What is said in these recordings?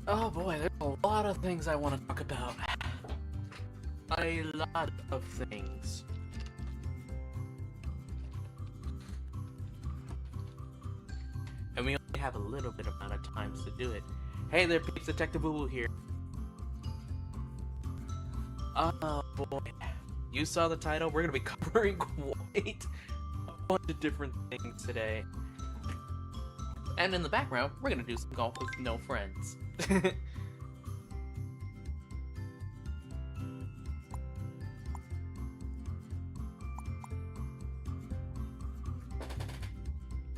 Oh boy, there's a lot of things I want to talk about. A lot of things. And we only have a little bit amount of time to do it. Hey there, peeps, Detective GWYF here. Oh boy. You saw the title? We're gonna be covering quite a bunch of different things today. And in the background, we're gonna do some golf with no friends.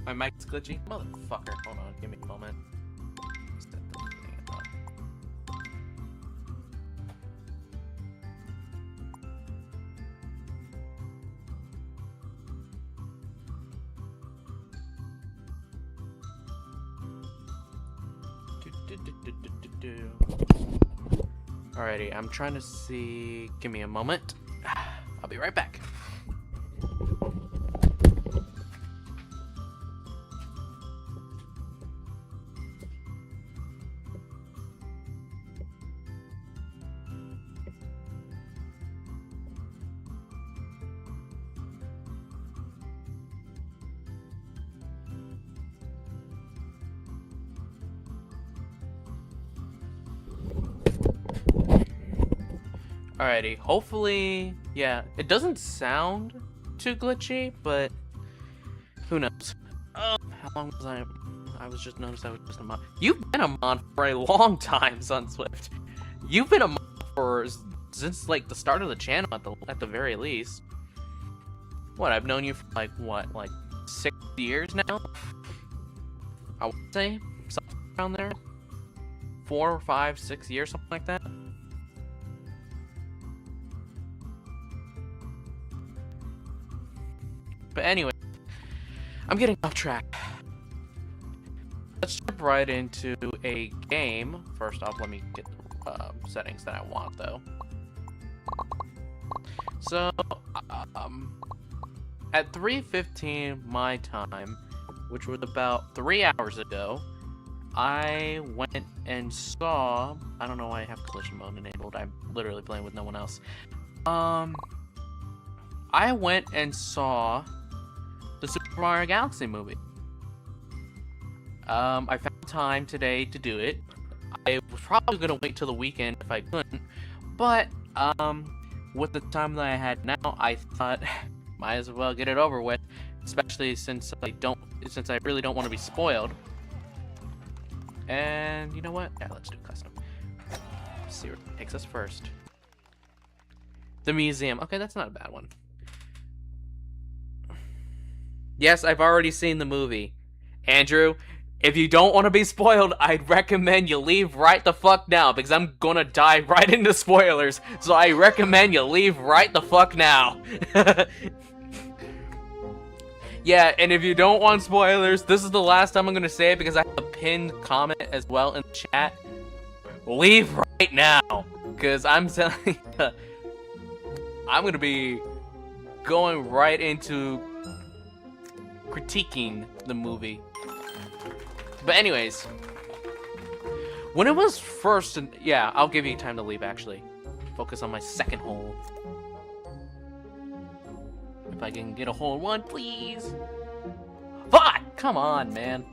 My mic's glitchy? Motherfucker. Hold on, give me a moment. Set the thing up. Alrighty, I'm trying to see. Give me a moment. I'll be right back. Alrighty, hopefully, yeah, it doesn't sound too glitchy, but who knows. How long was I was just noticed I was just a mod. You've been a mod for a long time, Sunswift. You've been a mod for since like the start of the channel at the very least. What, I've known you for like what, like 6 years now? I would say something around there. 4 or 5, 6 years, something like that. But anyway, I'm getting off track. Let's jump right into a game. First off, let me get the settings that I want, though. So, at 3:15 my time, which was about 3 hours ago, I went and saw... I don't know why I have collision mode enabled. I'm literally playing with no one else. I went and saw the Super Mario Galaxy movie. I found time today to do it. I was probably gonna wait till the weekend if I couldn't, but with the time that I had now, I thought might as well get it over with, especially since I really don't want to be spoiled. And you know what? Yeah, let's do custom. Let's see where it takes us first. The museum. Okay, that's not a bad one. Yes, I've already seen the movie. Andrew, if you don't want to be spoiled, I'd recommend you leave right the fuck now, because I'm gonna dive right into spoilers, so I recommend you leave right the fuck now. Yeah, and if you don't want spoilers, this is the last time I'm gonna say it, because I have a pinned comment as well in the chat. Leave right now, because I'm telling you, I'm gonna be going right into critiquing the movie. But anyways, when it was first, yeah, I'll give you time to leave actually. Focus on my second hole. If I can get a hole in one, please. Fuck! Come on, man.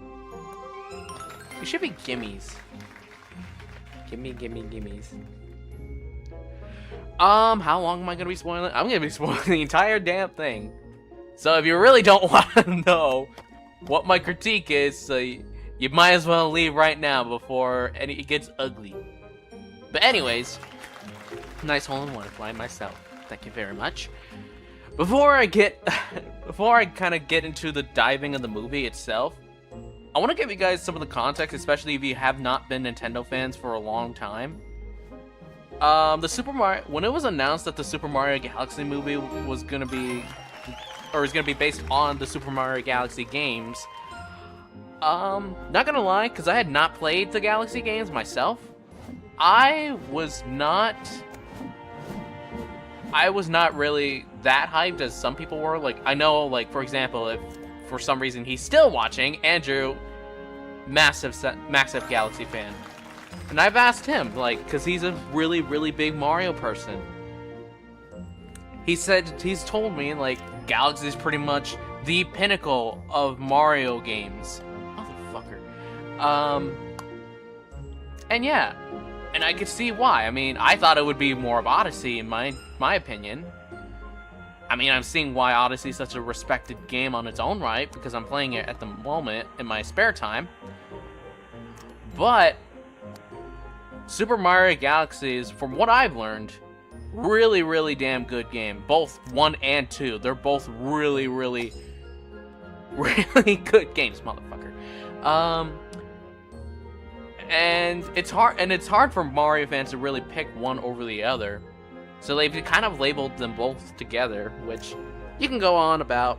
It should be gimmies. Gimmies. How long am I gonna be spoiling? I'm gonna be spoiling the entire damn thing. So if you really don't want to know what my critique is, you might as well leave right now before it gets ugly. But anyways, nice hole-in-one by myself. Thank you very much. Before I kind of get into the diving of the movie itself, I want to give you guys some of the context, especially if you have not been Nintendo fans for a long time. When it was announced that the Super Mario Galaxy movie was gonna be based on the Super Mario Galaxy games. Not gonna lie, because I had not played the Galaxy games myself, I was not really that hyped as some people were. Like, I know, like, for example, if for some reason he's still watching, Andrew, massive Galaxy fan. And I've asked him, like, because he's a really, really big Mario person. He's told me, like, Galaxy is pretty much the pinnacle of Mario games. Motherfucker. And yeah. And I could see why. I mean, I thought it would be more of Odyssey, in my opinion. I mean, I'm seeing why Odyssey is such a respected game on its own right, because I'm playing it at the moment in my spare time. But Super Mario Galaxy is, from what I've learned, really, really damn good game. Both 1 and 2. They're both really, really, really good games, motherfucker. And it's hard for Mario fans to really pick one over the other. So they've kind of labeled them both together, which you can go on about.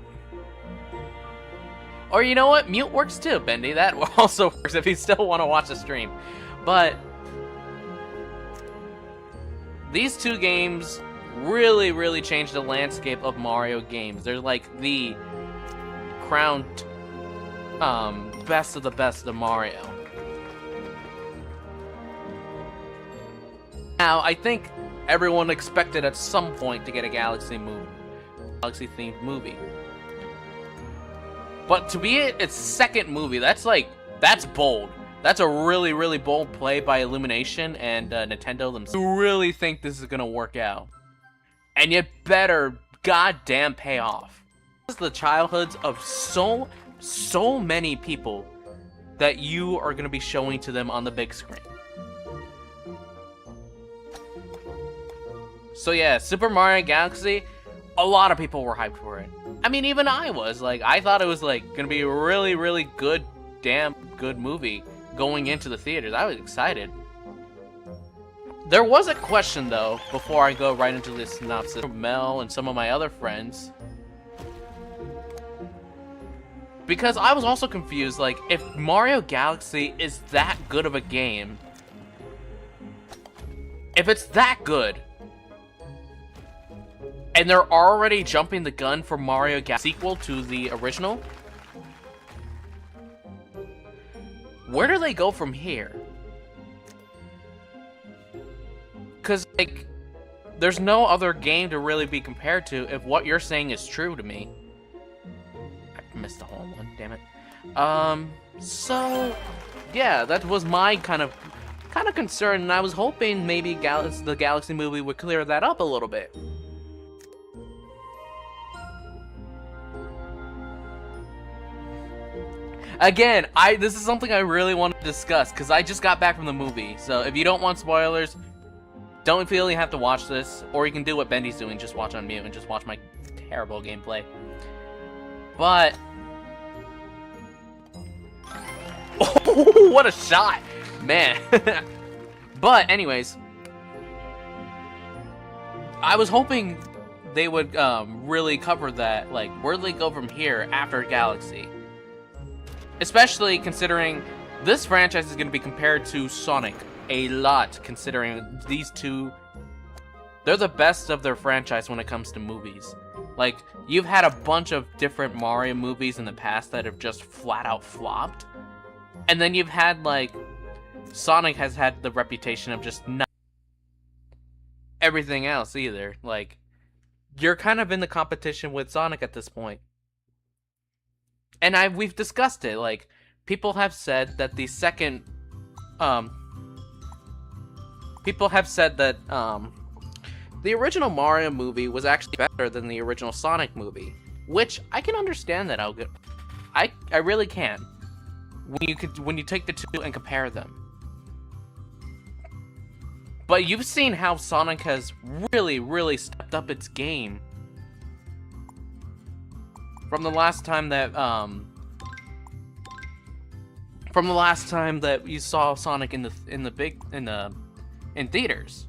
Or you know what? Mute works too, Bendy. That also works if you still want to watch the stream. But these two games really, really changed the landscape of Mario games. They're like the crowned best of the best of Mario. Now, I think everyone expected at some point to get a Galaxy-themed movie. But to be its second movie, that's bold. That's a really, really bold play by Illumination and Nintendo themselves. You really think this is gonna work out. And you better goddamn pay off. This is the childhoods of so many people that you are gonna be showing to them on the big screen. So yeah, Super Mario Galaxy, a lot of people were hyped for it. I mean, even I was. Like, I thought it was, like, gonna be a really, really good, damn good movie going into the theaters. I was excited. There was a question, though, before I go right into this synopsis, from Mel and some of my other friends. Because I was also confused, like, if Mario Galaxy is that good of a game, if it's that good, and they're already jumping the gun for Mario Galaxy sequel to the original, where do they go from here? Because, like, there's no other game to really be compared to if what you're saying is true to me. I missed the whole one, damn it. So, yeah, that was my kind of concern, and I was hoping maybe the Galaxy movie would clear that up a little bit. Again, this is something I really want to discuss, because I just got back from the movie, so if you don't want spoilers, don't feel you have to watch this, or you can do what Bendy's doing, just watch on mute and just watch my terrible gameplay. But... oh, what a shot! Man. But, anyways, I was hoping they would really cover that, like, where do they go from here after Galaxy? Especially considering this franchise is going to be compared to Sonic a lot, considering these two, they're the best of their franchise when it comes to movies. Like, you've had a bunch of different Mario movies in the past that have just flat out flopped. And then you've had, like, Sonic has had the reputation of just not everything else either. Like, you're kind of in the competition with Sonic at this point. And we've discussed it, like, people have said that the second, the original Mario movie was actually better than the original Sonic movie, which I can understand that. I really can. When you take the two and compare them. But you've seen how Sonic has really, really stepped up its game. From the last time that you saw Sonic in theaters.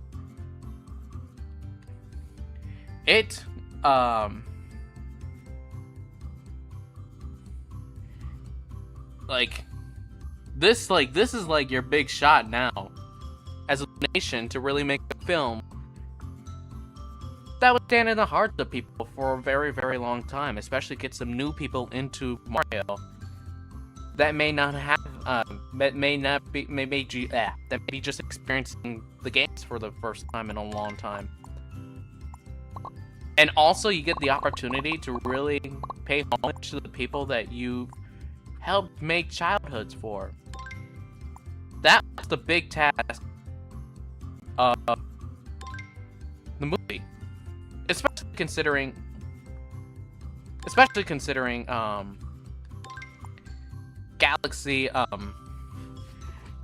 It this is like your big shot now as a nation to really make a film that would stand in the hearts of people for a very, very long time, especially get some new people into Mario. that may not have that may be just experiencing the games for the first time in a long time. And also you get the opportunity to really pay homage to the people that you helped make childhoods for. That was the big task of the movie, especially considering Galaxy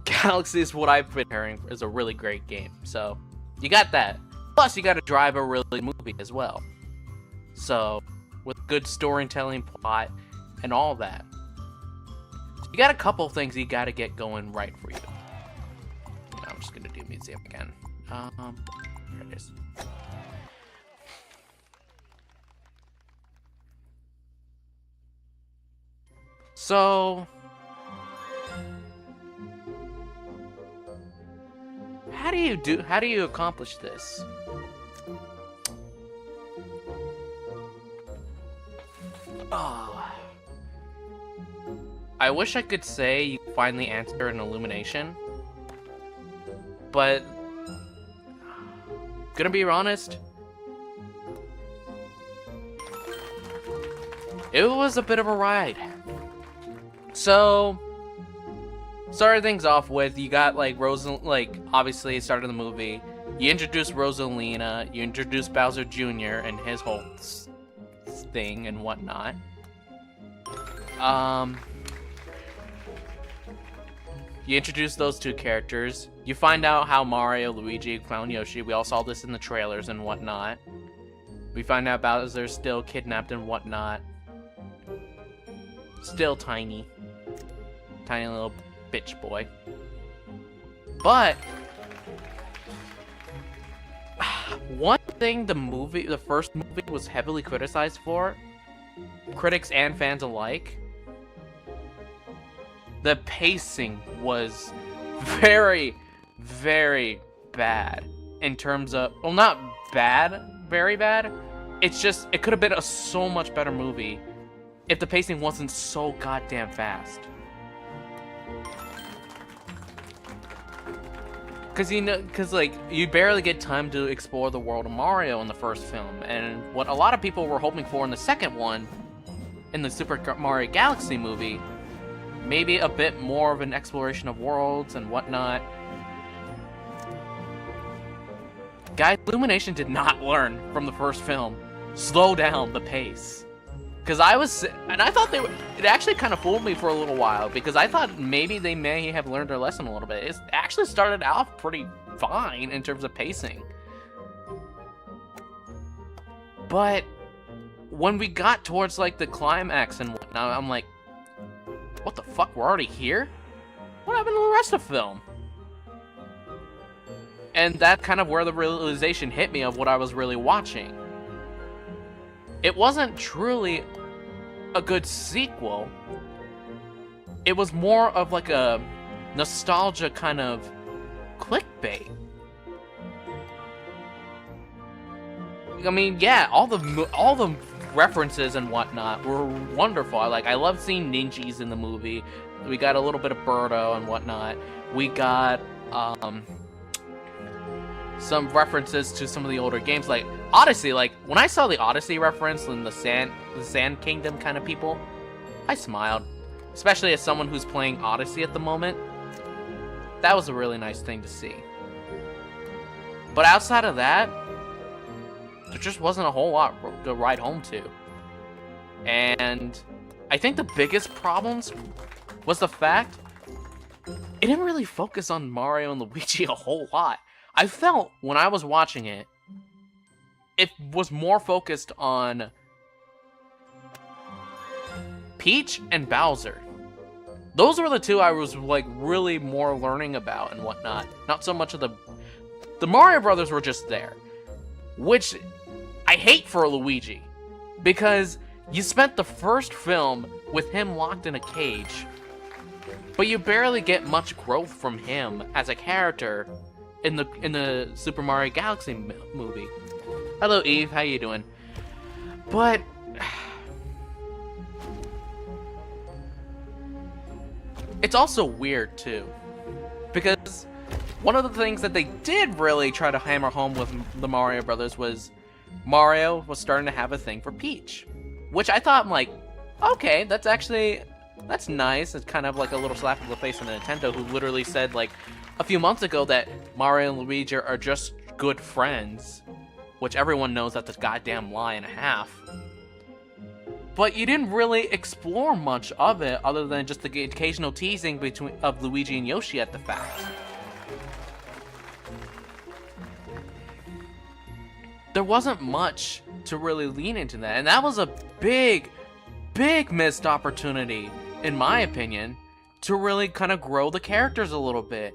Galaxy is what I've been hearing is a really great game. So you got that. Plus you got to drive a really good movie as well. So with good storytelling, plot, and all that. So you got a couple things you got to get going right for you. I'm just gonna do museum again. Here it is. So, how do you accomplish this? Oh. I wish I could say you find the answer in Illumination, but gonna be honest, it was a bit of a ride. So, started things off with, you got like obviously it started the movie, you introduced Rosalina, you introduced Bowser Jr. and his whole thing and whatnot. You introduce those two characters. You find out how Mario, Luigi, found Yoshi. We all saw this in the trailers and whatnot. We find out Bowser's still kidnapped and whatnot. Still tiny. Tiny little bitch boy. But one thing the first movie was heavily criticized for, critics and fans alike, the pacing was very, very bad in terms of, well, not bad, very bad. It's just, it could have been a so much better movie if the pacing wasn't so goddamn fast. Cause like, you barely get time to explore the world of Mario in the first film, and what a lot of people were hoping for in the second one, in the Super Mario Galaxy movie, maybe a bit more of an exploration of worlds and whatnot. Guys, Illumination did not learn from the first film. Slow down the pace. Because I thought it actually kind of fooled me for a little while, because I thought maybe they may have learned their lesson a little bit. It actually started off pretty fine in terms of pacing. But when we got towards like the climax and whatnot, I'm like, what the fuck, we're already here? What happened to the rest of the film? And that's kind of where the realization hit me of what I was really watching. It wasn't truly a good sequel. It was more of like a nostalgia kind of clickbait. I mean, yeah, all the references and whatnot were wonderful. I love seeing ninjas in the movie. We got a little bit of Birdo and whatnot. We got some references to some of the older games, like Odyssey. Like when I saw the Odyssey reference and the Sand Kingdom kind of people, I smiled, especially as someone who's playing Odyssey at the moment. That was a really nice thing to see. But outside of that, there just wasn't a whole lot to ride home to. And I think the biggest problems was the fact it didn't really focus on Mario and Luigi a whole lot. I felt when I was watching it, it was more focused on Peach and Bowser. Those were the two I was like really more learning about and whatnot. Not so much of the Mario Brothers were just there, which I hate for Luigi, because you spent the first film with him locked in a cage, but you barely get much growth from him as a character in the Super Mario Galaxy movie. Hello Eve, how you doing? But it's also weird too, because one of the things that they did really try to hammer home with the Mario Brothers was Mario was starting to have a thing for Peach, which I thought, like, okay, that's nice. It's kind of like a little slap in the face of Nintendo, who literally said, like, a few months ago that Mario and Luigi are just good friends, which everyone knows that's a goddamn lie and a half. But you didn't really explore much of it other than just the occasional teasing of Luigi and Yoshi at the fact. There wasn't much to really lean into that, and that was a big missed opportunity, in my opinion, to really kind of grow the characters a little bit.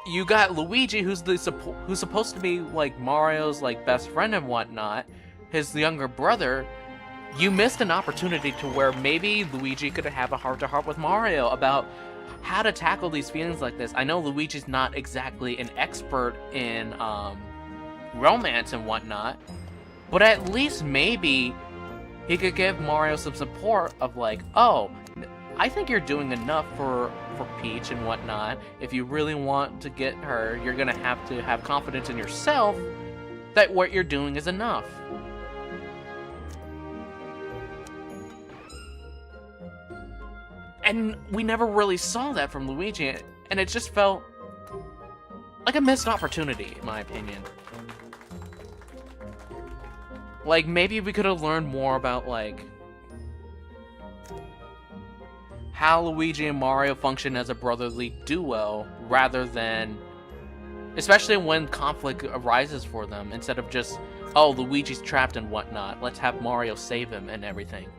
You got Luigi, who's supposed to be like Mario's like best friend and whatnot, his younger brother. You missed an opportunity to where maybe Luigi could have a heart-to-heart with Mario about how to tackle these feelings like this. I know Luigi's not exactly an expert in romance and whatnot, but at least maybe he could give Mario some support of like, oh, I think you're doing enough for Peach and whatnot. If you really want to get her, you're gonna have to have confidence in yourself that what you're doing is enough. And we never really saw that from Luigi, and it just felt like a missed opportunity, in my opinion. Like, maybe we could have learned more about, like, how Luigi and Mario function as a brotherly duo, rather than, especially when conflict arises for them, instead of just, oh, Luigi's trapped and whatnot, let's have Mario save him and everything.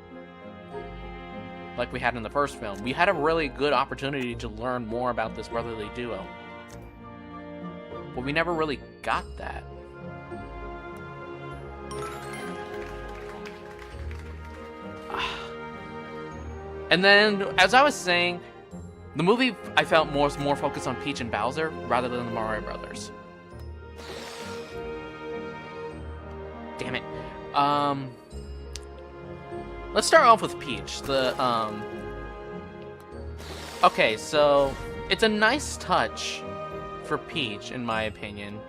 Like we had in the first film. We had a really good opportunity to learn more about this brotherly duo, but we never really got that. And then, as I was saying, the movie I felt was more focused on Peach and Bowser rather than the Mario Brothers. Damn it. Let's start off with Peach. Okay, so it's a nice touch for Peach, in my opinion.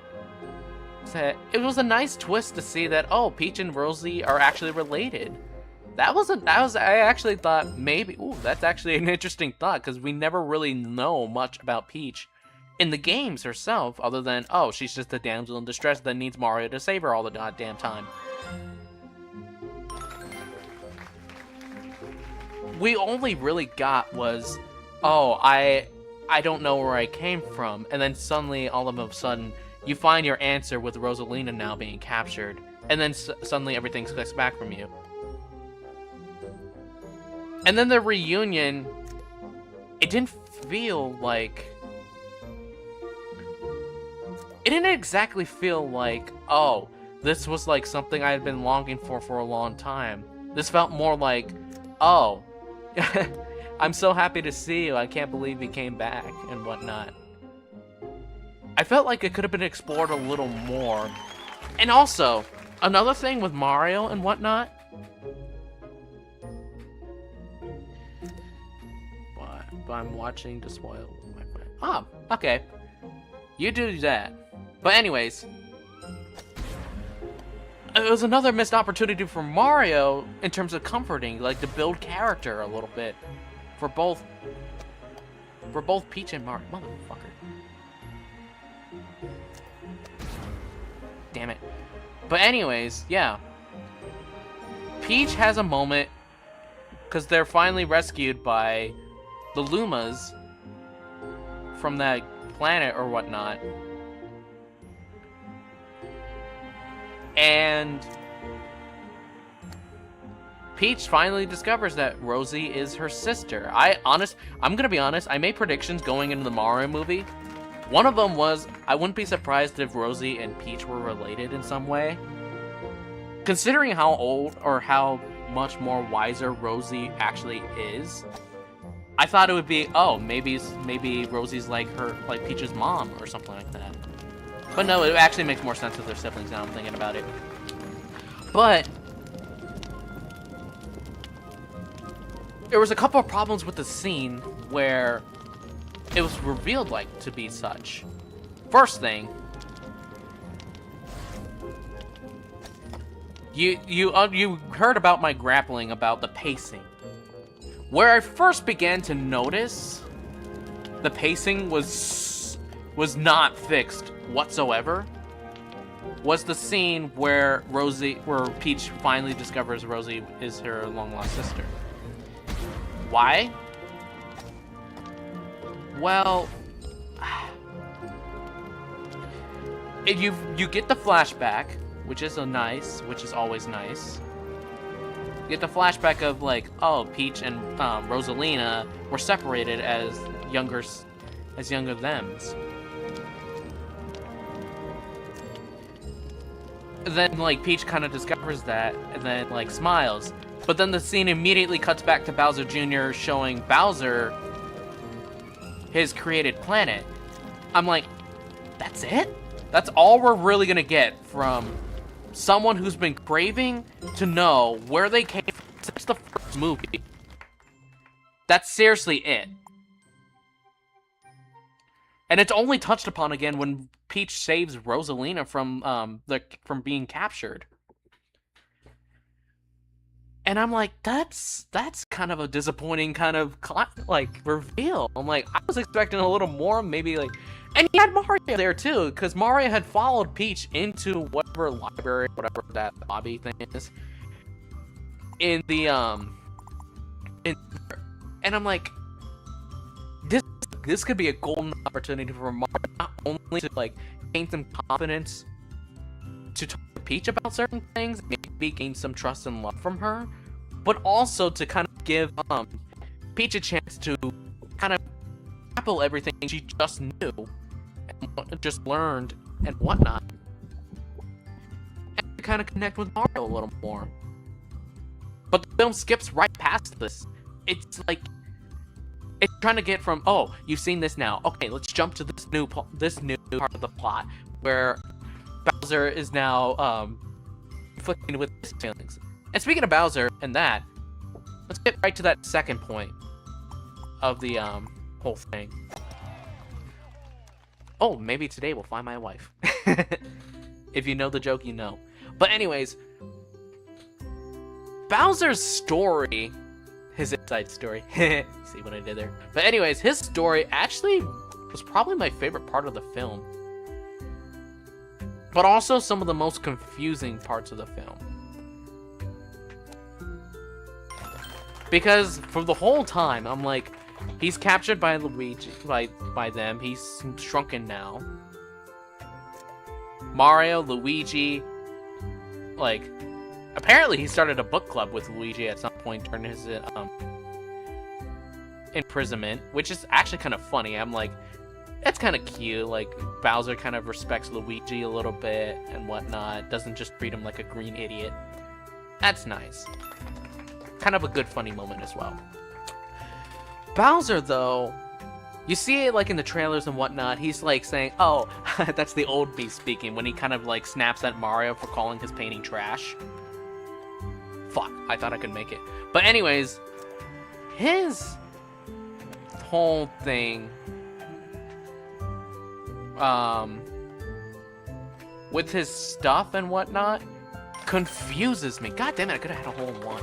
It was a nice twist to see that, oh, Peach and Rosie are actually related. I actually thought maybe, ooh, that's actually an interesting thought, because we never really know much about Peach in the games herself, other than, oh, she's just a damsel in distress that needs Mario to save her all the goddamn time. We only really got was, oh, I don't know where I came from, and then suddenly, all of a sudden, you find your answer with Rosalina now being captured, and then suddenly everything clicks back from you. And then the reunion, it didn't feel like... It didn't exactly feel like, oh, this was like something I had been longing for a long time. This felt more like, oh, I'm so happy to see you, I can't believe you came back, and whatnot. I felt like it could have been explored a little more. And also, another thing with Mario and whatnot, but I'm watching to spoil my friend. Oh, okay. You do that. But anyways, it was another missed opportunity for Mario in terms of comforting, like to build character a little bit for both Peach and Mario. Motherfucker. Damn it. But anyways, yeah. Peach has a moment because they're finally rescued by the Lumas from that planet or whatnot. And Peach finally discovers that Rosie is her sister. I'm gonna be honest, I made predictions going into the Mario movie. One of them was, I wouldn't be surprised if Rosie and Peach were related in some way. Considering how old or how much more wiser Rosie actually is, I thought it would be, oh, maybe Rosie's like Peach's mom or something like that. But no, it actually makes more sense with their siblings now I'm thinking about it. But there was a couple of problems with the scene where it was revealed like to be such. First thing, you heard about my grappling about the pacing. Where I first began to notice the pacing was not fixed whatsoever was the scene where Peach finally discovers Rosie is her long-lost sister. Why? Well, you get the flashback, which is always nice. You get the flashback of like, oh, Peach and Rosalina were separated as younger thems. Then like Peach kind of discovers that and then like smiles. But then the scene immediately cuts back to Bowser Jr. showing Bowser his created planet. I'm like, that's it? That's all we're really gonna get from someone who's been craving to know where they came from since the first movie. That's seriously it. And it's only touched upon again when Peach saves Rosalina from being captured. And I'm like, that's kind of a disappointing kind of like reveal. I'm like, I was expecting a little more, maybe like, and you had Mario there too, because Mario had followed Peach into whatever library, whatever that lobby thing is, in the and I'm like, this could be a golden opportunity for Mario not only to like gain some confidence to talk to Peach about certain things, maybe gain some trust and love from her, but also to kind of give Peach a chance to kind of grapple everything she just knew and just learned and whatnot, and to kind of connect with Mario a little more. But the film skips right past this. It's like it's trying to get from, oh, you've seen this now. Okay, let's jump to this new part of the plot where Bowser is now conflicted with his feelings. And speaking of Bowser and that, let's get right to that second point of the whole thing. Oh, maybe today we'll find my wife. If you know the joke, you know. But anyways, Bowser's story, his inside story. See what I did there? But anyways, his story actually was probably my favorite part of the film. But also some of the most confusing parts of the film. Because for the whole time, I'm like, he's captured by Luigi, by them. He's shrunken now. Mario, Luigi, like, apparently he started a book club with Luigi at some point during his imprisonment, which is actually kind of funny. I'm like, that's kind of cute. Like, Bowser kind of respects Luigi a little bit and whatnot. Doesn't just treat him like a green idiot. That's nice. Kind of a good funny moment as well. Bowser, though, you see it like in the trailers and whatnot. He's like saying, oh, that's the old me speaking, when he kind of like snaps at Mario for calling his painting trash. Fuck, I thought I could make it. But anyways, his whole thing with his stuff and whatnot confuses me. God damn it, I could have had a hole in one.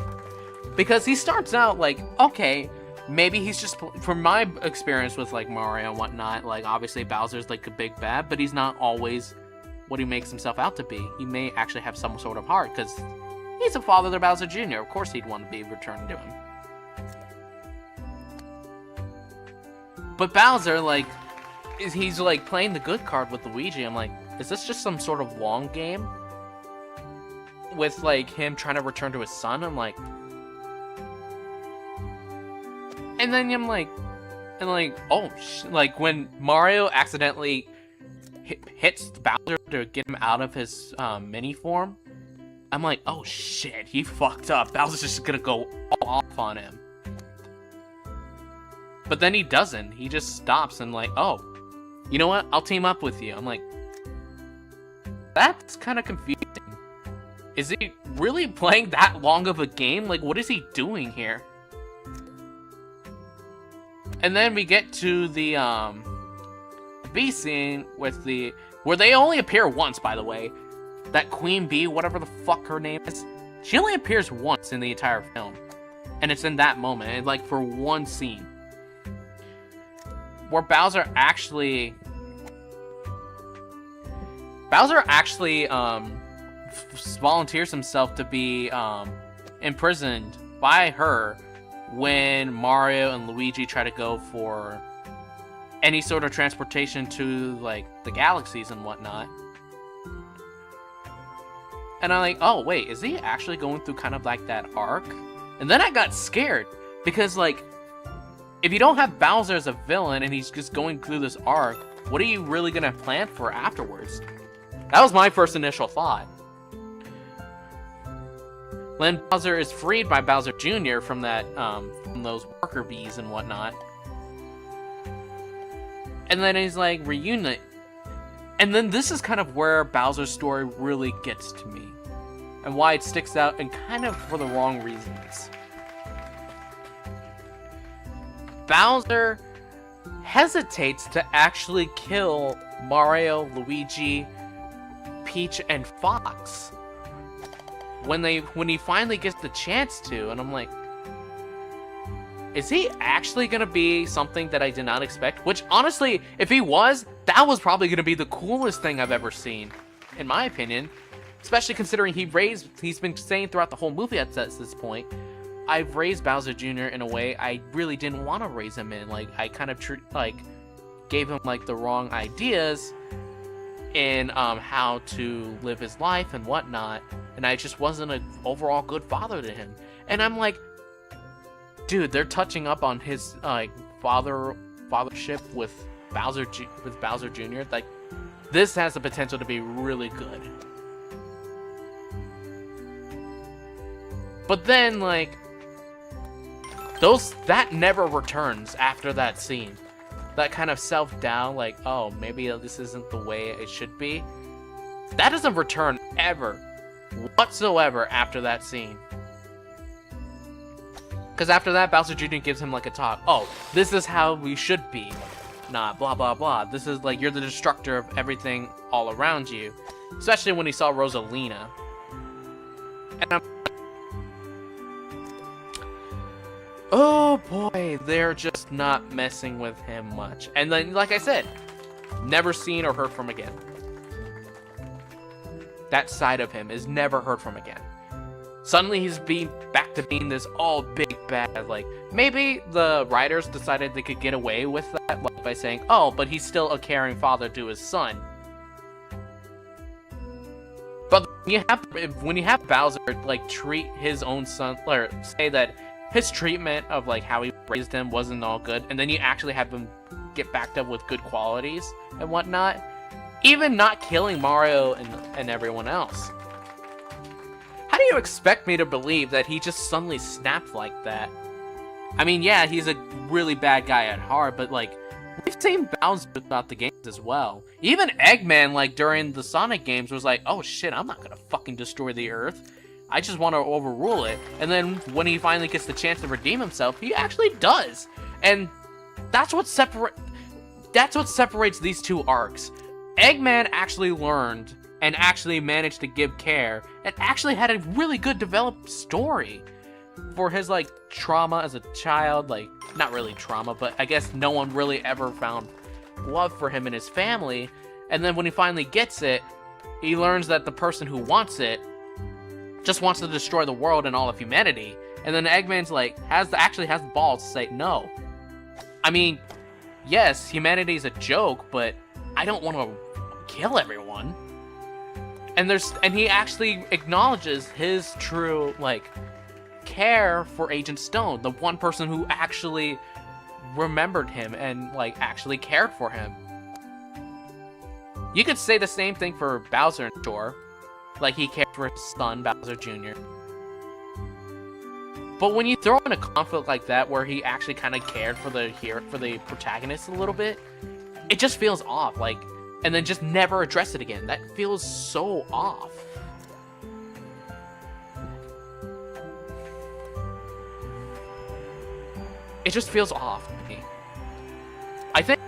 Because he starts out like, okay, maybe he's just, from my experience with like Mario and whatnot, like obviously Bowser's like a big bad, but he's not always what he makes himself out to be. He may actually have some sort of heart, because he's a father to Bowser Jr. Of course he'd want to be returned to him. But Bowser, like, he's like playing the good card with Luigi. I'm like, is this just some sort of long game? With like him trying to return to his son? I'm like, and then I'm like, oh, like when Mario accidentally hits Bowser to get him out of his mini form, I'm like, oh shit, he fucked up. Bowser's just gonna go all off on him. But then he doesn't. He just stops and like, oh, you know what? I'll team up with you. I'm like, that's kind of confusing. Is he really playing that long of a game? Like, what is he doing here? And then we get to the bee scene with where they only appear once, by the way. That Queen Bee, whatever the fuck her name is, she only appears once in the entire film. And it's in that moment, and like for one scene. Where Bowser actually volunteers himself to be imprisoned by her when Mario and Luigi try to go for any sort of transportation to like the galaxies and whatnot. And I'm like, oh wait, is he actually going through kind of like that arc? And then I got scared because like, if you don't have Bowser as a villain and he's just going through this arc, what are you really gonna plan for afterwards? That was my first initial thought. Then Bowser is freed by Bowser Jr. from that, from those worker bees and whatnot. And then he's like, reunite. And then this is kind of where Bowser's story really gets to me. And why it sticks out, and kind of for the wrong reasons. Bowser hesitates to actually kill Mario, Luigi, Peach, and Fox when he finally gets the chance to, and I'm like, is he actually gonna be something that I did not expect? Which honestly, if he was, that was probably gonna be the coolest thing I've ever seen, in my opinion. Especially considering he's been saying throughout the whole movie at this point, I've raised Bowser Jr. in a way I really didn't want to raise him in. Like, I kind of gave him like the wrong ideas in how to live his life and whatnot, and I just wasn't an overall good father to him. And I'm like, dude, they're touching up on his like fathership with Bowser Jr. Like, this has the potential to be really good. But then, like, that never returns after that scene. That kind of self-doubt, like, oh, maybe this isn't the way it should be. That doesn't return ever, whatsoever, after that scene. Because after that, Bowser Jr. gives him, like, a talk. Oh, this is how we should be. Not blah, blah, blah. This is, like, you're the destructor of everything all around you. Especially when he saw Rosalina. And I'm, oh boy, they're just not messing with him much. And then, like I said, never seen or heard from again. That side of him is never heard from again. Suddenly he's back to being this all big bad. Like, maybe the writers decided they could get away with that, like, by saying, oh, but he's still a caring father to his son. But when you have Bowser, like, treat his own son, or say that his treatment of like how he raised him wasn't all good, and then you actually have him get backed up with good qualities and whatnot, even not killing Mario and everyone else. How do you expect me to believe that he just suddenly snapped like that? I mean, yeah, he's a really bad guy at heart, but like, we've seen Bowser throughout the games as well. Even Eggman, like during the Sonic games, was like, oh shit, I'm not gonna fucking destroy the Earth. I just want to overrule it. And then when he finally gets the chance to redeem himself, he actually does. And that's what separates these two arcs. Eggman actually learned and actually managed to give care and actually had a really good developed story for his like trauma as a child. Like, not really trauma, but I guess no one really ever found love for him and his family. And then when he finally gets it, he learns that the person who wants it just wants to destroy the world and all of humanity. And then Eggman's like, actually has the balls to say, no. I mean, yes, humanity is a joke, but I don't want to kill everyone. And he actually acknowledges his true, like, care for Agent Stone, the one person who actually remembered him and, like, actually cared for him. You could say the same thing for Bowser, sure. Like, he cared for his son, Bowser Jr. But when you throw in a conflict like that, where he actually kind of cared for the protagonist a little bit, it just feels off. Like, and then just never address it again. That feels so off. It just feels off to me.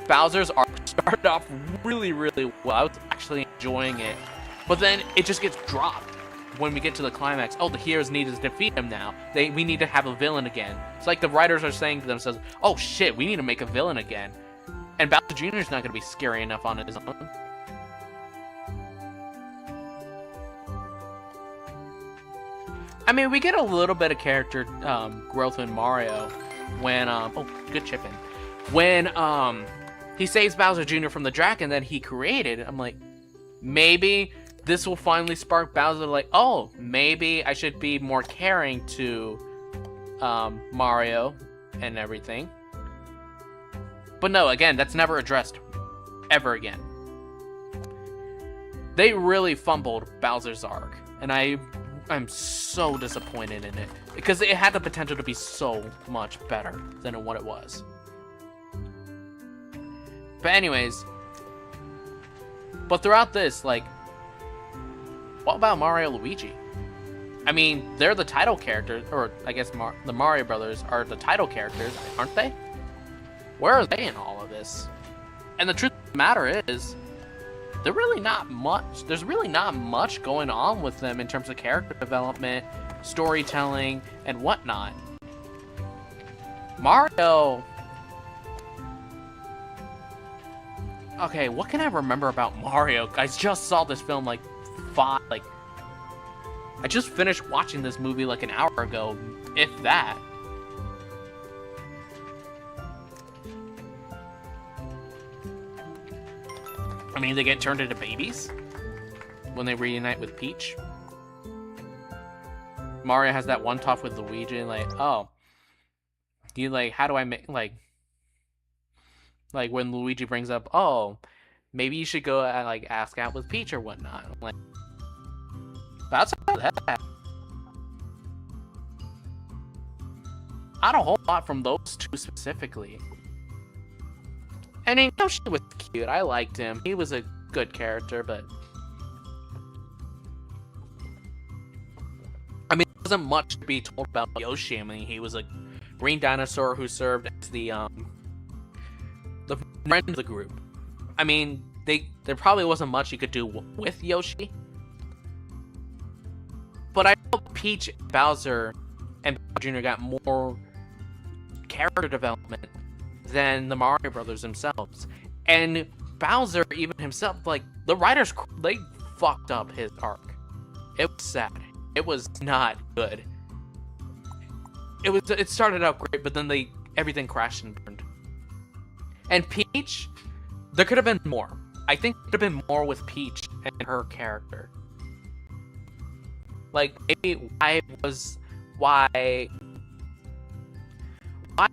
Bowser's arc started off really, really well. I was actually enjoying it. But then it just gets dropped when we get to the climax. Oh, the heroes need to defeat him now. We need to have a villain again. It's like the writers are saying to themselves, oh shit, we need to make a villain again. And Bowser Jr. is not going to be scary enough on his own. I mean, we get a little bit of character growth in Mario when, oh, good chip in. When, he saves Bowser Jr. from the dragon that he created. I'm like, maybe this will finally spark Bowser like, oh, maybe I should be more caring to Mario and everything. But no, again, that's never addressed ever again. They really fumbled Bowser's arc, and I'm so disappointed in it because it had the potential to be so much better than what it was. But anyways, but throughout this, like, what about Mario and Luigi? I mean, they're the title characters, or I guess the Mario Brothers are the title characters, aren't they? Where are they in all of this? And the truth of the matter is, there's really not much going on with them in terms of character development, storytelling, and whatnot. Mario... Okay, what can I remember about Mario? I just saw this film like I just finished watching this movie like an hour ago, if that. I mean, they get turned into babies when they reunite with Peach. Mario has that one talk with Luigi, like, oh, you like, how do I make like when Luigi brings up, oh, maybe you should go and like ask out with Peach or whatnot. I'm like, that's how that happened. Not a whole lot from those two specifically. And Yoshi was cute. I liked him. He was a good character, but I mean, there wasn't much to be told about Yoshi. I mean, he was a green dinosaur who served as the friend of the group. I mean, there probably wasn't much you could do with Yoshi. But I hope Peach, Bowser, and Bowser Jr. got more character development than the Mario Brothers themselves. And Bowser, even himself, like, the writers, they fucked up his arc. It was sad. It was not good. It started out great, but then everything crashed and burned. And Peach, there could have been more. I think there could have been more with Peach and her character. Like, maybe why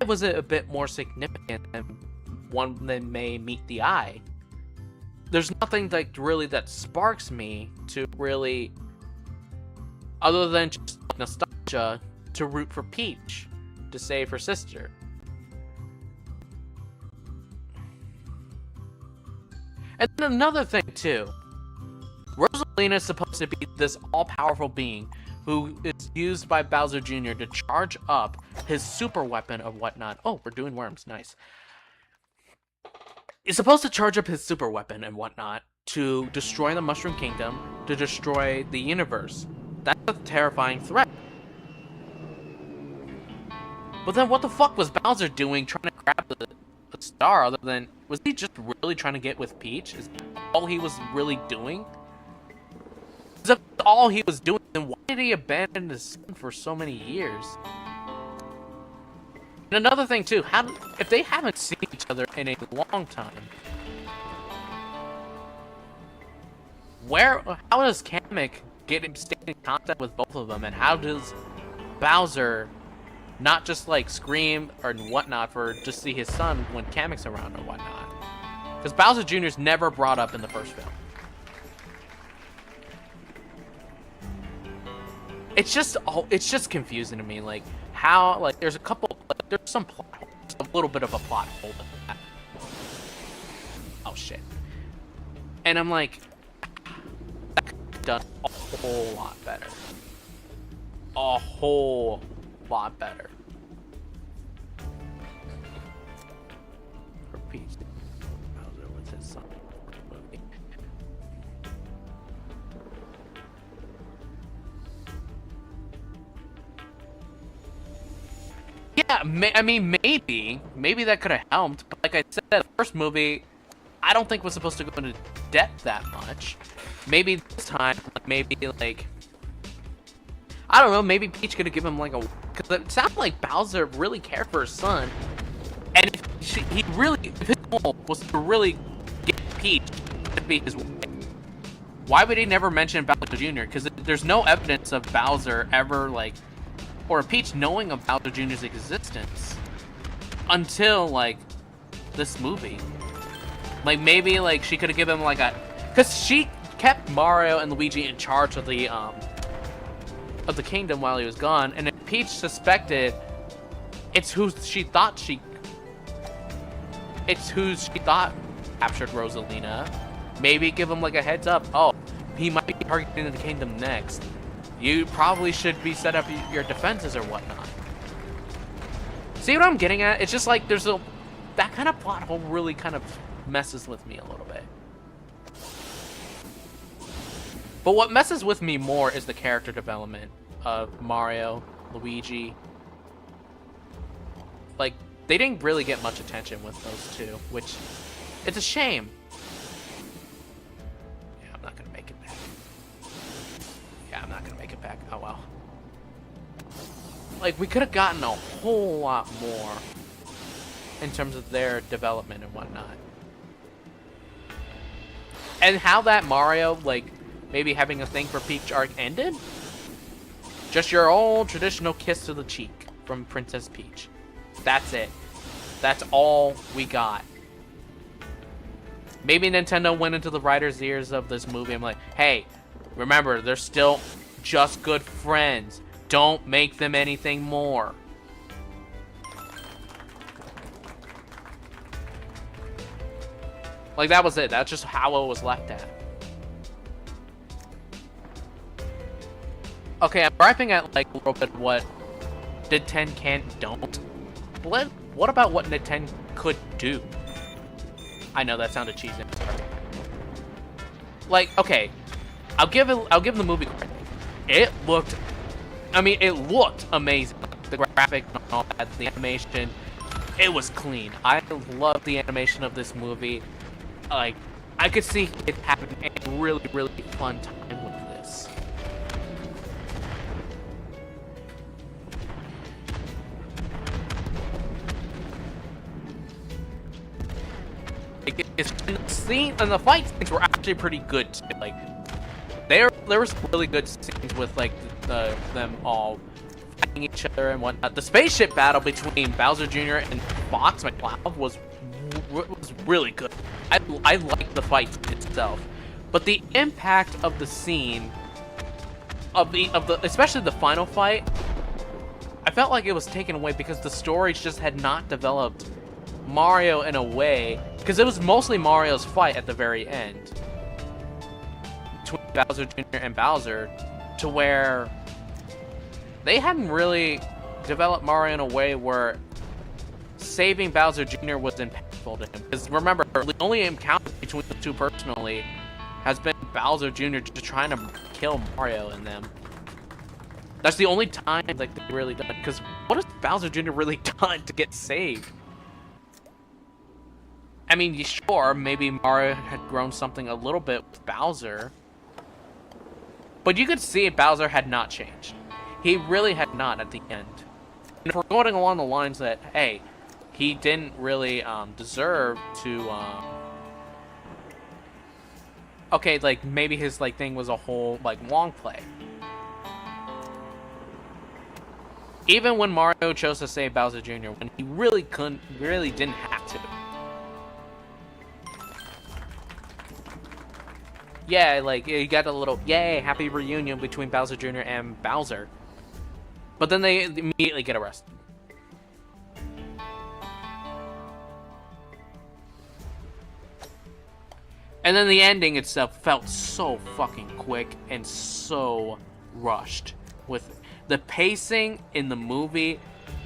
was it a bit more significant than one that may meet the eye? There's nothing like really that sparks me to really, other than just nostalgia, to root for Peach to save her sister. And then another thing too, Rosalina is supposed to be this all-powerful being who is used by Bowser Jr. to charge up his super weapon of whatnot. Oh, we're doing worms, nice. He's supposed to charge up his super weapon and whatnot to destroy the Mushroom Kingdom, to destroy the universe. That's a terrifying threat. But then what the fuck was Bowser doing trying to grab the star other than... Was he just really trying to get with Peach? Is that all he was really doing? Is that all he was doing? Then why did he abandon his son for so many years? And another thing too, if they haven't seen each other in a long time, how does Kamek stay in contact with both of them, and how does Bowser not just like scream or whatnot for just see his son when Kamek's around or whatnot? Because Bowser Jr. is never brought up in the first film. It's just confusing to me, like how, like there's some plot hole, just a little bit of a plot hole in that. Oh shit. And I'm like, that could be done a whole lot better. A whole lot better. For Peach. Yeah, I mean, maybe that could have helped, but like I said, the first movie, I don't think was supposed to go into depth that much. Maybe this time, maybe like, I don't know, maybe Peach could have given him like a, because it sounded like Bowser really cared for his son, and if if his goal was to really get Peach to be his wife, why would he never mention Bowser Jr.? Because there's no evidence of Bowser ever like, or Peach knowing of Bowser Jr.'s existence until like this movie. Like maybe like she could have given him like a, because she kept Mario and Luigi in charge of the kingdom while he was gone, and if Peach suspected it's who she thought captured Rosalina, maybe give him like a heads up. Oh, he might be targeting the kingdom next. You probably should be set up your defenses or whatnot. See what I'm getting at? It's just like there's that kind of plot hole really kind of messes with me a little bit. But what messes with me more is the character development of Mario, Luigi. Like, they didn't really get much attention with those two, which it's a shame. Yeah, I'm not gonna make it back. Oh well. Like, we could have gotten a whole lot more in terms of their development and whatnot. And how that Mario, like, maybe having a thing for Peach arc ended? Just your old traditional kiss to the cheek from Princess Peach. That's it. That's all we got. Maybe Nintendo went into the writer's ears of this movie. I'm like, hey, remember, they're still just good friends. Don't make them anything more. Like, that was it. That's just how it was left at. Okay, I'm griping at, like, a little bit what Nintendo can don't. But what about what Nintendo could do? I know that sounded cheesy. I'm sorry. Like, okay, I'll give the movie credit. It looked amazing. The graphic and all that, the animation, it was clean. I love the animation of this movie. Like, I could see it having a really, really fun time with this. And the fight scenes were actually pretty good too. Like, there were some really good scenes with like them all fighting each other and whatnot. The spaceship battle between Bowser Jr. and Fox McCloud was really good. I liked the fight itself, but the impact of the scene of the especially the final fight, I felt like it was taken away because the story just had not developed Mario in a way, because it was mostly Mario's fight at the very end between Bowser Jr. and Bowser, to where they hadn't really developed Mario in a way where saving Bowser Jr. was impactful to him. Because remember, the only encounter between the two personally has been Bowser Jr. just trying to kill Mario and them. That's the only time like they really done. Because what has Bowser Jr. really done to get saved? I mean, sure, maybe Mario had grown something a little bit with Bowser, but you could see Bowser had not changed. He really had not at the end. And if we're going along the lines that, hey, he didn't really deserve to, okay, like, maybe his, like, thing was a whole, like, long play. Even when Mario chose to save Bowser Jr., when he really didn't have to. Yeah, like, you got a little, yay, happy reunion between Bowser Jr. and Bowser. But then they immediately get arrested. And then the ending itself felt so fucking quick and so rushed. With the pacing in the movie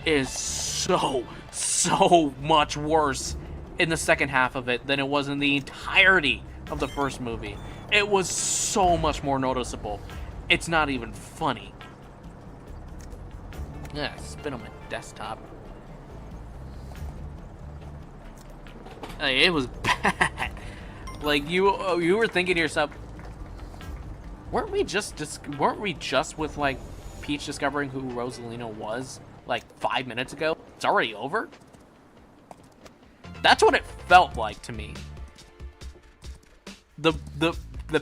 is so much worse in the second half of it than it was in the entirety of the first movie. It was so much more noticeable. It's not even funny. Yeah, spin on it. desktop. It was bad. Like, you were thinking to yourself, weren't we just with, like, Peach discovering who Rosalina was, like, 5 minutes ago? It's already over? That's what it felt like to me. The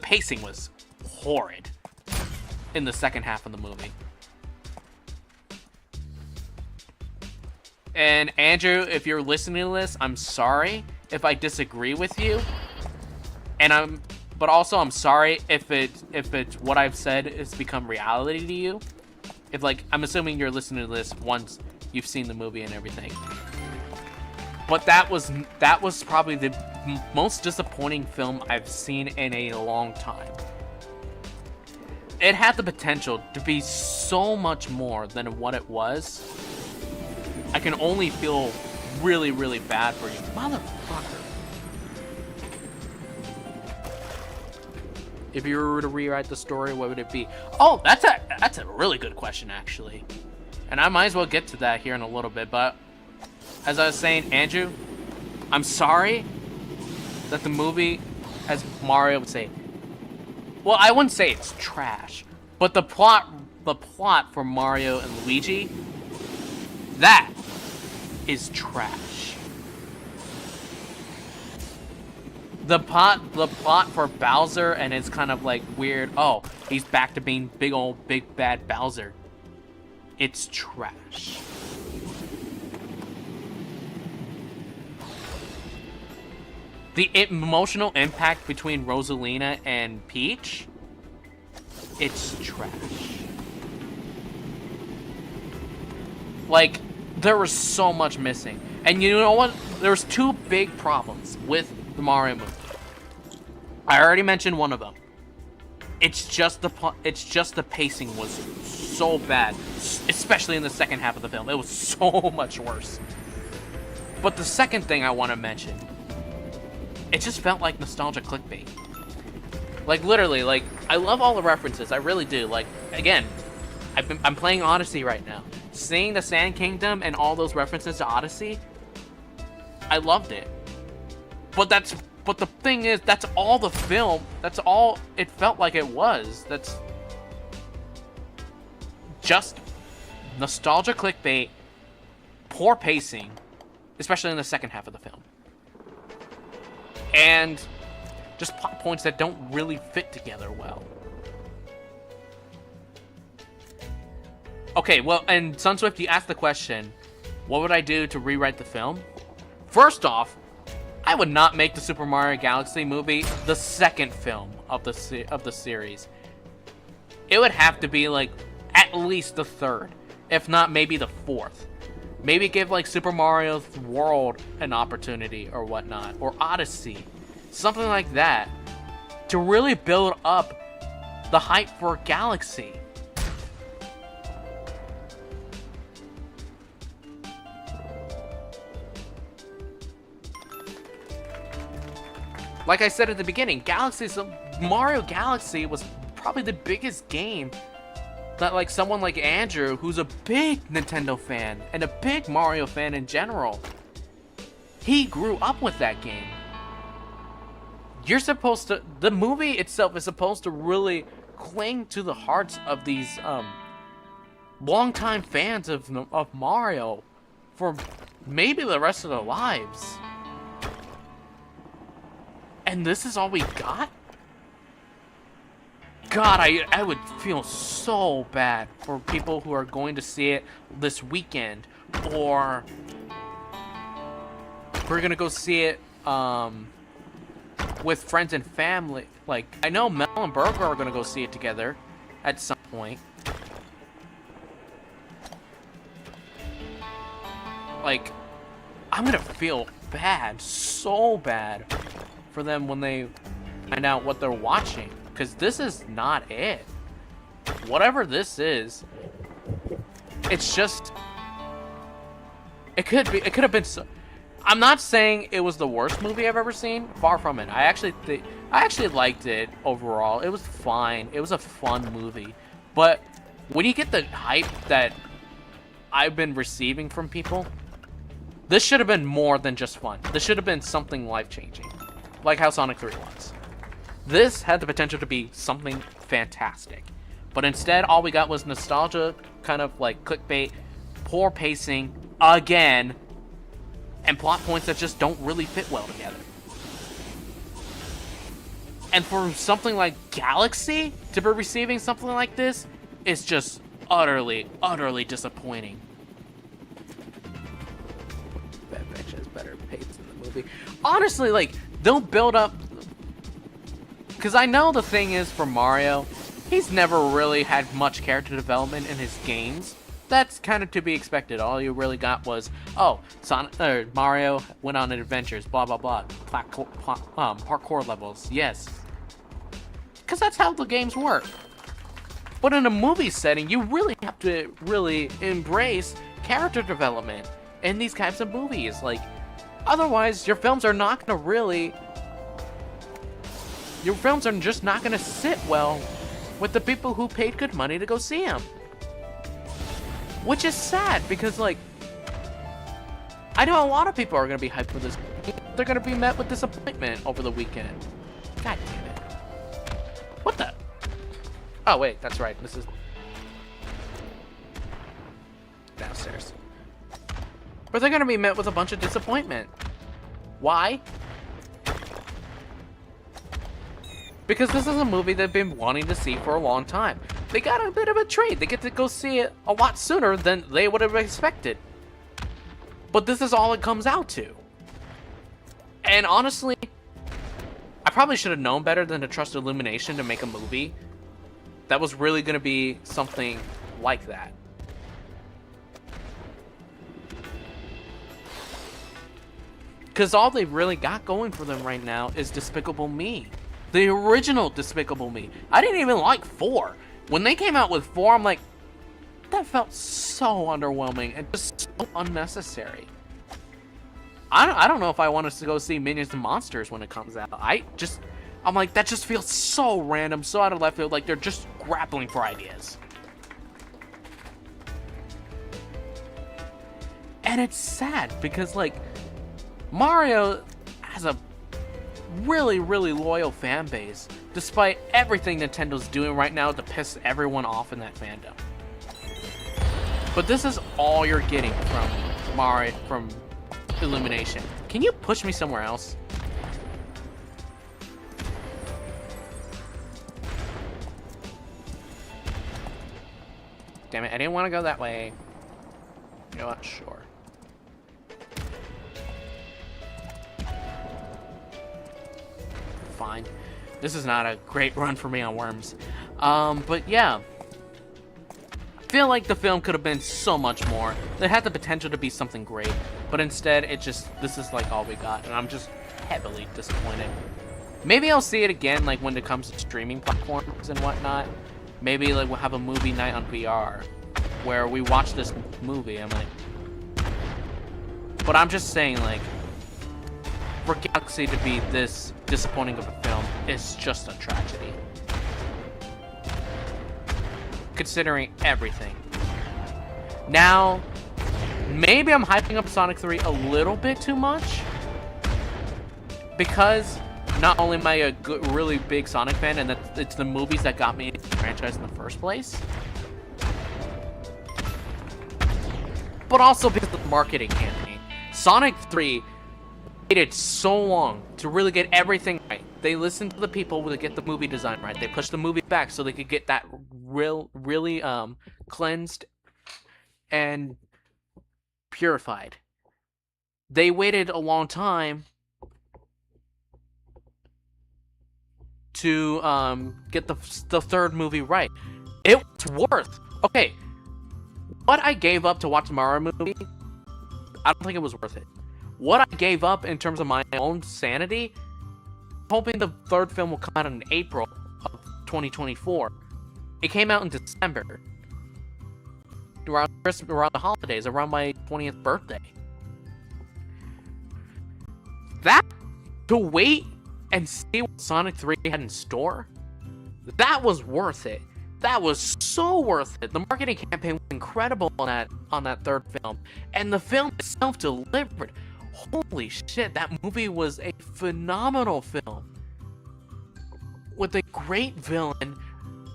pacing was horrid in the second half of the movie. And Andrew, if you're listening to this, I'm sorry if I disagree with you. But also I'm sorry if it's what I've said has become reality to you. If, like, I'm assuming you're listening to this once you've seen the movie and everything. But that was probably the most disappointing film I've seen in a long time. It had the potential to be so much more than what it was. I can only feel really, really bad for you. Motherfucker. If you were to rewrite the story, what would it be? Oh, that's a really good question, actually. And I might as well get to that here in a little bit, but as I was saying, Andrew, I'm sorry that the movie, as Mario would say, well, I wouldn't say it's trash, but the plot for Mario and Luigi, that is trash. The plot for Bowser and it's kind of like weird, oh, he's back to being big bad Bowser. It's trash. The emotional impact between Rosalina and Peach, it's trash. Like, there was so much missing. And you know what? There's two big problems with the Mario movie. I already mentioned one of them. It's just the pacing was so bad, especially in the second half of the film. It was so much worse. But the second thing I want to mention, it just felt like nostalgia clickbait. Like, literally, like, I love all the references. I really do. Like, again, I'm playing Odyssey right now. Seeing the Sand Kingdom and all those references to Odyssey, I loved it. But the thing is, that's all the film. That's all it felt like it was. That's just nostalgia clickbait, poor pacing, especially in the second half of the film. And just plot points that don't really fit together well. Okay, well, and Sunswift, you asked the question, what would I do to rewrite the film? First off, I would not make the Super Mario Galaxy movie the second film of the series. It would have to be, like, at least the third, if not maybe the fourth. Maybe give, like, Super Mario World an opportunity or whatnot, or Odyssey, something like that, to really build up the hype for Galaxy. Like I said at the beginning, Mario Galaxy was probably the biggest game that, like, someone like Andrew, who's a big Nintendo fan and a big Mario fan in general, he grew up with that game. The movie itself is supposed to really cling to the hearts of these longtime fans of Mario for maybe the rest of their lives. And this is all we got? God, I would feel so bad for people who are going to see it this weekend, or we're gonna go see it with friends and family. Like, I know Mel and Burger are gonna go see it together at some point. Like, I'm gonna feel bad, so bad, for them when they find out what they're watching, because this is not it. Whatever this is, it's just, it could have been so. I'm not saying it was the worst movie I've ever seen. Far from it. I actually liked it overall. It was fine. It was a fun movie. But when you get the hype that I've been receiving from people, this should have been more than just fun. This should have been something life-changing, like how Sonic 3 was. This had the potential to be something fantastic, but instead all we got was nostalgia, kind of like clickbait, poor pacing, again, and plot points that just don't really fit well together. And for something like Galaxy to be receiving something like this is just utterly, utterly disappointing. That bitch has better pace in the movie. Honestly, like, they'll build up... Because I know the thing is, for Mario, he's never really had much character development in his games. That's kind of to be expected. All you really got was, oh, Mario went on adventures, blah, blah, blah. Parkour levels, yes. Because that's how the games work. But in a movie setting, you really have to really embrace character development in these types of movies. Like, otherwise, your films are not going to really... Your films are just not going to sit well with the people who paid good money to go see them. Which is sad, because, like, I know a lot of people are going to be hyped for this. They're going to be met with disappointment over the weekend. God damn it. What the? Oh, wait, that's right. This is downstairs. But they're going to be met with a bunch of disappointment. Why? Because this is a movie they've been wanting to see for a long time. They got a bit of a treat. They get to go see it a lot sooner than they would have expected. But this is all it comes out to. And honestly, I probably should have known better than to trust Illumination to make a movie that was really going to be something like that. Because all they've really got going for them right now is Despicable Me. The original Despicable Me. I didn't even like 4. When they came out with 4, I'm like, that felt so underwhelming and just so unnecessary. I don't know if I want us to go see Minions and Monsters when it comes out. I'm like, that just feels so random, so out of left field, like they're just grappling for ideas. And it's sad because, like, Mario has a really, really loyal fan base, despite everything Nintendo's doing right now to piss everyone off in that fandom. But this is all you're getting from Mario, from Illumination. Can you push me somewhere else? Damn it, I didn't want to go that way. You know what? Sure. Fine. This is not a great run for me on Worms. But yeah. I feel like the film could have been so much more. It had the potential to be something great. But instead, this is like all we got. And I'm just heavily disappointed. Maybe I'll see it again, like when it comes to streaming platforms and whatnot. Maybe like we'll have a movie night on VR where we watch this movie. I'm like... But I'm just saying, like, for Galaxy to be this disappointing of a film is just a tragedy. Considering everything. Now, maybe I'm hyping up Sonic 3 a little bit too much. Because not only am I a really big Sonic fan, and that it's the movies that got me into the franchise in the first place, but also because of the marketing campaign. Sonic 3 waited so long to really get everything right. They listened to the people to get the movie design right. They pushed the movie back so they could get that really cleansed and purified. They waited a long time to get the third movie right. It was worth. Okay, what I gave up to watch the Mario movie, I don't think it was worth it. What I gave up in terms of my own sanity, hoping the third film will come out in April of 2024. It came out in December. Around Christmas, around the holidays, around my 20th birthday. That, to wait and see what Sonic 3 had in store, that was worth it. That was so worth it. The marketing campaign was incredible on that third film, and the film itself delivered. Holy shit, that movie was a phenomenal film with a great villain,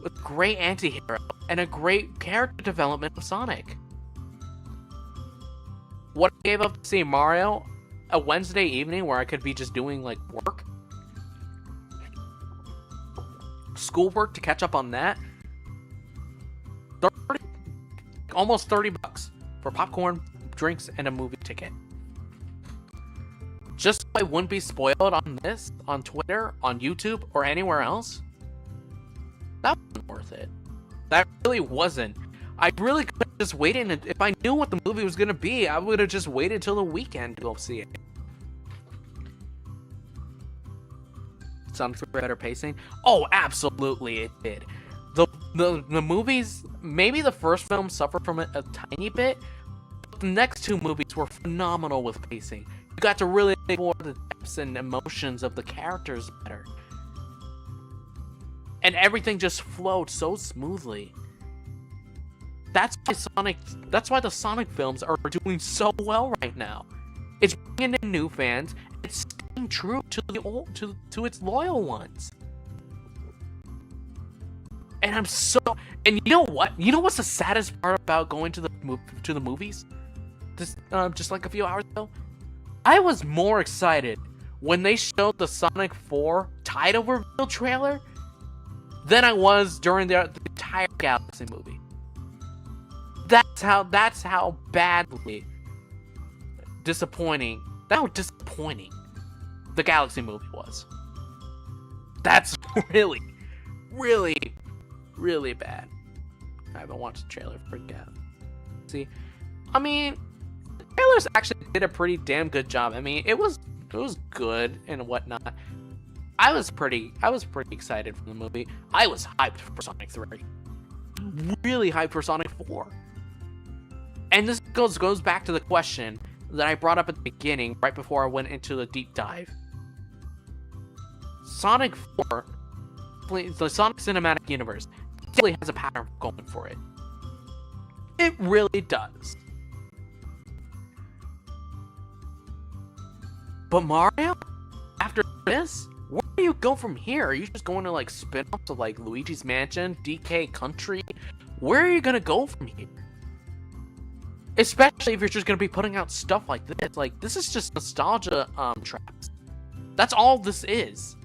with a great anti-hero, and a great character development of Sonic. What I gave up to see Mario a Wednesday evening where I could be just doing like work, schoolwork to catch up on that. Almost $30 for popcorn, drinks, and a movie ticket. Just so I wouldn't be spoiled on this, on Twitter, on YouTube, or anywhere else. That wasn't worth it. That really wasn't. I really could have just waited, and if I knew what the movie was gonna be, I would have just waited till the weekend to go see it. Sounds better pacing? Oh, absolutely it did. The movies, maybe the first film suffered from it a tiny bit, but the next two movies were phenomenal with pacing. You got to really explore the depths and emotions of the characters better. And everything just flowed so smoothly. That's why the Sonic films are doing so well right now. It's bringing in new fans, it's staying true to the old, to its loyal ones. And and you know what? You know what's the saddest part about going to the movies? Just like a few hours ago? I was more excited when they showed the Sonic 4 title reveal trailer than I was during the entire Galaxy movie. That's how badly disappointing the Galaxy movie was. That's really, really, really bad. I haven't watched the trailer for Galaxy. I mean, the trailers actually did a pretty damn good job. I mean, it was good and whatnot. I was pretty excited for the movie. I was hyped for Sonic 3. Really hyped for Sonic 4. And this goes back to the question that I brought up at the beginning, right before I went into the deep dive. Sonic 4, the Sonic Cinematic Universe, definitely has a pattern going for it. It really does. But Mario, after this, where do you go from here? Are you just going to like spin-offs of like Luigi's Mansion, DK Country? Where are you gonna go from here? Especially if you're just gonna be putting out stuff like this. Like, this is just nostalgia traps. That's all this is.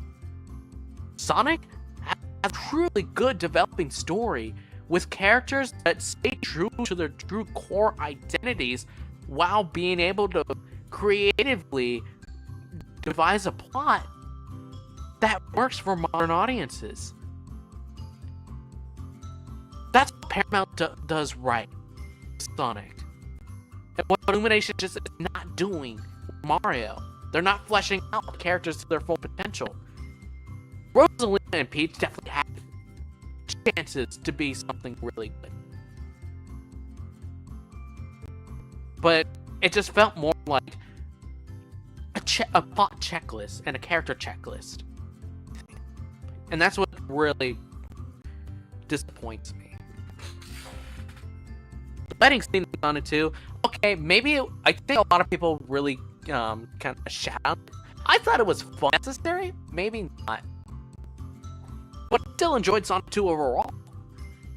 Sonic has a truly good developing story with characters that stay true to their true core identities while being able to creatively devise a plot that works for modern audiences. That's what Paramount does right with Sonic. And what Illumination just is not doing with Mario. They're not fleshing out characters to their full potential. Rosalina and Peach definitely had chances to be something really good. But it just felt more like a plot checklist and a character checklist. And that's what really disappoints me. The wedding scene on it too. Okay, maybe I think a lot of people really kind of shout out. I thought it was fun. Necessary? Maybe not. But I still enjoyed Sonic 2 overall.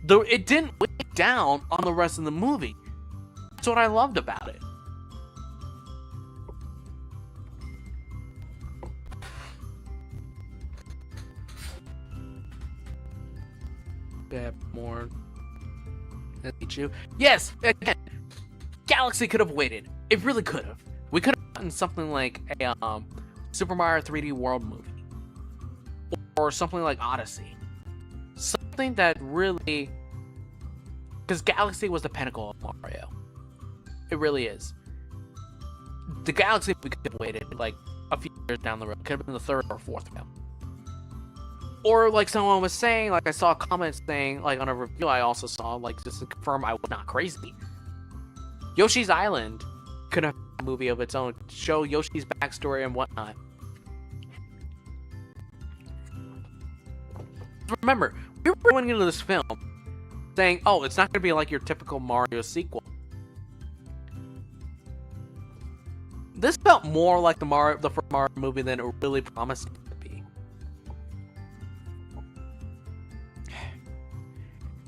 Though it didn't weigh down on the rest of the movie. That's what I loved about it. More. Yes, again, Galaxy could have waited. It really could have. We could have gotten something like a Super Mario 3D World movie, or something like Odyssey. Something that really, because Galaxy was the pinnacle of Mario. It really is. The Galaxy we could have waited like a few years down the road. Could have been the third or fourth film. Or like someone was saying, like I saw comments saying, like on a review I also saw, like just to confirm I was not crazy. Yoshi's Island could have a movie of its own, show Yoshi's backstory and whatnot. Remember, we were going into this film saying, oh, it's not going to be like your typical Mario sequel. This felt more like the first Mario movie than it really promised it to be.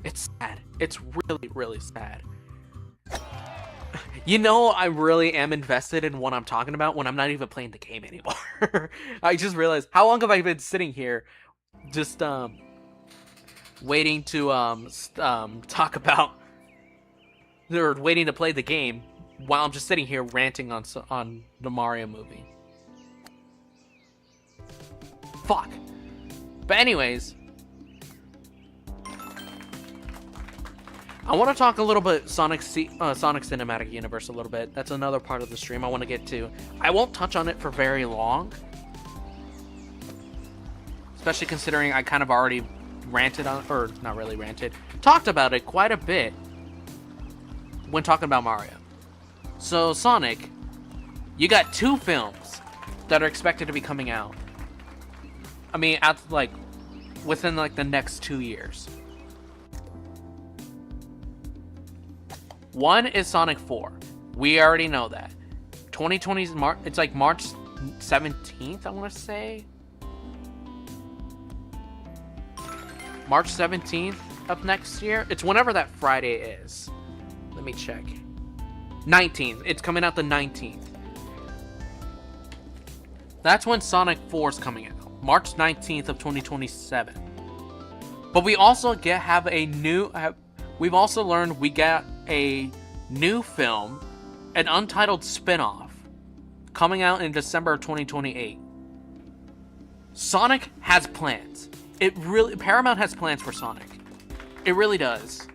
It's sad. It's really, really sad. You know, I really am invested in what I'm talking about when I'm not even playing the game anymore. I just realized, how long have I been sitting here just waiting to talk about, or waiting to play the game while I'm just sitting here ranting on the Mario movie. Fuck. But anyways, I want to talk a little bit Sonic Cinematic Universe a little bit. That's another part of the stream I want to get to. I won't touch on it for very long, especially considering I kind of already ranted on, or not really ranted, talked about it quite a bit when talking about Mario. So Sonic, you got 2 films that are expected to be coming out. I mean, within the next 2 years. One is Sonic 4. We already know that. 2020's it's like March 17th, I want to say. March 17th of next year. It's whenever that Friday is. Let me check. 19th. It's coming out the 19th. That's when Sonic 4 is coming out. March 19th of 2027. But we also have a new... We've also learned we got a new film, an untitled spin-off, coming out in December of 2028. Sonic has plans. Paramount has plans for Sonic. It really does.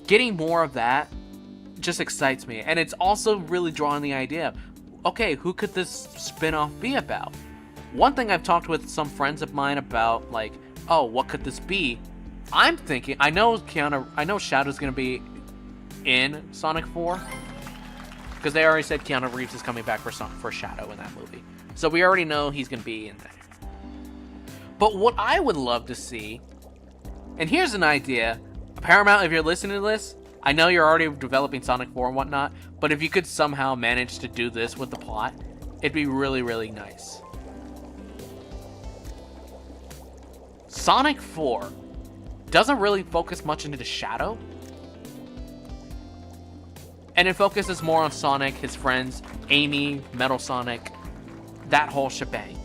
Getting more of that just excites me. And it's also really drawing the idea, okay, who could this spin-off be about? One thing I've talked with some friends of mine about, like, oh, what could this be? I'm thinking, I know Shadow's gonna be in Sonic 4, because they already said Keanu Reeves is coming back for Shadow in that movie. So we already know he's gonna be in there. But what I would love to see, and here's an idea, Paramount, if you're listening to this, I know you're already developing Sonic 4 and whatnot, but if you could somehow manage to do this with the plot, it'd be really, really nice. Sonic 4 doesn't really focus much into Shadow, and it focuses more on Sonic, his friends, Amy, Metal Sonic, that whole shebang.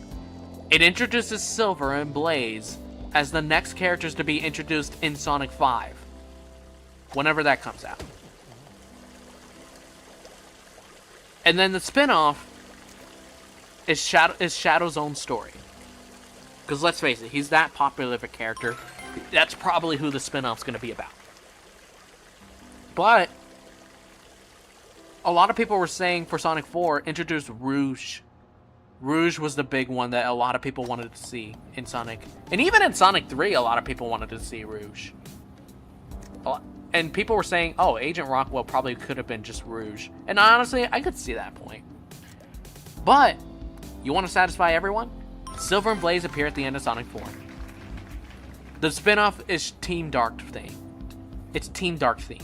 It introduces Silver and Blaze as the next characters to be introduced in Sonic 5, whenever that comes out. And then the spin-off is Shadow's own story. Because let's face it, he's that popular of a character. That's probably who the spin-off's going to be about. But a lot of people were saying for Sonic 4, introduce Rouge. Rouge was the big one that a lot of people wanted to see in Sonic. And even in Sonic 3, a lot of people wanted to see Rouge. And people were saying, oh, Agent Rockwell probably could have been just Rouge. And honestly, I could see that point. But, you want to satisfy everyone? Silver and Blaze appear at the end of Sonic 4. The spin-off is Team Dark themed. It's Team Dark themed.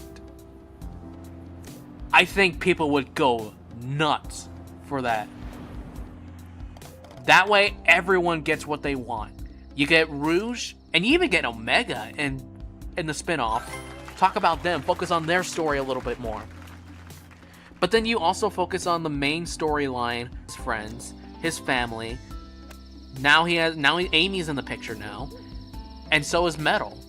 I think people would go nuts for that. That way, everyone gets what they want. You get Rouge, and you even get Omega in the spin-off. Talk about them, focus on their story a little bit more. But then you also focus on the main storyline, his friends, his family. Now Amy's in the picture now. And so is Metal.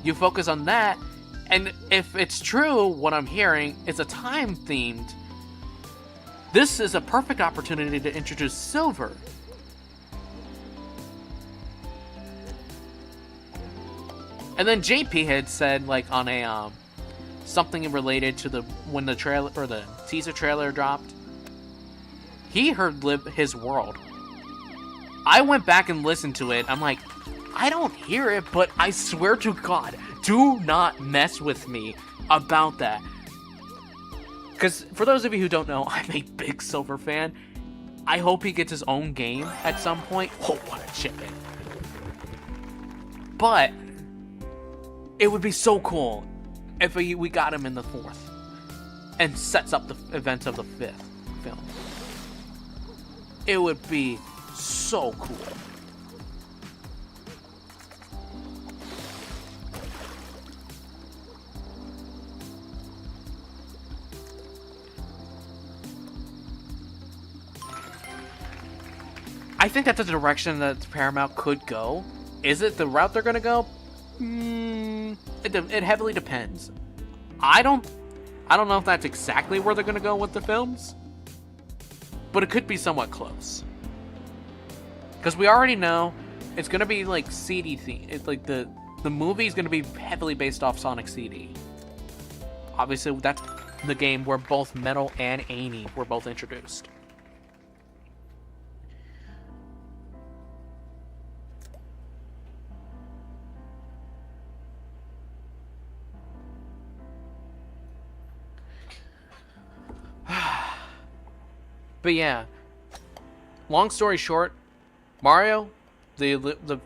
You focus on that, and if it's true, what I'm hearing is a time-themed. This is a perfect opportunity to introduce Silver. And then JP had said, like, on a something related to when the trailer or the teaser trailer dropped, he heard Live His World. I went back and listened to it. I'm like, I don't hear it, but I swear to God, do not mess with me about that. Because for those of you who don't know, I'm a big Silver fan. I hope he gets his own game at some point. Oh, what a chip in. But It would be so cool if we got him in the 4th and sets up the events of the 5th film. It would be so cool. I think that's the direction that Paramount could go. Is it the route they're gonna go? It heavily depends. I don't know if that's exactly where they're gonna go with the films, but it could be somewhat close. Because we already know it's gonna be like CD theme. It's like the movie is gonna be heavily based off Sonic CD. Obviously, that's the game where both Metal and Amy were both introduced. But yeah, long story short, Mario, the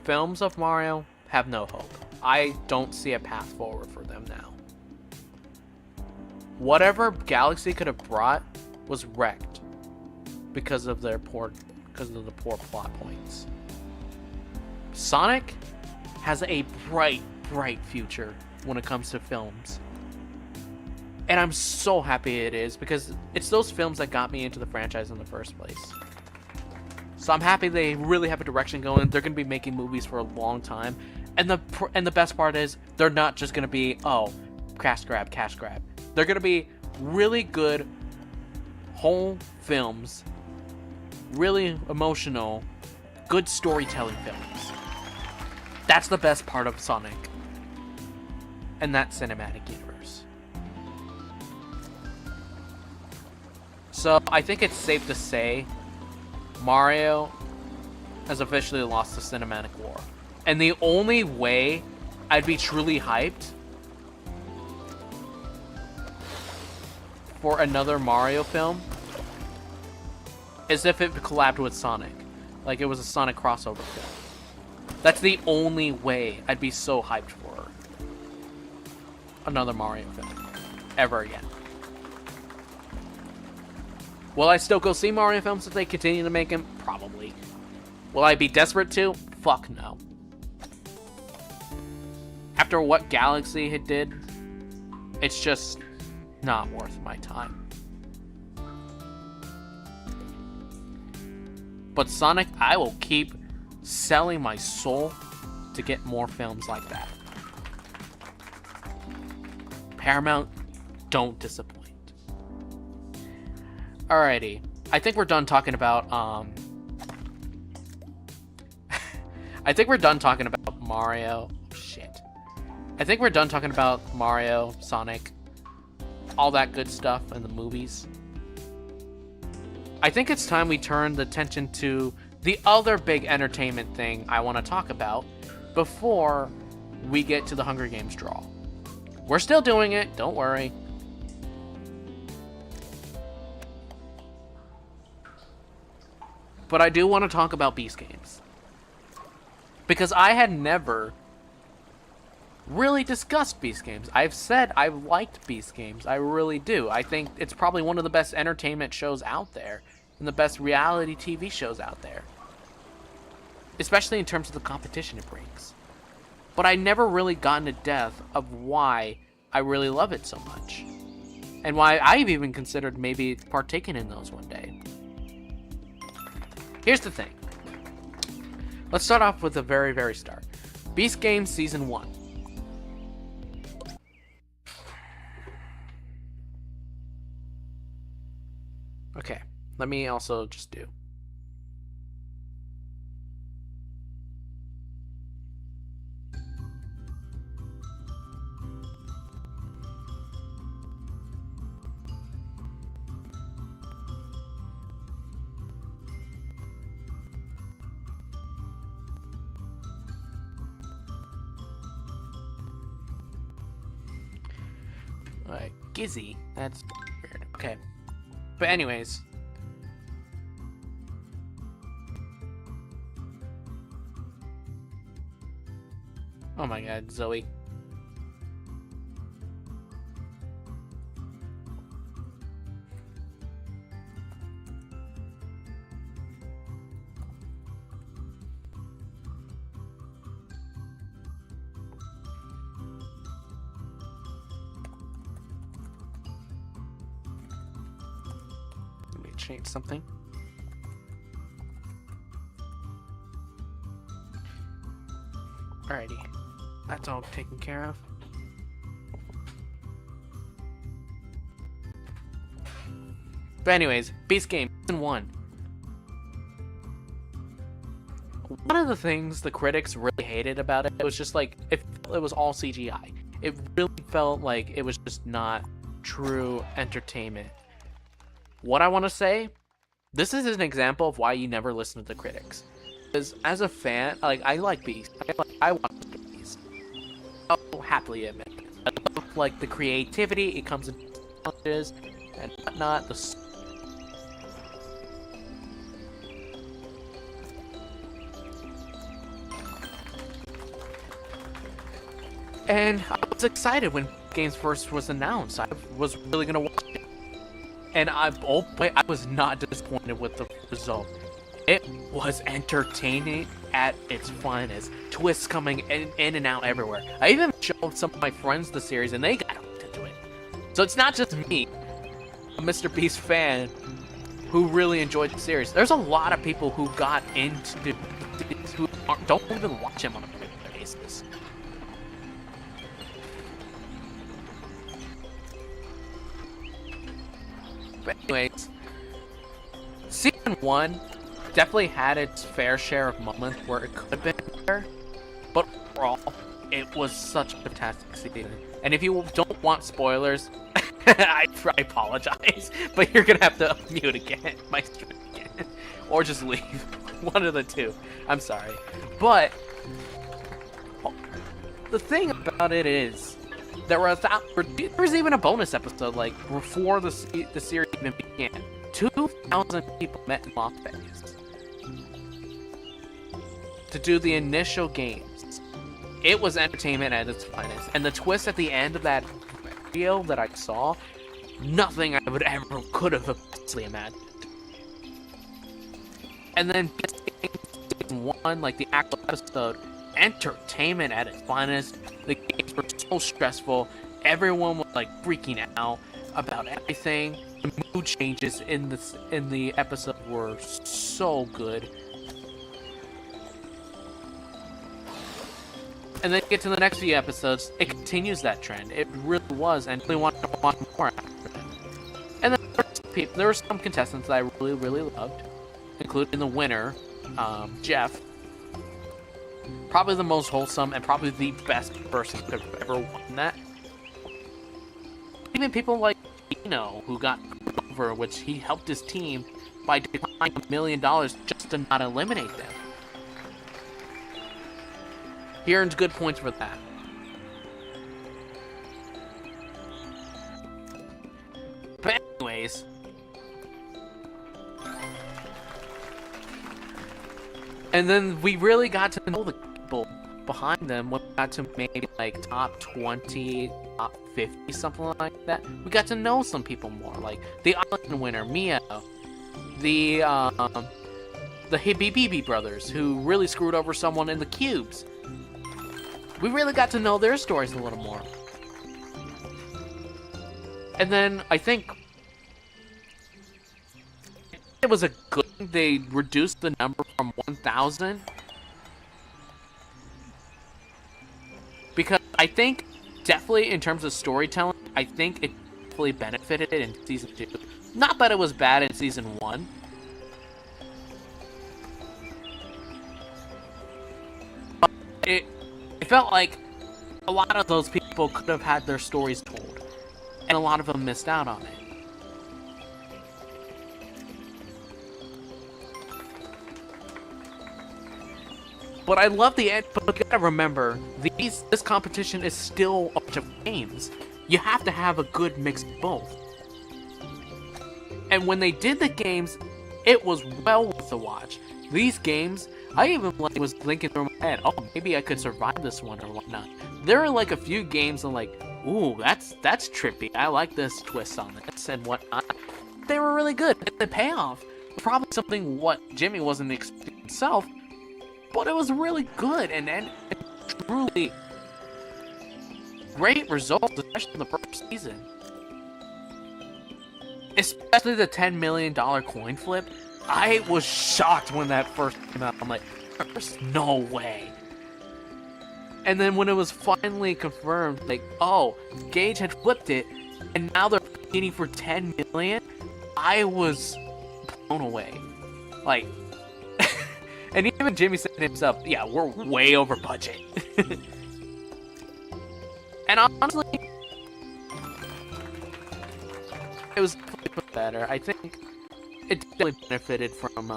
films of Mario have no hope. I don't see a path forward for them now. Whatever Galaxy could have brought was wrecked because of the poor plot points. Sonic has a bright future when it comes to films. And I'm so happy it is, because it's those films that got me into the franchise in the first place. So I'm happy they really have a direction going. They're going to be making movies for a long time. And the best part is, they're not just going to be, oh, cash grab. They're going to be really good whole films, really emotional, good storytelling films. That's the best part of Sonic and that cinematic universe. So I think it's safe to say Mario has officially lost the cinematic war. And the only way I'd be truly hyped for another Mario film is if it collabed with Sonic. Like it was a Sonic crossover film. That's the only way I'd be so hyped for another Mario film ever again. Will I still go see Mario films if they continue to make them? Probably. Will I be desperate to? Fuck no. After what Galaxy had did, it's just not worth my time. But Sonic, I will keep selling my soul to get more films like that. Paramount, don't disappoint. Alrighty, I think we're done talking about, I think we're done talking about Mario. Shit. I think we're done talking about Mario, Sonic, all that good stuff in the movies. I think it's time we turn the attention to the other big entertainment thing I want to talk about before we get to the Hunger Games draw. We're still doing it, don't worry. But I do want to talk about Beast Games. Because I had never really discussed Beast Games. I've said I liked Beast Games. I really do. I think it's probably one of the best entertainment shows out there. And the best reality TV shows out there. Especially in terms of the competition it brings. But I never really gotten to depth of why I really love it so much. And why I've even considered maybe partaking in those one day. Here's the thing. Let's start off with the very, very start. Beast Games Season 1. Okay, let me also just do. Alright, Gizzy. That's weird. Okay. But anyways. Oh my god, Zoe. change something. Alrighty, that's all taken care of. But anyways, Beast Game Season 1. One of the things the critics really hated about it was just like it was all CGI. It really felt like it was just not true entertainment. What I want to say, this is an example of why you never listen to the critics. Because as a fan, like I like Beast. I watch Beast. I'll happily admit it. I love like the creativity. It comes in challenges and whatnot. And I was excited when Games first was announced. I was really gonna watch it. And I was not disappointed with the result. It was entertaining at its finest. Twists coming in and out everywhere. I even showed some of my friends the series and they got hooked into it. So it's not just me, a Mr. Beast fan, who really enjoyed the series. There's a lot of people who got into the series who don't even watch him on a regular basis. But anyways, Season 1 definitely had its fair share of moments where it could have been better, but overall, it was such a fantastic season. And if you don't want spoilers, I apologize, but you're gonna have to mute again, my stream again, or just leave. One of the two. I'm sorry. But the thing about it is, there was even a bonus episode, like, before the series even began. 2,000 people met in Las Vegas to do the initial games. It was entertainment at its finest. And the twist at the end of that video that I saw, nothing I would ever could have possibly imagined. And then Season 1, like the actual episode, entertainment at its finest. The games were so stressful. Everyone was like freaking out about everything. The mood changes in the episode were so good. And then you get to the next few episodes, it continues that trend. It really was, and we want to watch more after that. And then there were some contestants that I really, really loved, including the winner, Jeff. Probably the most wholesome and probably the best person who could have ever won that. Even people like Dino, who got over, which he helped his team by declining $1 million just to not eliminate them. He earned good points for that. But anyways, and then we really got to know the people behind them. We got to maybe like top 20, top 50, something like that. We got to know some people more, like the Island winner, Mia, the Hibibibi brothers, who really screwed over someone in the cubes. We really got to know their stories a little more. And then I think it was a good thing they reduced the number from 1,000. Because I think, definitely in terms of storytelling, I think it definitely benefited it in Season 2. Not that it was bad in Season 1. But it felt like a lot of those people could have had their stories told. And a lot of them missed out on it. But I love the end, but you gotta remember, this competition is still a bunch of games. You have to have a good mix of both. And when they did the games, it was well worth the watch. These games, I even was thinking through my head, oh, maybe I could survive this one or whatnot. There are like a few games I'm like, ooh, that's trippy. I like this twist on this and whatnot. They were really good. And the payoff was probably something what Jimmy wasn't expecting himself, but it was really good and truly great results, especially in the first season. especially the $10 million coin flip. I was shocked when that first came out. I'm like, there's no way. And then when it was finally confirmed, like, oh, Gage had flipped it, and now they're competing for 10 million, I was blown away. Like, and even Jimmy said himself, yeah, we're way over budget. And honestly, it was better. I think it definitely benefited from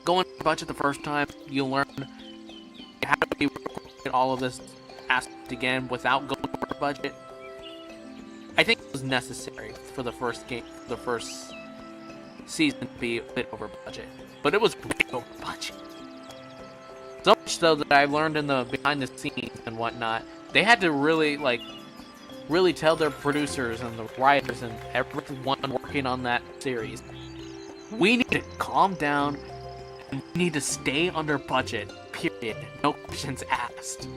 going over budget the first time. You learn how to be all of this aspect again without going over budget. I think it was necessary for the first game, the first season to be a bit over budget, but it was way over budget. So much so that I learned in the behind the scenes and whatnot, they had to really tell their producers and the writers and everyone working on that series, we need to calm down and we need to stay under budget, period. No questions asked.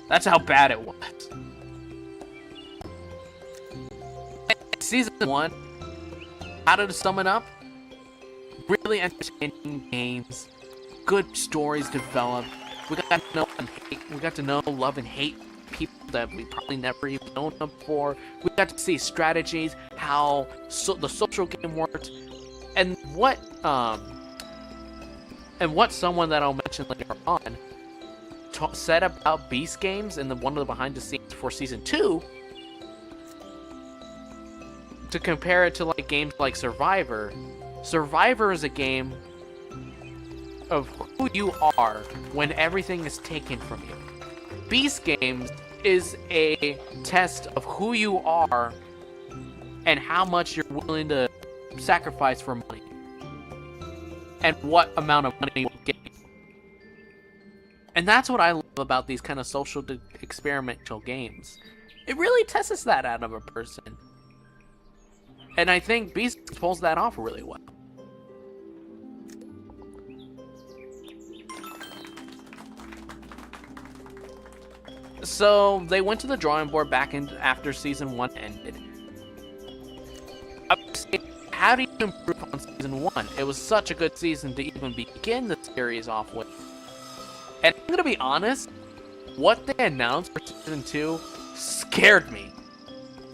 That's how bad it was. Season 1, how to sum it up, really entertaining games, good stories developed. We got to know, love, and hate people that we probably never even known them before. We got to see strategies, how the social game worked, and what someone that I'll mention later on said about Beast Games in one of the behind the scenes for season 2. To compare it to like games like Survivor. Survivor is a game of who you are when everything is taken from you. Beast Games is a test of who you are and how much you're willing to sacrifice for money. And what amount of money will get you. And that's what I love about these kind of social experimental games. It really tests that out of a person. And I think Beast pulls that off really well. So they went to the drawing board back in after season 1 ended. How do you improve on season 1? It was such a good season to even begin the series off with. And I'm gonna be honest, what they announced for season 2 scared me.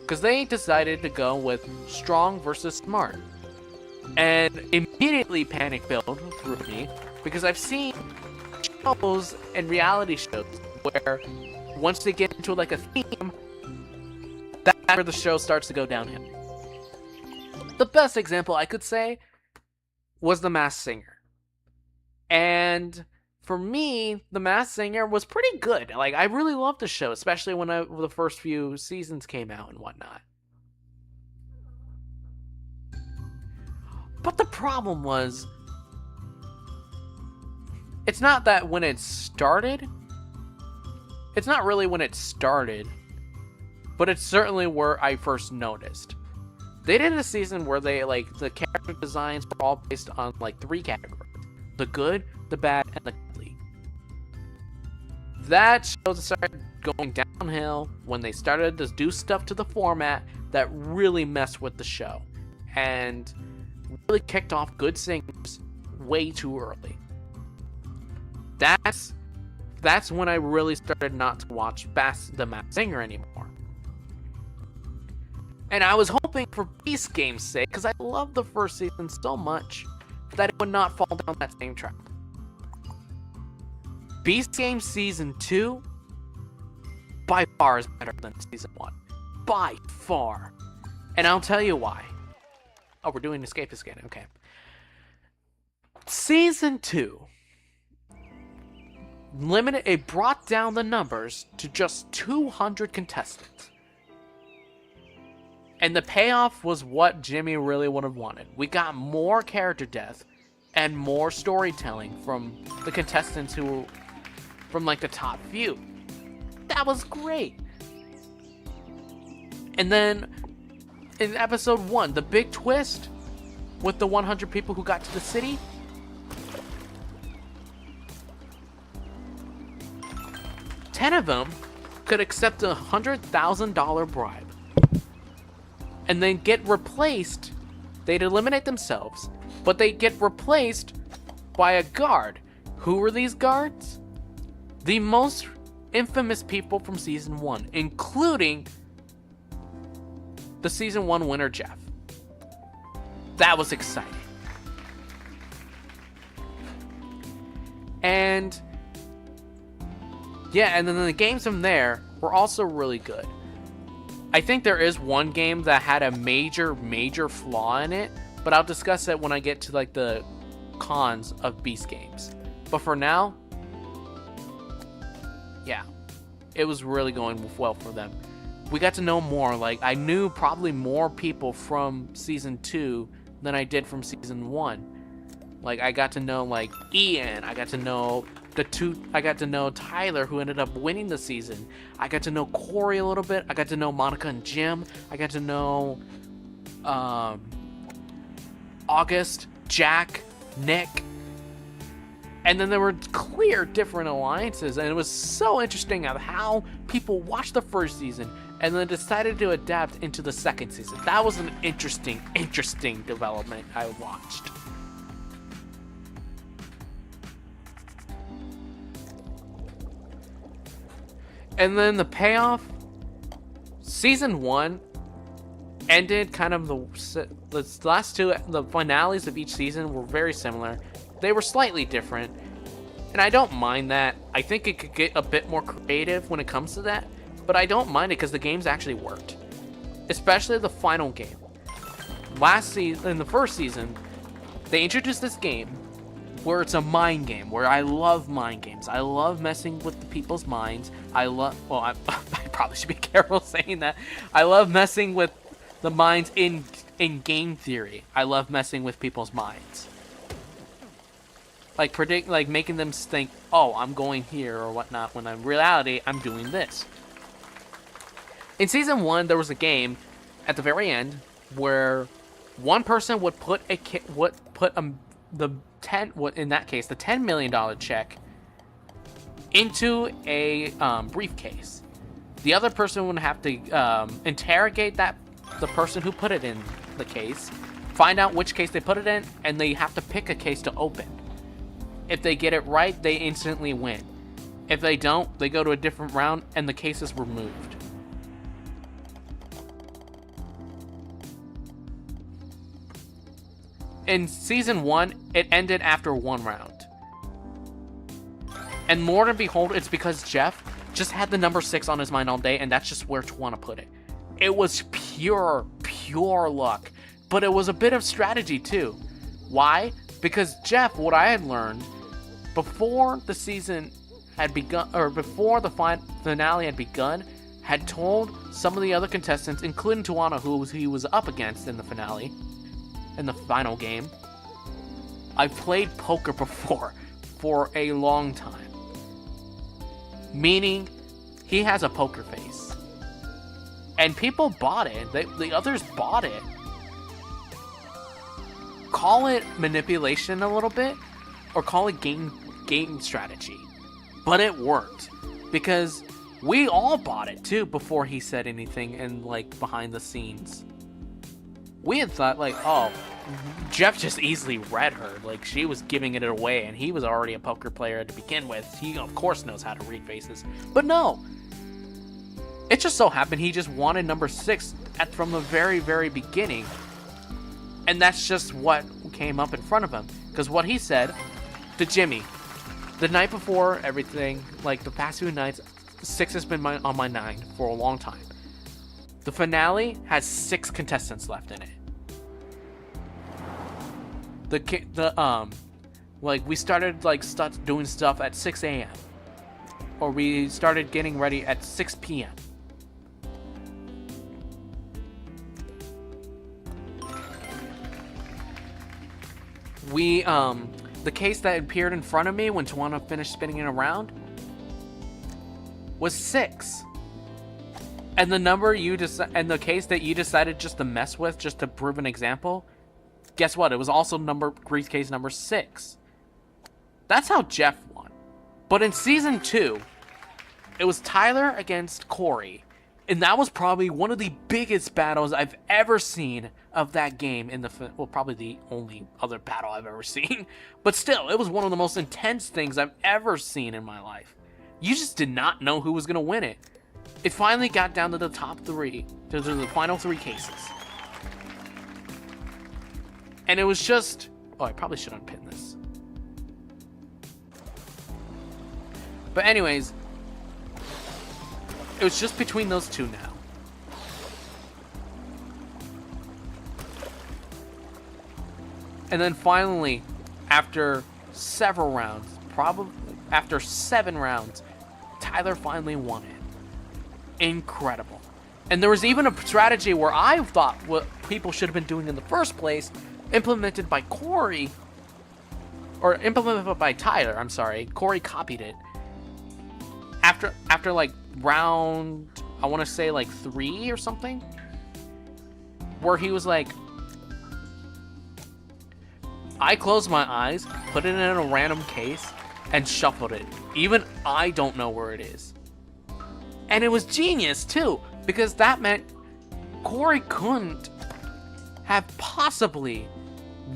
Because they decided to go with strong versus smart. And immediately panic filled through me, because I've seen shows and reality shows where once they get into like a theme, that's where the show starts to go downhill. The best example I could say was The Masked Singer. And for me, The Masked Singer was pretty good. Like, I really loved the show, especially when the first few seasons came out and whatnot. But the problem was, it's not that when it started, it's not really when it started, but it's certainly where I first noticed. They did a season where they, like, the character designs were all based on, like, 3 categories. The good, the bad, and the ugly. That show started going downhill when they started to do stuff to the format that really messed with the show. And really kicked off good singers way too early. That's when I really started not to watch The Masked Singer anymore. And I was hoping for Beast Game's sake, because I loved the first season so much, that it would not fall down that same trap. Beast Game Season 2, by far is better than Season 1. By far. And I'll tell you why. Oh, we're doing Escapist again, okay. Season 2 it brought down the numbers to just 200 contestants. And the payoff was what Jimmy really would have wanted. We got more character death and more storytelling from the contestants from like the top few. That was great. And then in episode 1, the big twist with the 100 people who got to the city. Ten of them could accept a $100,000 bribe. and then get replaced. They'd eliminate themselves, but they get replaced by a guard. Who were these guards? The most infamous people from Season 1, including the Season 1 winner, Jeff. That was exciting. And yeah, and then the games from there were also really good. I think there is one game that had a major flaw in it, but I'll discuss it when I get to like the cons of Beast games. But for now, yeah, it was really going well for them. We got to know more. Like, I knew probably more people from Season 2 than I did from Season 1. Like, I got to know, like, Ian. I got to know Tyler, who ended up winning the season. I got to know Corey a little bit. I got to know Monica and Jim. I got to know August, Jack, Nick. And then there were clear different alliances, and it was so interesting of how people watched the first season and then decided to adapt into the second season. That was an interesting development I watched. And then the payoff, Season 1 ended kind of the last two, the finales of each season were very similar. They were slightly different, and I don't mind that. I think it could get a bit more creative when it comes to that, but I don't mind it because the games actually worked. Especially the final game. In the first season, they introduced this game where it's a mind game, where I love mind games. I love messing with the people's minds. I probably should be careful saying that. I love messing with the minds in game theory. I love messing with people's minds. Like making them think, oh, I'm going here or whatnot, when in reality, I'm doing this. In Season 1, there was a game at the very end where one person would put the $10 million check into a briefcase. The other person would have to interrogate the person who put it in the case, find out which case they put it in, and they have to pick a case to open. If they get it right, they instantly win. If they don't, they go to a different round and the case is removed. In Season 1, it ended after one round. And more than behold, it's because Jeff just had the number 6 on his mind all day, and that's just where to want to put it. It was pure luck. But it was a bit of strategy too. Why? Because Jeff, what I had learned before the season had begun, or before the finale had begun, had told some of the other contestants, including Tawana, who he was up against in the finale, in the final game, I've played poker before for a long time. Meaning, he has a poker face. And people bought it. The others bought it. Call it manipulation a little bit, or call it game strategy. But it worked. Because we all bought it too before he said anything, and like behind the scenes. We had thought like, oh, Jeff just easily read her. Like, she was giving it away, and he was already a poker player to begin with. He, of course, knows how to read faces. But no. It just so happened he just wanted number 6 from the very, very beginning. And that's just what came up in front of him. Because what he said to Jimmy, the night before everything, like the past few nights, 6 has been on my mind for a long time. The finale has 6 contestants left in it. We started doing stuff at 6 a.m. Or we started getting ready at 6 p.m. The case that appeared in front of me when Tawana finished spinning it around was 6. And the number and the case that you decided just to mess with, just to prove an example, guess what? It was also briefcase number 6. That's how Jeff won. But in Season 2, it was Tyler against Corey. And that was probably one of the biggest battles I've ever seen of that game in the... Well, probably the only other battle I've ever seen. But still, it was one of the most intense things I've ever seen in my life. You just did not know who was going to win it. It finally got down to the top 3. To the final 3 cases. And it was just... Oh, I probably should unpin this. But anyways... It was just between those two now. And then finally, after several rounds, probably after 7 rounds, Tyler finally won it. Incredible. And there was even a strategy where I thought what people should have been doing in the first place, implemented by Corey, or implemented by Tyler, I'm sorry. Corey copied it. After like round, I want to say like 3 or something, where he was like, I closed my eyes, put it in a random case, and shuffled it. Even I don't know where it is. And it was genius too, because that meant Corey couldn't have possibly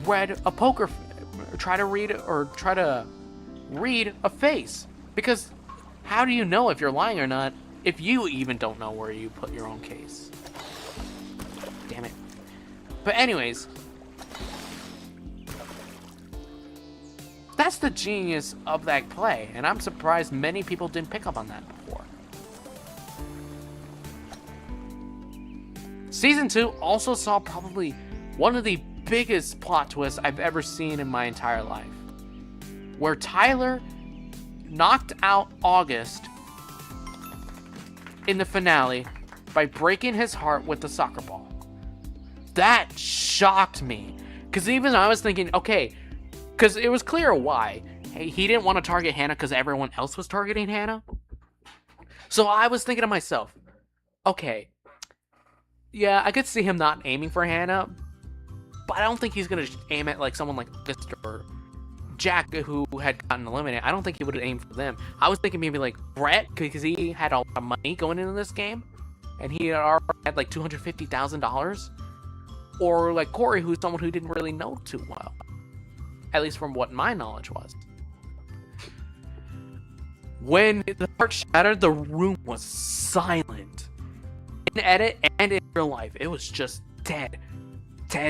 read a poker, try to read a face, because how do you know if you're lying or not if you even don't know where you put your own case? Damn it. But anyways, that's the genius of that play, and I'm surprised many people didn't pick up on that before. Season 2 also saw probably one of the biggest plot twists I've ever seen in my entire life, where Tyler knocked out August in the finale by breaking his heart with the soccer ball. That shocked me, because even I was thinking, okay, because it was clear why. Hey, he didn't want to target Hannah because everyone else was targeting Hannah. So I was thinking to myself, okay, yeah, I could see him not aiming for Hannah, but I don't think he's going to aim at like someone like Mr. or Jack, who had gotten eliminated. I don't think he would have aimed for them. I was thinking maybe like Brett, because he had a lot of money going into this game, and he already had like $250,000. Or like Corey, who's someone who didn't really know too well, at least from what my knowledge was. When the heart shattered, the room was silent. In edit and in real life, it was just dead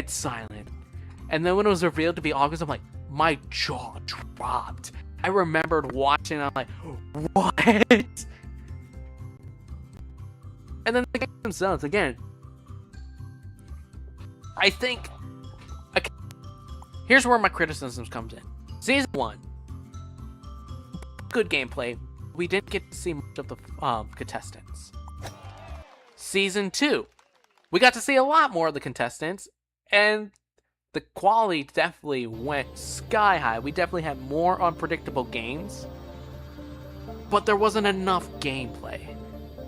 silent. And then when it was revealed to be August, I'm like, my jaw dropped. I remembered watching, I'm like, what? And then the game themselves, again, I think, okay, here's where my criticisms comes in. Season 1, good gameplay. We didn't get to see much of the contestants. Season 2, we got to see a lot more of the contestants, and the quality definitely went sky high. We definitely had more unpredictable games, but there wasn't enough gameplay.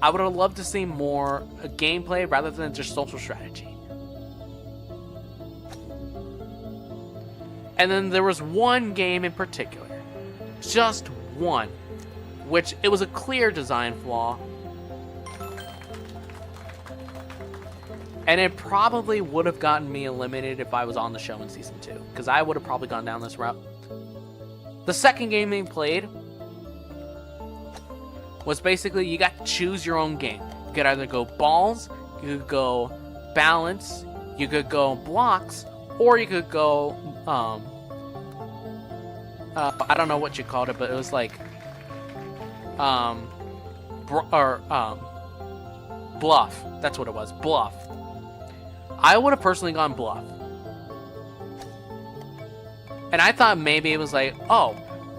I would have loved to see more gameplay rather than just social strategy. And then there was one game in particular, just one, which it was a clear design flaw, and it probably would have gotten me eliminated if I was on the show in Season 2, because I would have probably gone down this route. The second game they played was basically, you got to choose your own game. You could either go balls, you could go balance, you could go blocks, or you could go, I don't know what you called it, but it was like, bluff. That's what it was, bluff. I would have personally gone bluff. And I thought maybe it was like, oh,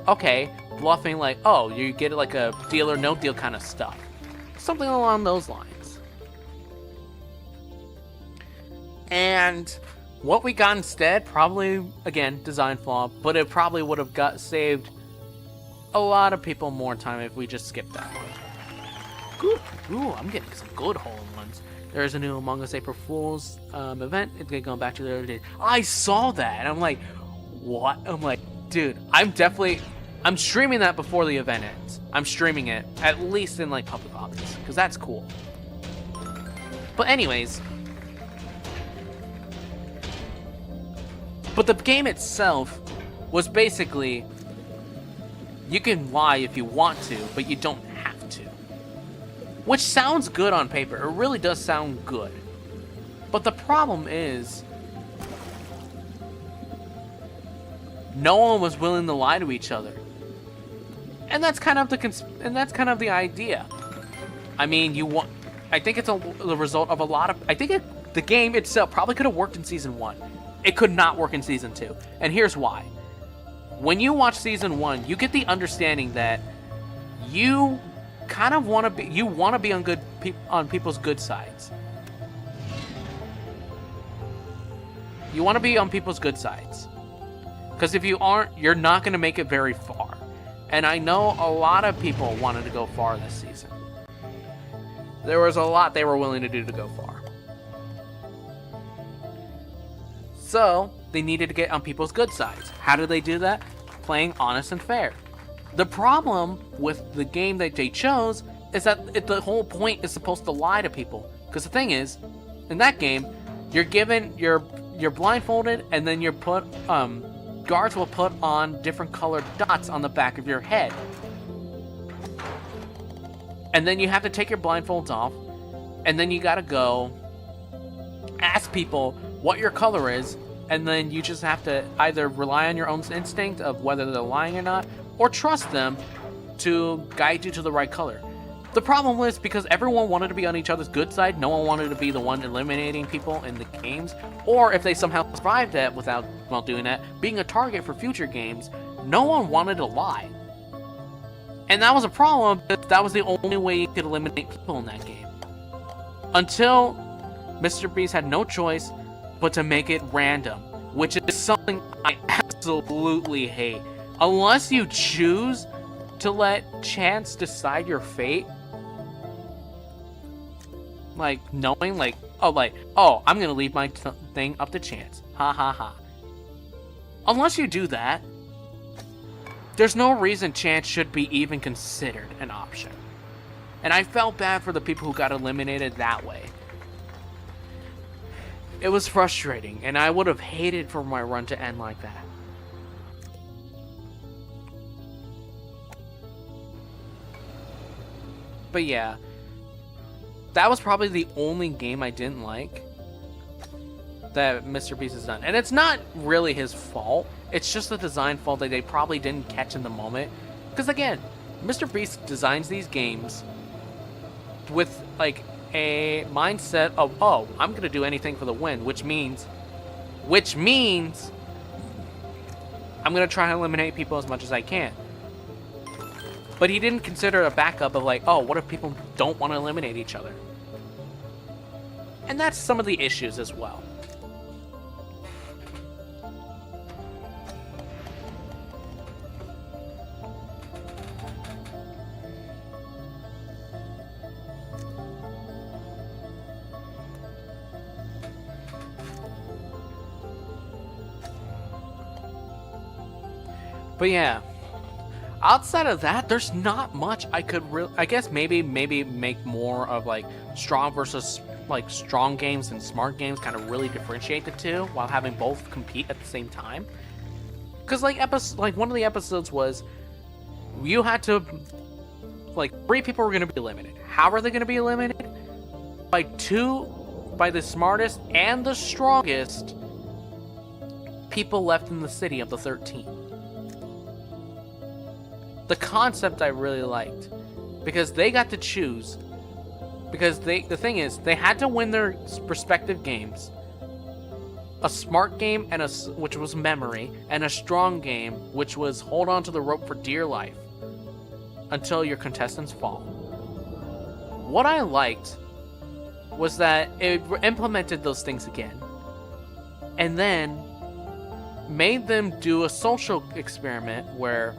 okay, bluffing, like, oh, you get like a deal or no deal kind of stuff. Something along those lines. And what we got instead, probably, again, design flaw, but it probably would have saved a lot of people more time if we just skipped that one. Ooh, I'm getting some good hole-in-ones. There's a new Among Us April Fool's event. It's going back to the other day. I saw that, and I'm like, what? I'm like, dude, I'm streaming that before the event ends. I'm streaming it, at least in, like, public office, because that's cool. But anyways, but the game itself was basically, you can lie if you want to, but you don't have to. Which sounds good on paper. It really does sound good. But the problem is, no one was willing to lie to each other. And that's kind of the idea. I mean, I think it's the result of a lot of... I think the game itself probably could have worked in Season 1. It could not work in Season 2. And here's why. When you watch Season 1, you get the understanding that you kind of want to be on people's good sides. You want to be on people's good sides. Because if you aren't, you're not going to make it very far. And I know a lot of people wanted to go far this season. There was a lot they were willing to do to go far. So, they needed to get on people's good sides. How did they do that? Playing honest and fair. The problem with the game that they chose is that the whole point is supposed to lie to people. Because the thing is, in that game, you're blindfolded, and then you're put, guards will put on different colored dots on the back of your head. And then you have to take your blindfolds off, and then you gotta go ask people what your color is, and then you just have to either rely on your own instinct of whether they're lying or not, or trust them to guide you to the right color. The problem was, because everyone wanted to be on each other's good side, no one wanted to be the one eliminating people in the games, or if they somehow survived that without, while doing that, being a target for future games, no one wanted to lie. And that was a problem, because that was the only way you could eliminate people in that game. Until Mr. Beast had no choice but to make it random, which is something I absolutely hate. Unless you choose to let chance decide your fate, like knowing, oh, I'm gonna leave my thing up to chance. Ha ha ha. Unless you do that, there's no reason chance should be even considered an option. And I felt bad for the people who got eliminated that way. It was frustrating, and I would have hated for my run to end like that. But yeah, that was probably the only game I didn't like that Mr. Beast has done. And it's not really his fault. It's just the design fault that they probably didn't catch in the moment. Because again, Mr. Beast designs these games with like a mindset of, oh, I'm going to do anything for the win, which means I'm going to try and eliminate people as much as I can. But he didn't consider a backup of like, oh, what if people don't want to eliminate each other? And that's some of the issues as well. But yeah, outside of that, there's not much I could really... I guess maybe make more of like strong versus like strong games and smart games, kind of really differentiate the two while having both compete at the same time. Because like one of the episodes was, you had to, like, 3 people were going to be eliminated. How are they going to be eliminated? By the smartest and the strongest people left in the city of the 13. The concept I really liked, because they got to choose. Because the thing is, they had to win their respective games. A smart game, which was memory, and a strong game, which was hold on to the rope for dear life until your contestants fall. What I liked was that it implemented those things again, and then made them do a social experiment where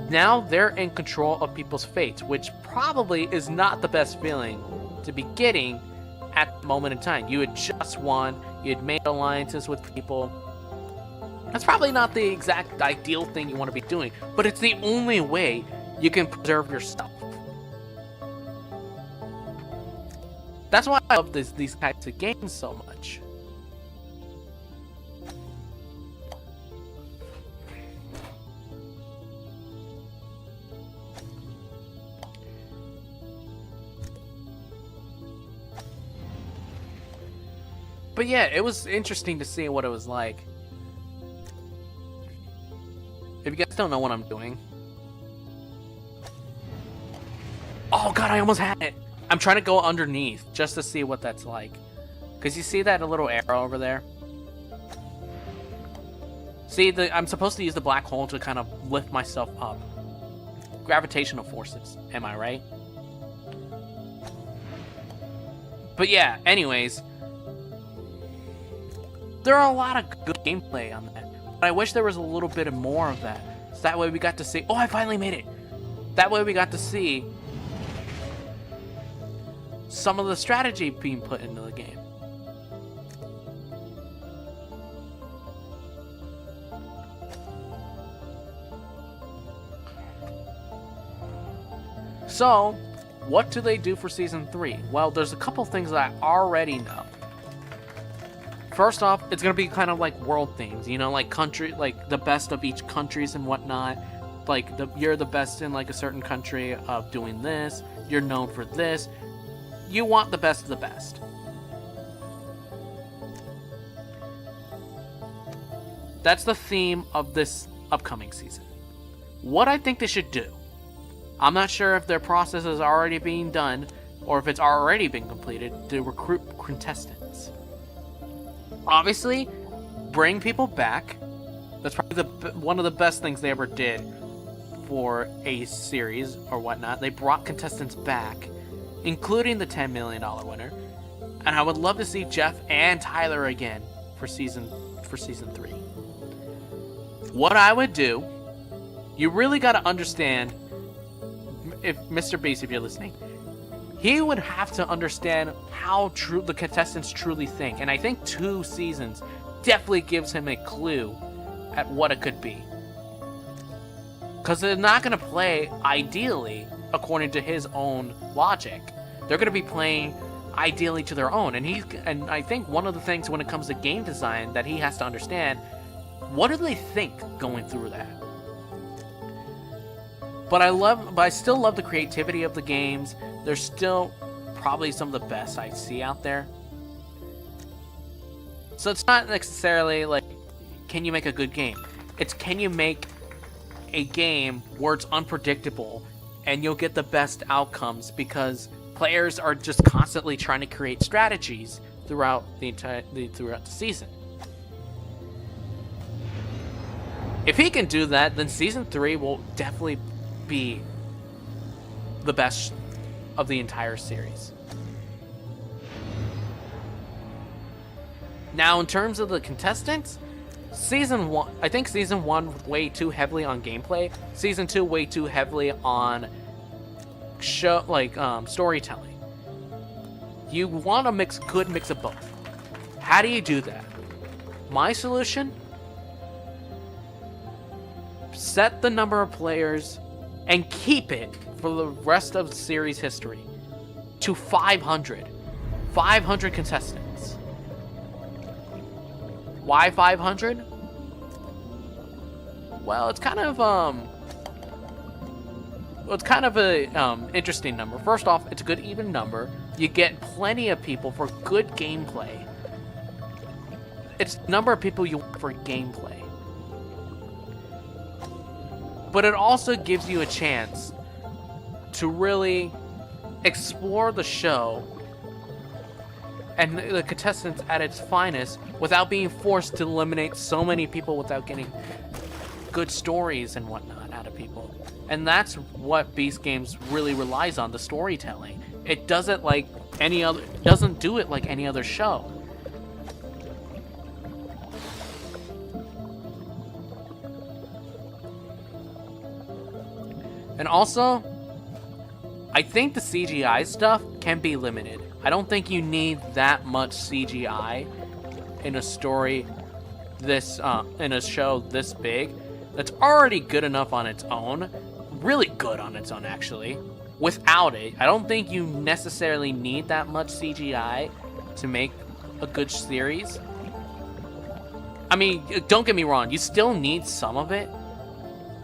now they're in control of people's fates, which probably is not the best feeling to be getting at the moment in time. You had just won, you had made alliances with people. That's probably not the exact ideal thing you want to be doing, but it's the only way you can preserve yourself. That's why I love these types of games so much. But yeah, it was interesting to see what it was like. If you guys don't know what I'm doing. Oh god, I almost had it! I'm trying to go underneath just to see what that's like. Because you see that little arrow over there? See, I'm supposed to use the black hole to kind of lift myself up. Gravitational forces, am I right? But yeah, anyways. There are a lot of good gameplay on that. But I wish there was a little bit more of that. So that way we got to see... Oh, I finally made it! That way we got to see some of the strategy being put into the game. So, what do they do for Season 3? Well, there's a couple things that I already know. First off, it's gonna be kind of like world themes, you know, like country, like the best of each countries and whatnot. Like you're the best in like a certain country of doing this. You're known for this. You want the best of the best. That's the theme of this upcoming season. What I think they should do. I'm not sure if their process is already being done or if it's already been completed to recruit contestants. Obviously, bring people back. That's probably one of the best things they ever did for a series or whatnot. They brought contestants back, including the $10 million winner. And I would love to see Jeff and Tyler again for season 3. What I would do, you really got to understand, if Mr. Beast, if you're listening, he would have to understand how true the contestants truly think. And I think 2 seasons definitely gives him a clue at what it could be. Because they're not going to play ideally according to his own logic. They're going to be playing ideally to their own. And I think one of the things when it comes to game design that he has to understand, what do they think going through that? But I still love the creativity of the games. They're still probably some of the best I see out there. So it's not necessarily like, can you make a good game? It's, can you make a game where it's unpredictable and you'll get the best outcomes because players are just constantly trying to create strategies throughout the season. If he can do that, then Season 3 will definitely be the best of the entire series. Now, in terms of the contestants, Season 1, I think Season 1 weighed too heavily on gameplay. Season 2 weighed too heavily on storytelling. You want a good mix of both. How do you do that? My solution? Set the number of players and keep it for the rest of the series history to 500. 500 contestants. Why 500? Well, it's kind of a interesting number. First off, it's a good even number. You get plenty of people for good gameplay. It's the number of people you want for gameplay. But it also gives you a chance to really explore the show and the contestants at its finest without being forced to eliminate so many people without getting good stories and whatnot out of people. And that's what Beast Games really relies on, the storytelling. It doesn't do it like any other show. And also, I think the CGI stuff can be limited. I don't think you need that much CGI in a story in a show this big. That's already good enough on its own. Really good on its own, actually. without it, I don't think you necessarily need that much CGI to make a good series. I mean, don't get me wrong, you still need some of it,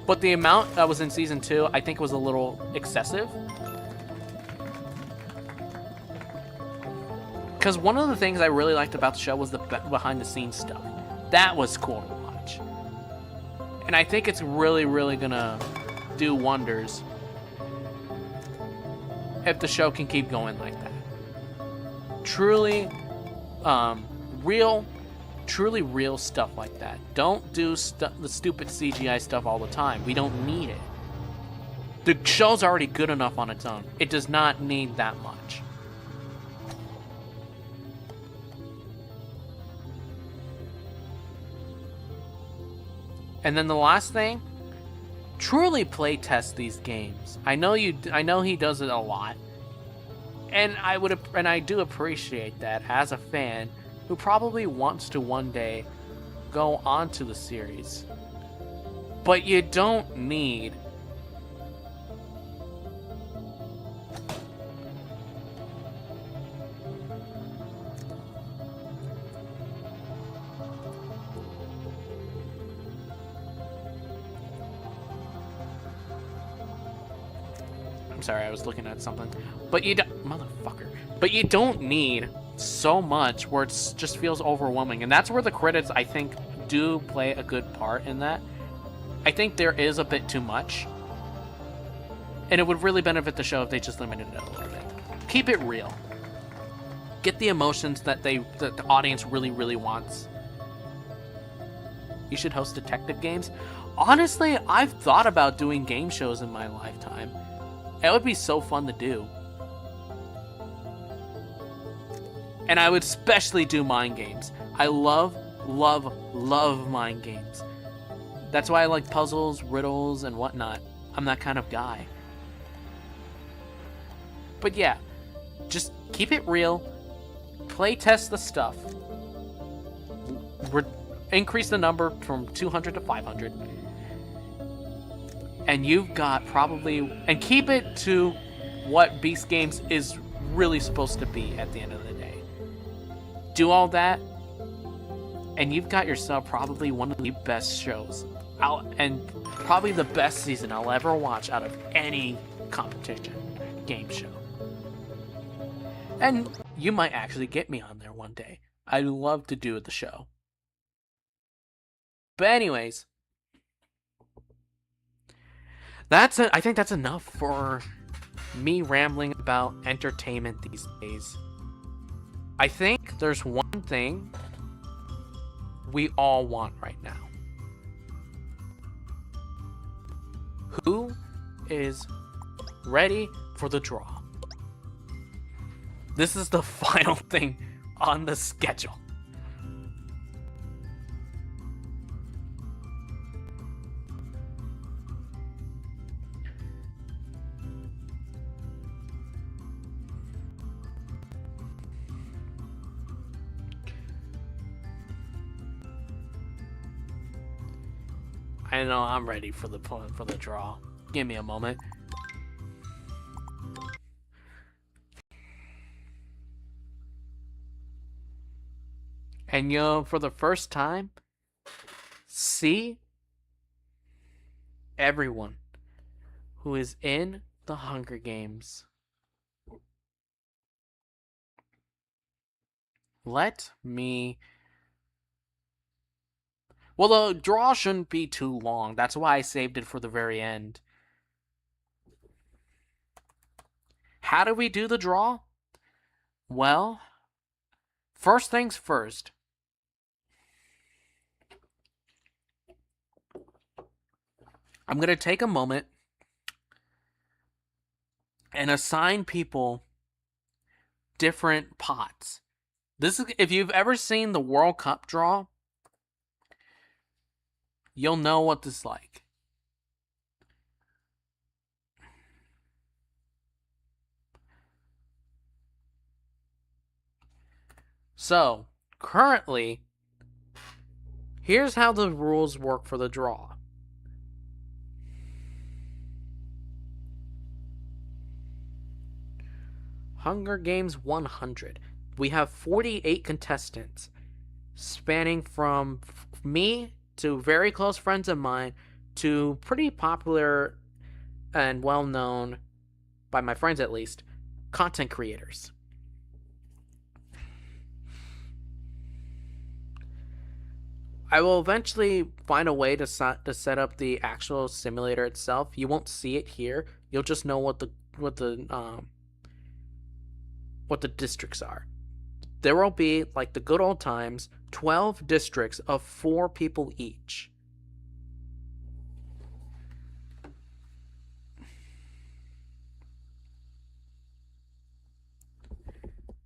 but the amount that was in season 2, I think was a little excessive. Because one of the things I really liked about the show was the behind-the-scenes stuff. That was cool to watch. And I think it's really, really gonna do wonders if the show can keep going like that. Truly, truly real stuff like that. Don't do the stupid CGI stuff all the time. We don't need it. The show's already good enough on its own. It does not need that much. And then the last thing, truly play test these games. I know he does it a lot. And I do appreciate that as a fan who probably wants to one day go on to the series. But you don't need I'm sorry, I was looking at something. But you don't... Motherfucker. But you don't need so much where it just feels overwhelming. And that's where the credits, I think, do play a good part in that. I think there is a bit too much. And it would really benefit the show if they just limited it a little bit. Keep it real. Get the emotions that the audience really, really wants. You should host detective games. Honestly, I've thought about doing game shows in my lifetime. It would be so fun to do. And I would especially do mind games. I love, love, love mind games. That's why I like puzzles, riddles, and whatnot. I'm that kind of guy. But yeah, just keep it real. Play test the stuff. Increase the number from 200 to 500. And you've got probably... And keep it to what Beast Games is really supposed to be at the end of the day. Do all that, and you've got yourself probably one of the best shows out, and probably the best season I'll ever watch out of any competition game show. And you might actually get me on there one day. I'd love to do the show. But anyways... I think that's enough for me rambling about entertainment these days. I think there's one thing we all want right now. Who is ready for the draw? This is the final thing on the schedule. I know I'm ready for the draw. Give me a moment. And for the first time, see everyone who is in the Hunger Games. Let me... Well, the draw shouldn't be too long. That's why I saved it for the very end. How do we do the draw? Well, first things first. I'm going to take a moment and assign people different pots. This is, if you've ever seen the World Cup draw, you'll know what this is like. So, currently, here's how the rules work for the draw. Hunger Games 100. We have 48 contestants, spanning from me to very close friends of mine to pretty popular and well-known, by my friends at least, content creators. I will eventually find a way to set up the actual simulator itself. You won't see it here. You'll just know what the districts are. There will be, like the good old times, 12 districts of 4 people each.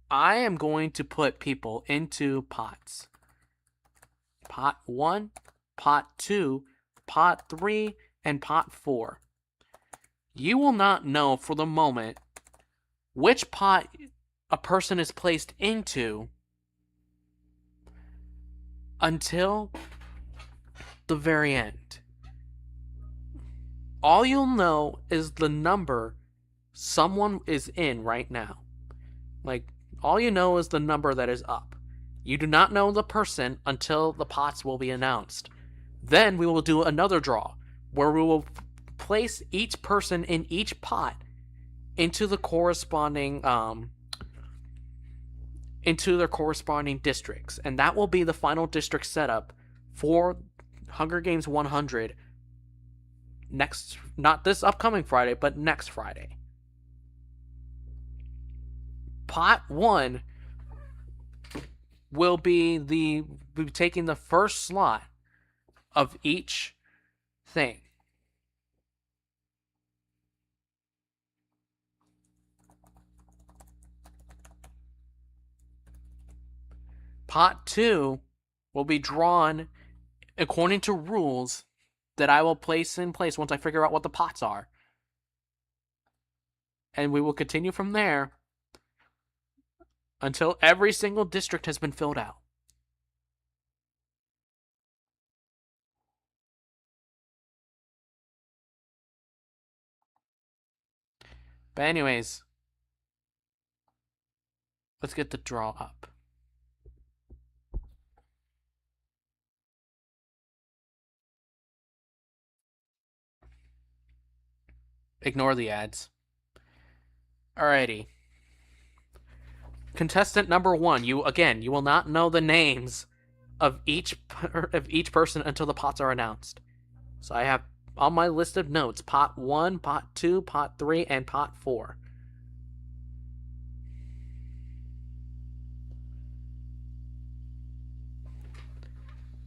I am going to put people into pots. Pot 1, pot 2, pot 3, and pot 4. You will not know for the moment which pot a person is placed into until the very end. All you'll know is the number someone is in right now. Like, all you know is the number that is up. You do not know the person until the pots will be announced. Then we will do another draw, where we will place each person in each pot into the corresponding into their corresponding districts, and that will be the final district setup for Hunger Games 100 next, not this upcoming Friday, but next Friday. Pot 1 will be taking the first slot of each thing. Pot 2 will be drawn according to rules that I will place in place once I figure out what the pots are. And we will continue from there until every single district has been filled out. But anyways, let's get the draw up. Ignore the ads. Alrighty. Contestant number 1, you will not know the names of each person until the pots are announced. So I have on my list of notes pot 1, pot 2, pot 3, and pot 4.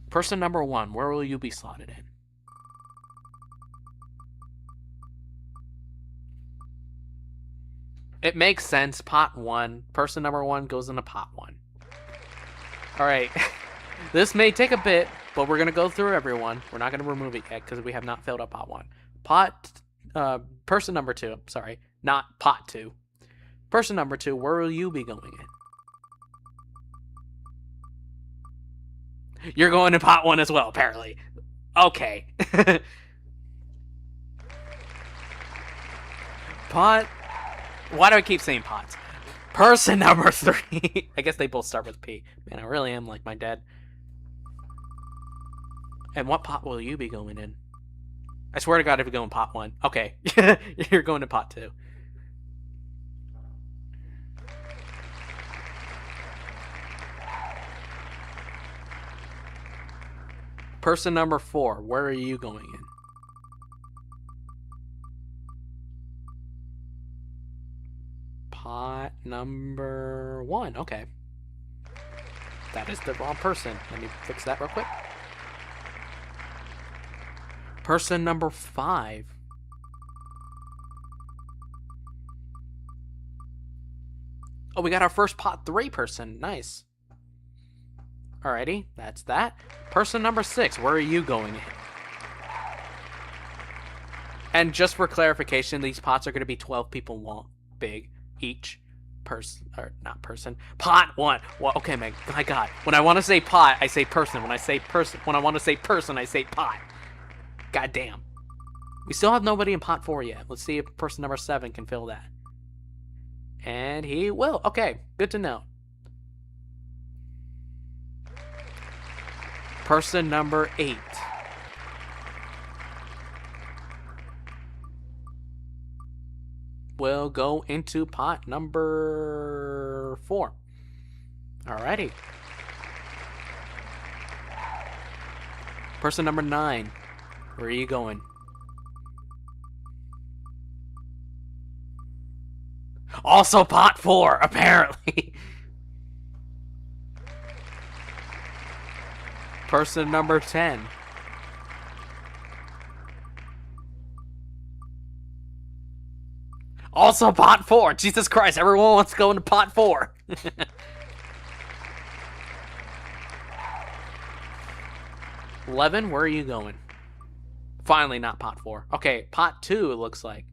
Person number 1, where will you be slotted in? It makes sense. Pot 1. Person number 1 goes into pot 1. Alright. This may take a bit, but we're going to go through everyone. We're not going to remove it yet because we have not filled up pot 1. Person number 2. Sorry. Not pot 2. Person number 2, where will you be going in? You're going to pot 1 as well, apparently. Okay. Pot... Why do I keep saying pots? Person number 3. I guess they both start with P. Man, I really am like my dad. And what pot will you be going in? I swear to God, if you go in pot 1. Okay. You're going to pot 2. Person number 4, where are you going in? Pot number 1. Okay. That is the wrong person. Let me fix that real quick. Person number 5. Oh, we got our first pot 3 person. Nice. Alrighty, that's that. Person number 6, where are you going in? And just for clarification, these pots are going to be 12 people long, big. Each person, or not person, pot 1. Well, okay, my God. When I want to say pot, I say person. When I want to say person, I say pot. God damn. We still have nobody in pot 4 yet. Let's see if person number 7 can fill that. And he will. Okay, good to know. Person number 8. Will go into pot number 4. Alrighty. Person number 9. Where are you going? Also pot 4, apparently. Person number 10. Also pot 4. Jesus Christ, everyone wants to go into pot 4. 11, where are you going? Finally not pot 4. Okay, pot 2 it looks like.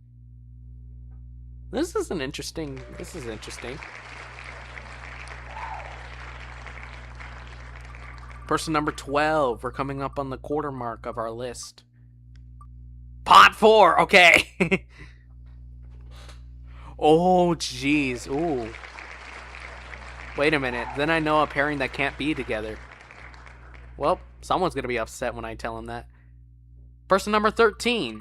This is interesting. Person number 12. We're coming up on the quarter mark of our list. Pot 4. Okay. Oh, jeez. Ooh. Wait a minute. Then I know a pairing that can't be together. Well, someone's going to be upset when I tell him that. Person number 13.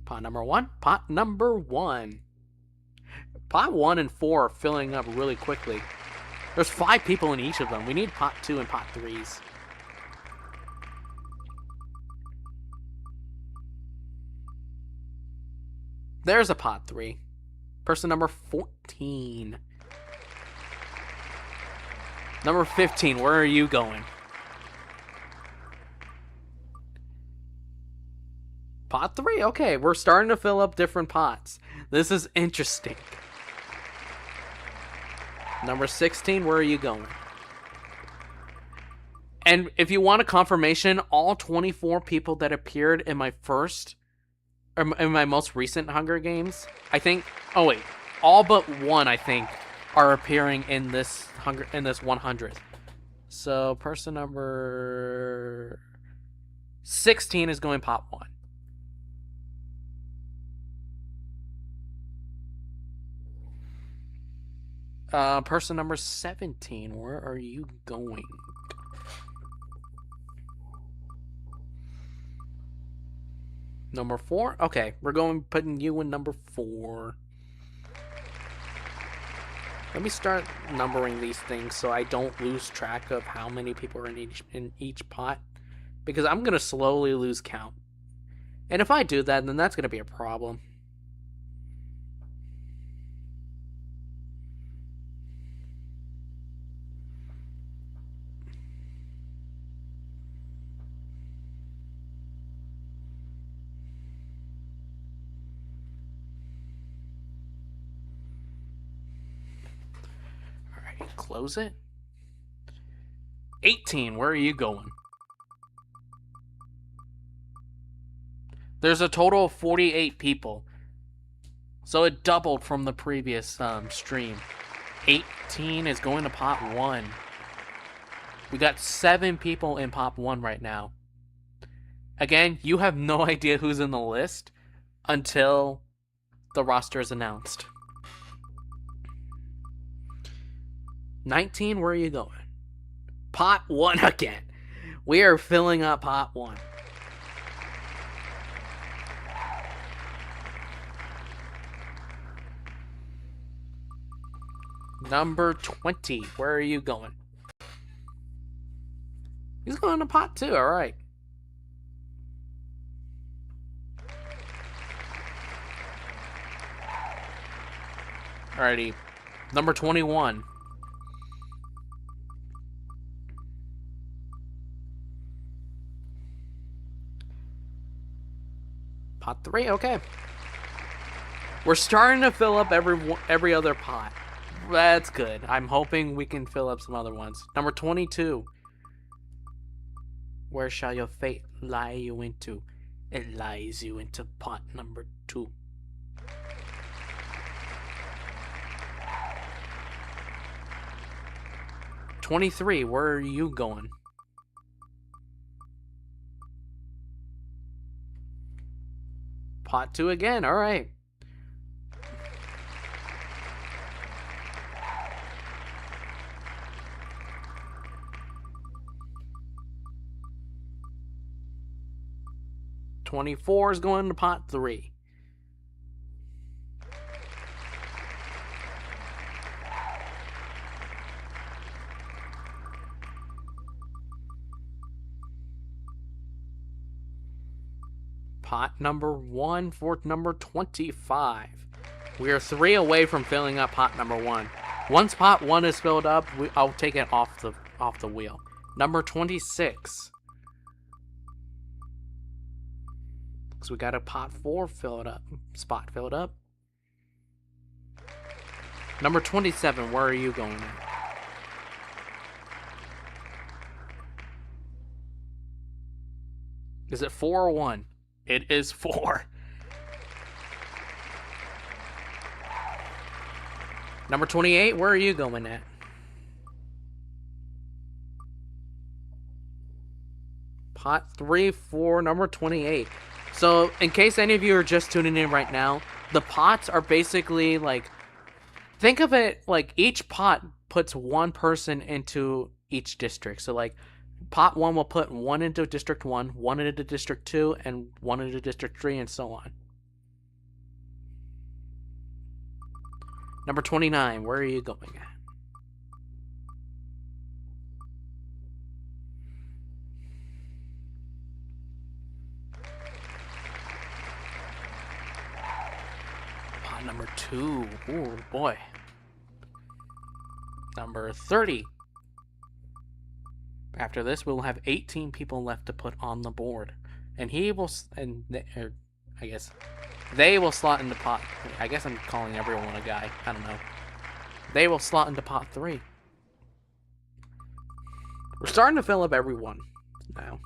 Pot number 1. Pot number 1. Pot 1 and 4 are filling up really quickly. There's 5 people in each of them. We need pot 2 and pot 3s. There's a pot 3. Person number 14. Number 15, where are you going? Pot 3, okay. We're starting to fill up different pots. This is interesting. Number 16, where are you going? And if you want a confirmation, all 24 people that appeared in my most recent Hunger Games, I think, oh wait, all but 1, I think, are appearing in this 100th. So person number 16 is going pot 1. Person number 17, where are you going? Number 4? Okay, we're putting you in number 4. Let me start numbering these things so I don't lose track of how many people are in each pot, because I'm going to slowly lose count. And if I do that, then that's going to be a problem. Close it. 18, where are you going? There's a total of 48 people. So it doubled from the previous stream. 18 is going to pot 1. We got 7 people in pot 1 right now. Again, you have no idea who's in the list until the roster is announced. 19, where are you going? Pot 1 again. We are filling up pot 1. Number 20, where are you going? He's going to pot 2, alright. Alrighty. Number 21. Pot 3, okay. We're starting to fill up every other pot. That's good. I'm hoping we can fill up some other ones. Number 22. Where shall your fate lie you into? It lies you into pot number 2. $23, where are you going? Pot 2 again. All right. $24 is going to pot 3. Pot number 1 for number 25. We are 3 away from filling up pot number 1. Once pot 1 is filled up, I'll take it off the wheel. Number 26. So we got a pot 4 spot filled up. Number 27, where are you going at? Is it 4 or 1? It is 4. Number 28, where are you going at? Pot 3 for number 28. So, in case any of you are just tuning in right now, the pots are basically like, think of it like each pot puts one person into each district. So, like, pot 1 will put 1 into District 1, 1 into District 2, and 1 into District 3, and so on. Number 29, where are you going at? Pot number 2. Ooh, boy. Number 30. After this, we'll have 18 people left to put on the board. And he will, I guess, they will slot into pot. I guess I'm calling everyone a guy. I don't know. They will slot into pot 3. We're starting to fill up everyone now.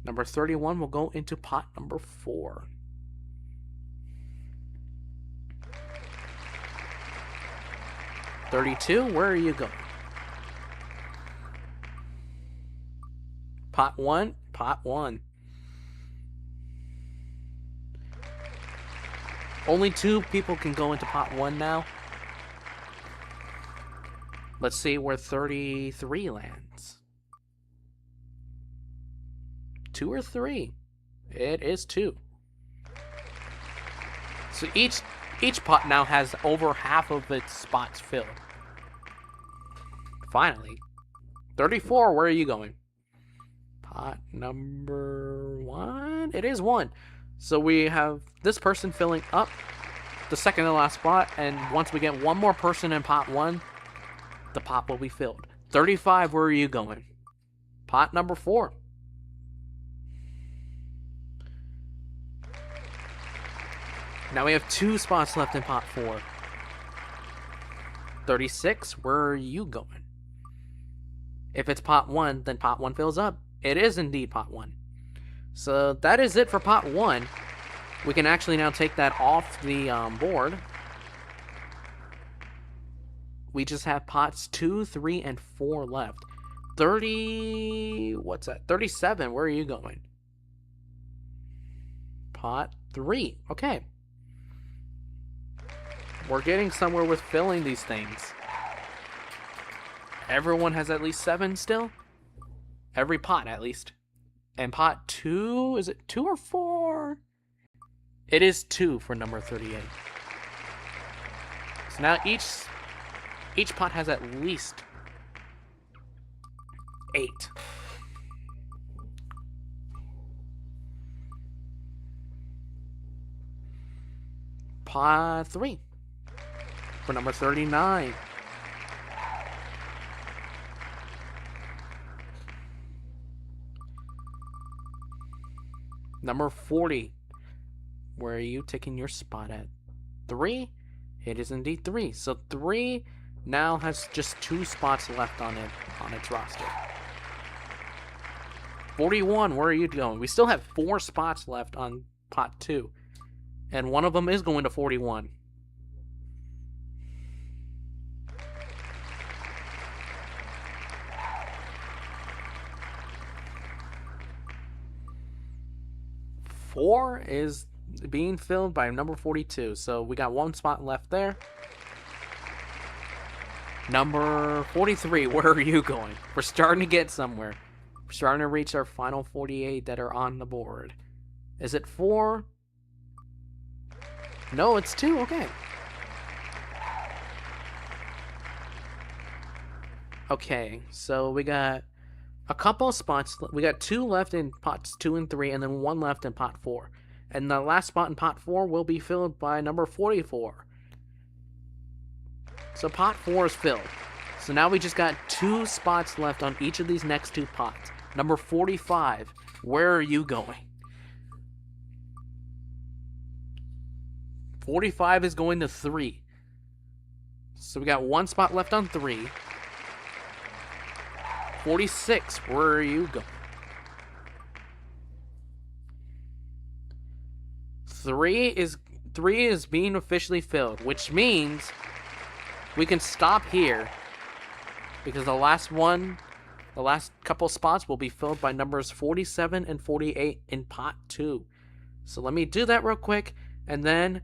Number 31 will go into pot number 4. $32, where are you going? Pot 1, pot 1. Only 2 people can go into pot 1 now. Let's see where 33 lands. 2 or 3? It is 2. So each pot now has over half of its spots filled. Finally. 34, where are you going? Pot number 1? It is 1. So we have this person filling up the second to last spot, and once we get one more person in pot 1, the pot will be filled. 35, where are you going? Pot number 4. Now we have 2 spots left in pot 4. 36, where are you going? If it's pot 1, then pot 1 fills up. It is indeed pot 1. So that is it for pot 1. We can actually now take that off the board. We just have pots 2, 3, and 4 left. 30... what's that? 37, where are you going? Pot 3. Okay. We're getting somewhere with filling these things. Everyone has at least 7 still? Every pot, at least. And pot 2, is it 2 or 4? It is 2 for number 38. So now each pot has at least 8. Pot 3 for number 39. Number 40. Where are you taking your spot at? 3? It is indeed 3. So 3 now has just 2 spots left on its roster. 41, where are you going? We still have 4 spots left on pot 2. And one of them is going to 41. Four is being filled by number 42. So we got one spot left there. Number 43, where are you going? We're starting to get somewhere. We're starting to reach our final 48 that are on the board. Is it 4? No, it's 2. Okay. Okay, so we got a couple of spots. We got 2 left in pots 2 and 3, and then 1 left in pot 4. And the last spot in pot 4 will be filled by number 44. So pot 4 is filled. So now we just got 2 spots left on each of these next 2 pots. Number 45, where are you going? 45 is going to 3. So we got 1 spot left on 3. 46, where are you going? 3 is being officially filled, which means we can stop here because the last couple spots will be filled by numbers 47 and 48 in pot 2. So let me do that real quick, and then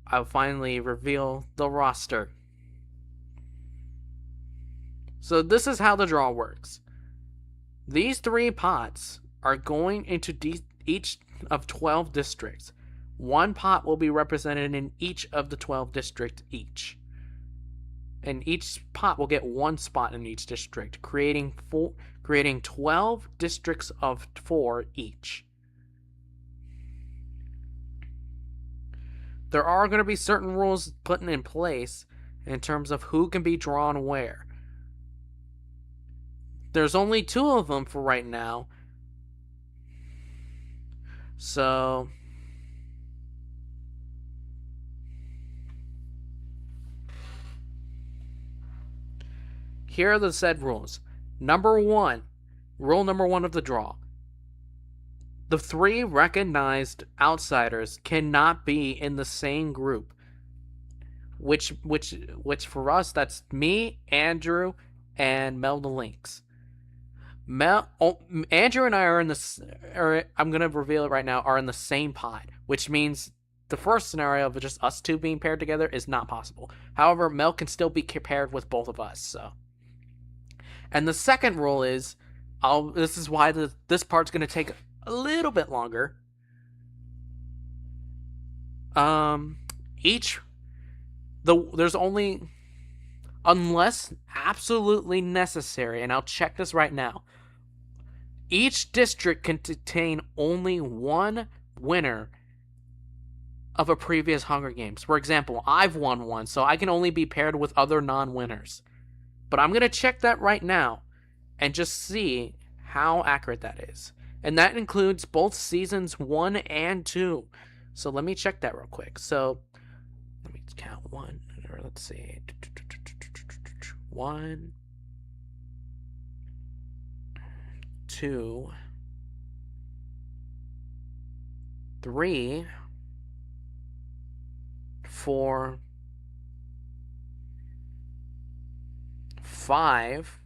I'll finally reveal the roster. So this is how the draw works. These 3 pots are going into each of 12 districts. 1 pot will be represented in each of the 12 districts each. And each pot will get 1 spot in each district, creating 12 districts of 4 each. There are going to be certain rules put in place in terms of who can be drawn where. There's only 2 of them for right now. So here are the said rules. Number 1, rule number 1 of the draw. The 3 recognized outsiders cannot be in the same group. Which for us, that's me, Andrew, and Mel the Lynx. Andrew and I are in the, I'm gonna reveal it right now, are in the same pot, which means the first scenario of just us 2 being paired together is not possible. However, Mel can still be paired with both of us. So, and the second rule is, this is why this part's gonna take a little bit longer. There's only, unless absolutely necessary, and I'll check this right now, each district can contain only 1 winner of a previous Hunger Games. For example, I've won one, so I can only be paired with other non-winners. But I'm going to check that right now and just see how accurate that is. And that includes both seasons 1 and 2. So let me check that real quick. So let me count 1, or let's see. 1, 2, 3, 4, 5,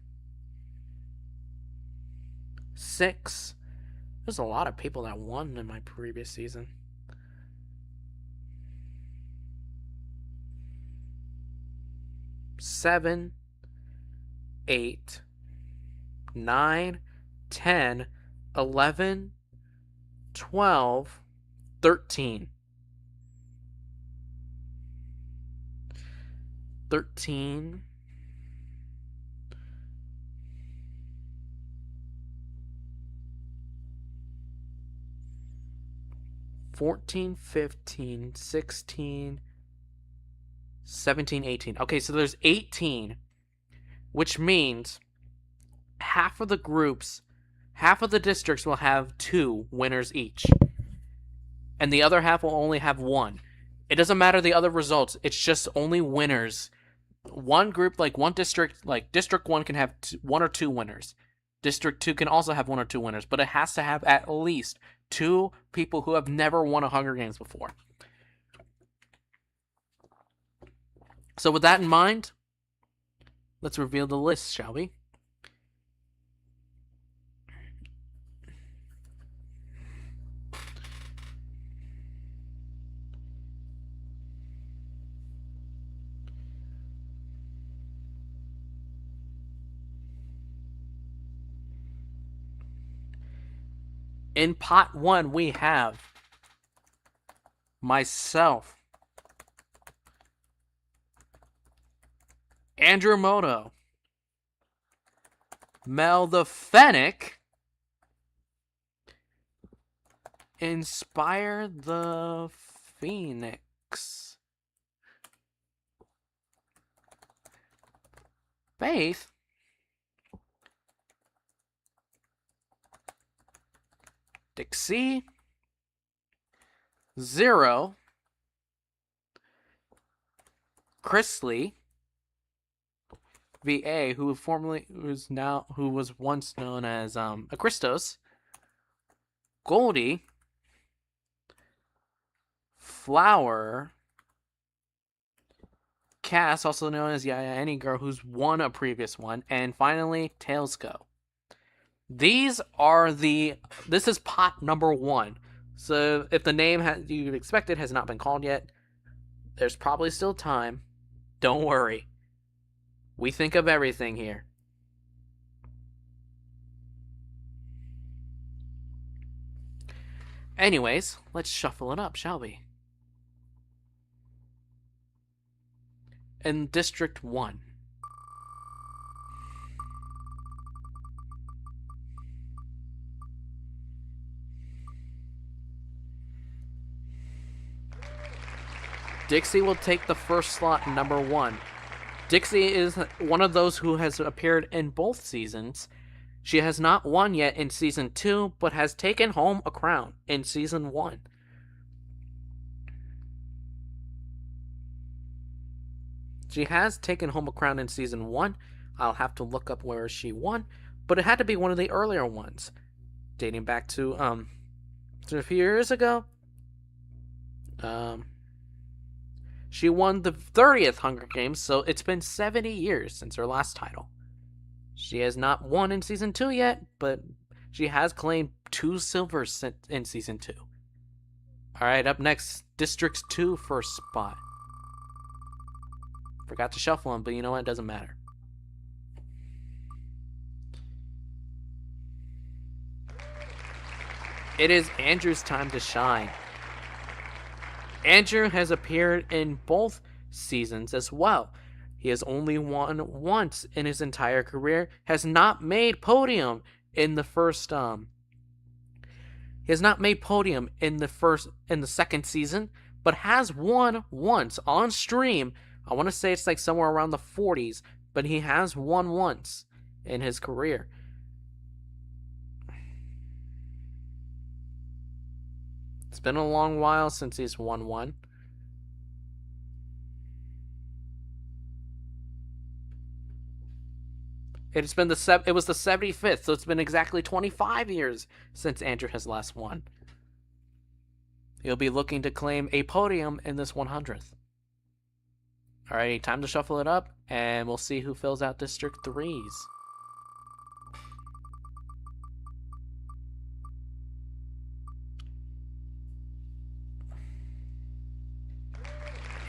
6. There's a lot of people that won in my previous season. 7, 8, 9, 10, 11, 12, 13. 13. 14, 15, 16, 17, 18. Okay, so there's 18, which means half of the groups, half of the districts will have 2 winners each. And the other half will only have 1. It doesn't matter the other results. It's just only winners. One group, like one district, like District 1 can have 1 or 2 winners. District 2 can also have 1 or 2 winners, but it has to have at least 2 people who have never won a Hunger Games before. So with that in mind, let's reveal the list, shall we? In pot 1, we have myself, Andrew Moto, Mel the Fennec, Inspire the Phoenix, Faith, Dixie, Zero, Chrisley, VA, who was once known as a Christos, Goldie, Flower, Cass, also known as Any Girl, who's won a previous one, and finally Tailsco. This is pot number 1. So if the name you expected has not been called yet, there's probably still time. Don't worry. We think of everything here. Anyways, let's shuffle it up, shall we? In District 1. Dixie will take the first slot, number 1. Dixie is one of those who has appeared in both seasons. She has not won yet in Season 2, but has taken home a crown in Season 1. She has taken home a crown in Season 1. I'll have to look up where she won, but it had to be one of the earlier ones, dating back to a few years ago. She won the 30th Hunger Games, so it's been 70 years since her last title. She has not won in Season 2 yet, but she has claimed 2 silvers in Season 2. Alright, up next, District 2 first spot. Forgot to shuffle them, but you know what? It doesn't matter. It is Andrew's time to shine. Andrew has appeared in both seasons as well. He has only won once in his entire career, has not made podium in the first he has not made podium in the second season, but has won once on stream. I want to say it's like somewhere around the 40s, but he has won once in his career. It's been a long while since he's won one. It was the 75th, so it's been exactly 25 years since Andrew has last won. He'll be looking to claim a podium in this 100th. Alrighty, time to shuffle it up, and we'll see who fills out District 3s.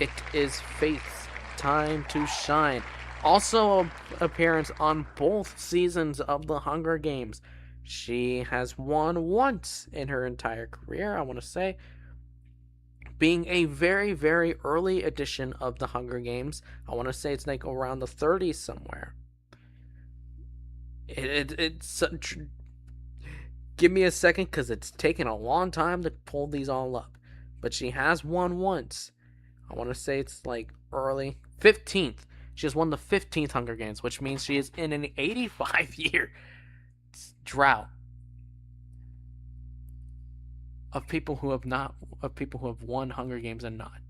It is Faith's time to shine. Also an appearance on both seasons of the Hunger Games. She has won once in her entire career, I want to say. Being a very, very early edition of the Hunger Games. I want to say it's like around the 30s somewhere. Give me a second, because it's taken a long time to pull these all up. But she has won once. I want to say it's like early 15th. She has won the 15th Hunger Games, which means she is in an 85-year drought of people who have won Hunger Games and not.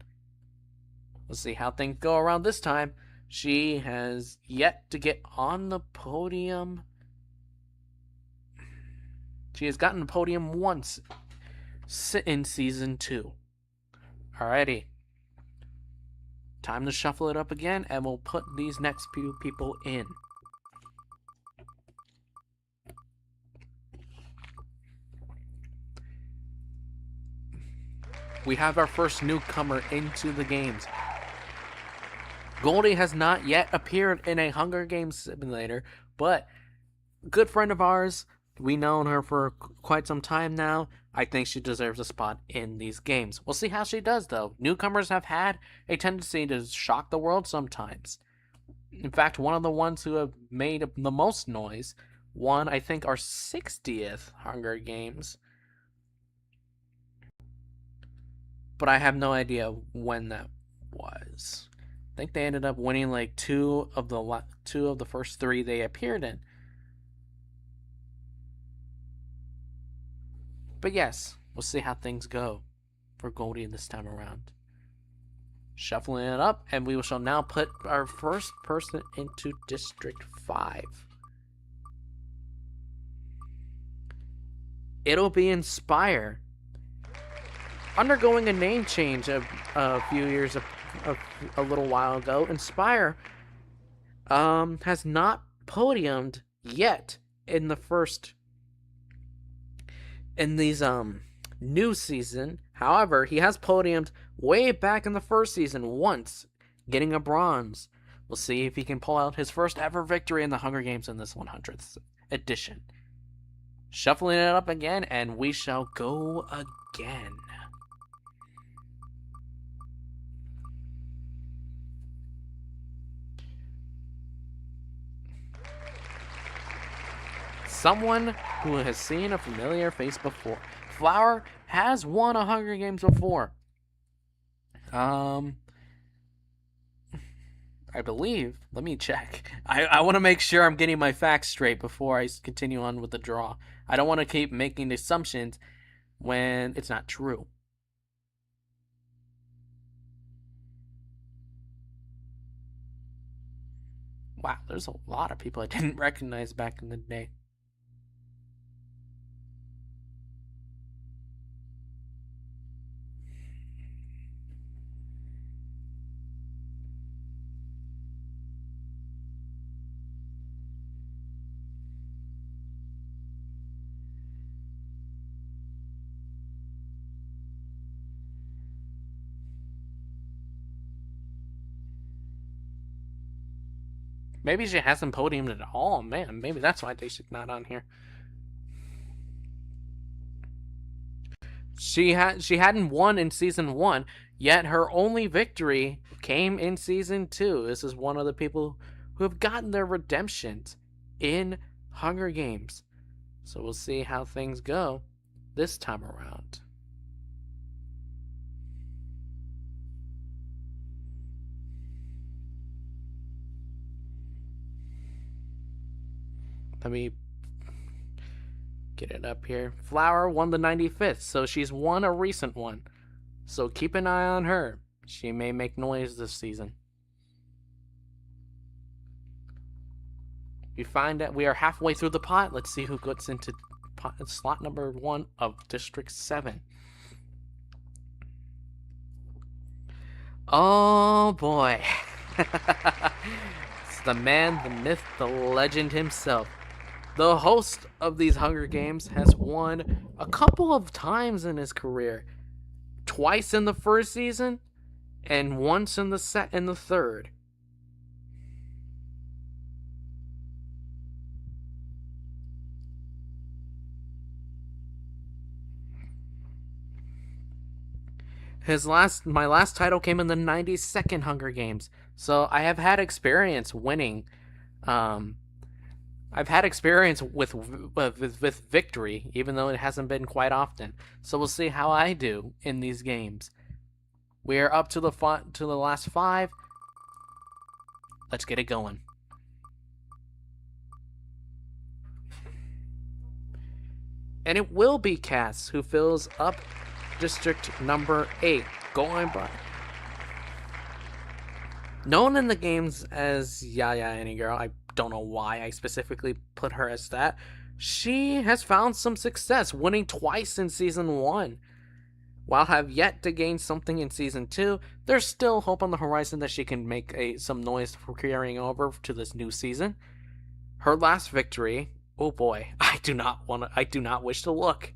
Let's see how things go around this time. She has yet to get on the podium. She has gotten the podium once in season 2. Alrighty. Time to shuffle it up again, and we'll put these next few people in. We have our first newcomer into the games. Goldie has not yet appeared in a Hunger Games simulator, but a good friend of ours, we known her for quite some time now. I think she deserves a spot in these games. We'll see how she does, though. Newcomers have had a tendency to shock the world sometimes. In fact, one of the ones who have made the most noise won, I think, our 60th Hunger Games. But I have no idea when that was. I think they ended up winning like two of the first three they appeared in. But yes, we'll see how things go for Goldie this time around. Shuffling it up, and we shall now put our first person into District 5. It'll be Inspire. Undergoing a name change a little while ago, Inspire has not podiumed yet in these new season. However, he has podiumed way back in the first season once, getting a bronze. We'll see if he can pull out his first ever victory in the Hunger Games in this 100th edition. Shuffling it up again, and we shall go again. Someone who has seen a familiar face before. Flower has won a Hunger Games before. I believe. Let me check. I want to make sure I'm getting my facts straight before I continue on with the draw. I don't want to keep making assumptions when it's not true. Wow, there's a lot of people I didn't recognize back in the day. Maybe she hasn't podiumed at all. Man, maybe that's why she's not on here. She hadn't won in season 1, yet her only victory came in season 2. This is one of the people who have gotten their redemptions in Hunger Games. So we'll see how things go this time around. Let me get it up here. Flower won the 95th, so she's won a recent one. So keep an eye on her. She may make noise this season. We find that we are halfway through the pot. Let's see who gets into slot number 1 of District 7. Oh boy. It's the man, the myth, the legend himself. The host of these Hunger Games has won a couple of times in his career. Twice in the first season, and once in the third. My last title came in the 92nd Hunger Games, so I have had experience winning. I've had experience with victory, even though it hasn't been quite often. So we'll see how I do in these games. We are up to the last 5. Let's get it going. And it will be Cass who fills up District number 8, going by. Known in the games as Yaya Any Girl, I don't know why I specifically put her as that. She has found some success, winning twice in Season 1. While have yet to gain something in Season 2, there's still hope on the horizon that she can make some noise for carrying over to this new season. Her last victory, oh boy, I do not wish to look.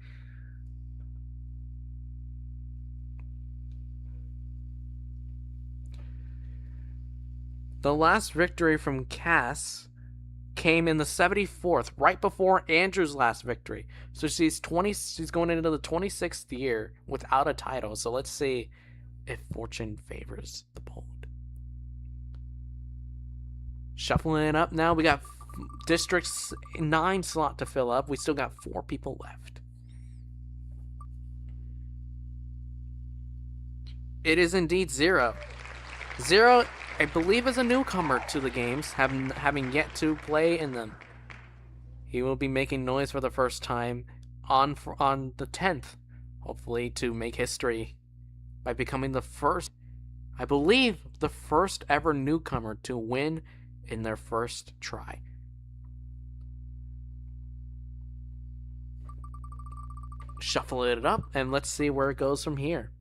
The last victory from Cass came in the 74th, right before Andrew's last victory. So she's going into the 26th year without a title. So let's see if fortune favors the bold. Shuffling it up now, we got District 9 slot to fill up. We still got 4 people left. It is indeed Zero. Zero, I believe, is a newcomer to the games, having yet to play in them. He will be making noise for the first time on the 10th, hopefully to make history by becoming the first, I believe, the first ever newcomer to win in their first try. Shuffle it up, and let's see where it goes from here.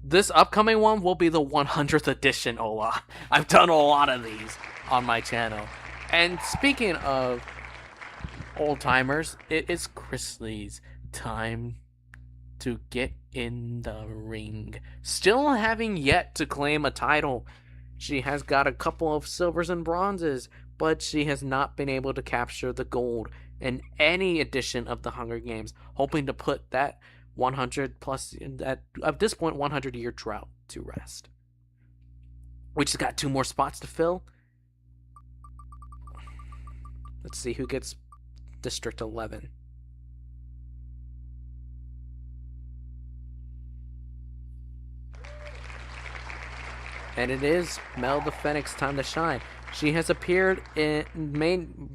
This upcoming one will be the 100th edition Ola. I've done a lot of these on my channel. And speaking of old timers, it is Chrisley's time to get in the ring. Still having yet to claim a title. She has got a couple of silvers and bronzes, but she has not been able to capture the gold in any edition of the Hunger Games, hoping to put that 100 plus, at this point, 100-year drought to rest. We just got 2 more spots to fill. Let's see who gets District 11. And it is Mel the Phoenix time to shine. She has appeared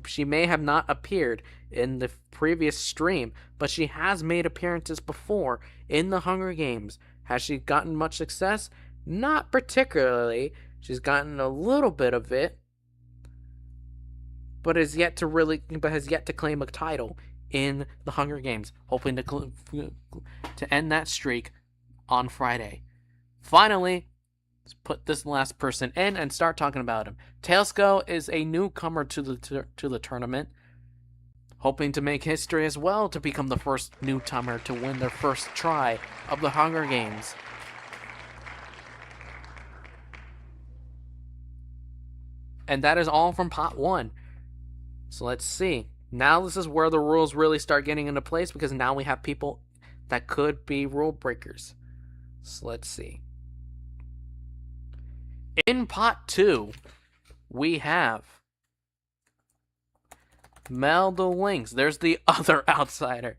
she may have not appeared in the previous stream, but she has made appearances before in the Hunger Games. Has she gotten much success? Not particularly. She's gotten a little bit of it, but has yet to claim a title in the Hunger Games, hoping to end that streak on Friday. Finally, let's put this last person in and start talking about him. Tailsco is a newcomer to the tournament, hoping to make history as well to become the first newcomer to win their first try of the Hunger Games. And that is all from pot 1. So let's see. Now this is where the rules really start getting into place, because now we have people that could be rule breakers. So let's see. In pot 2, we have Mel the Lynx. There's the other outsider.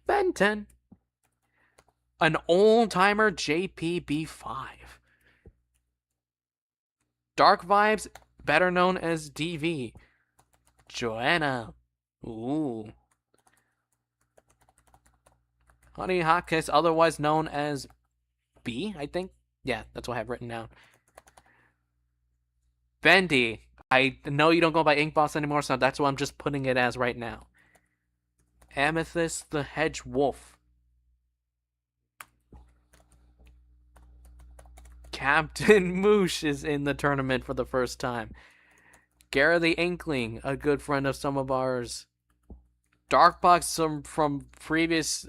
Benton. An old-timer JPB5. Dark Vibes, better known as DV. Joanna. Ooh. Honey Hotkiss, otherwise known as B, I think. Yeah, that's what I have written down. Bendy. I know you don't go by Ink Boss anymore, so that's what I'm just putting it as right now. Amethyst the Hedge Wolf. Captain Moosh is in the tournament for the first time. Gara the Inkling, a good friend of some of ours. Darkbox from previous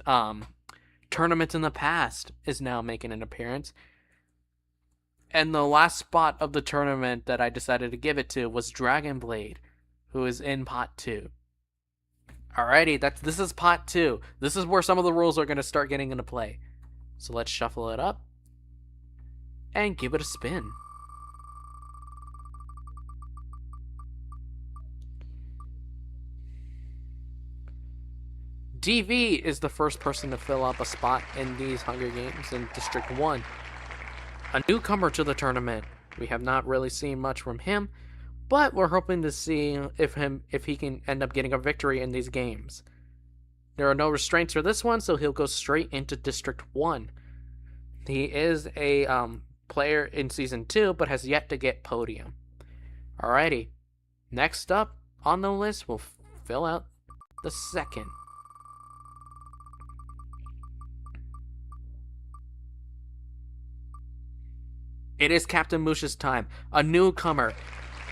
tournaments in the past is now making an appearance. And the last spot of the tournament that I decided to give it to was Dragonblade, who is in pot 2. Alrighty, this is pot 2. This is where some of the rules are going to start getting into play. So let's shuffle it up and give it a spin. DV is the first person to fill up a spot in these Hunger Games in District 1. A newcomer to the tournament. We have not really seen much from him, but we're hoping to see if he can end up getting a victory in these games. There are no restraints for this one, so he'll go straight into District 1. He is a player in Season 2, but has yet to get podium. Alrighty. Next up on the list, we'll fill out the second. It is Captain Moosh's time. A newcomer.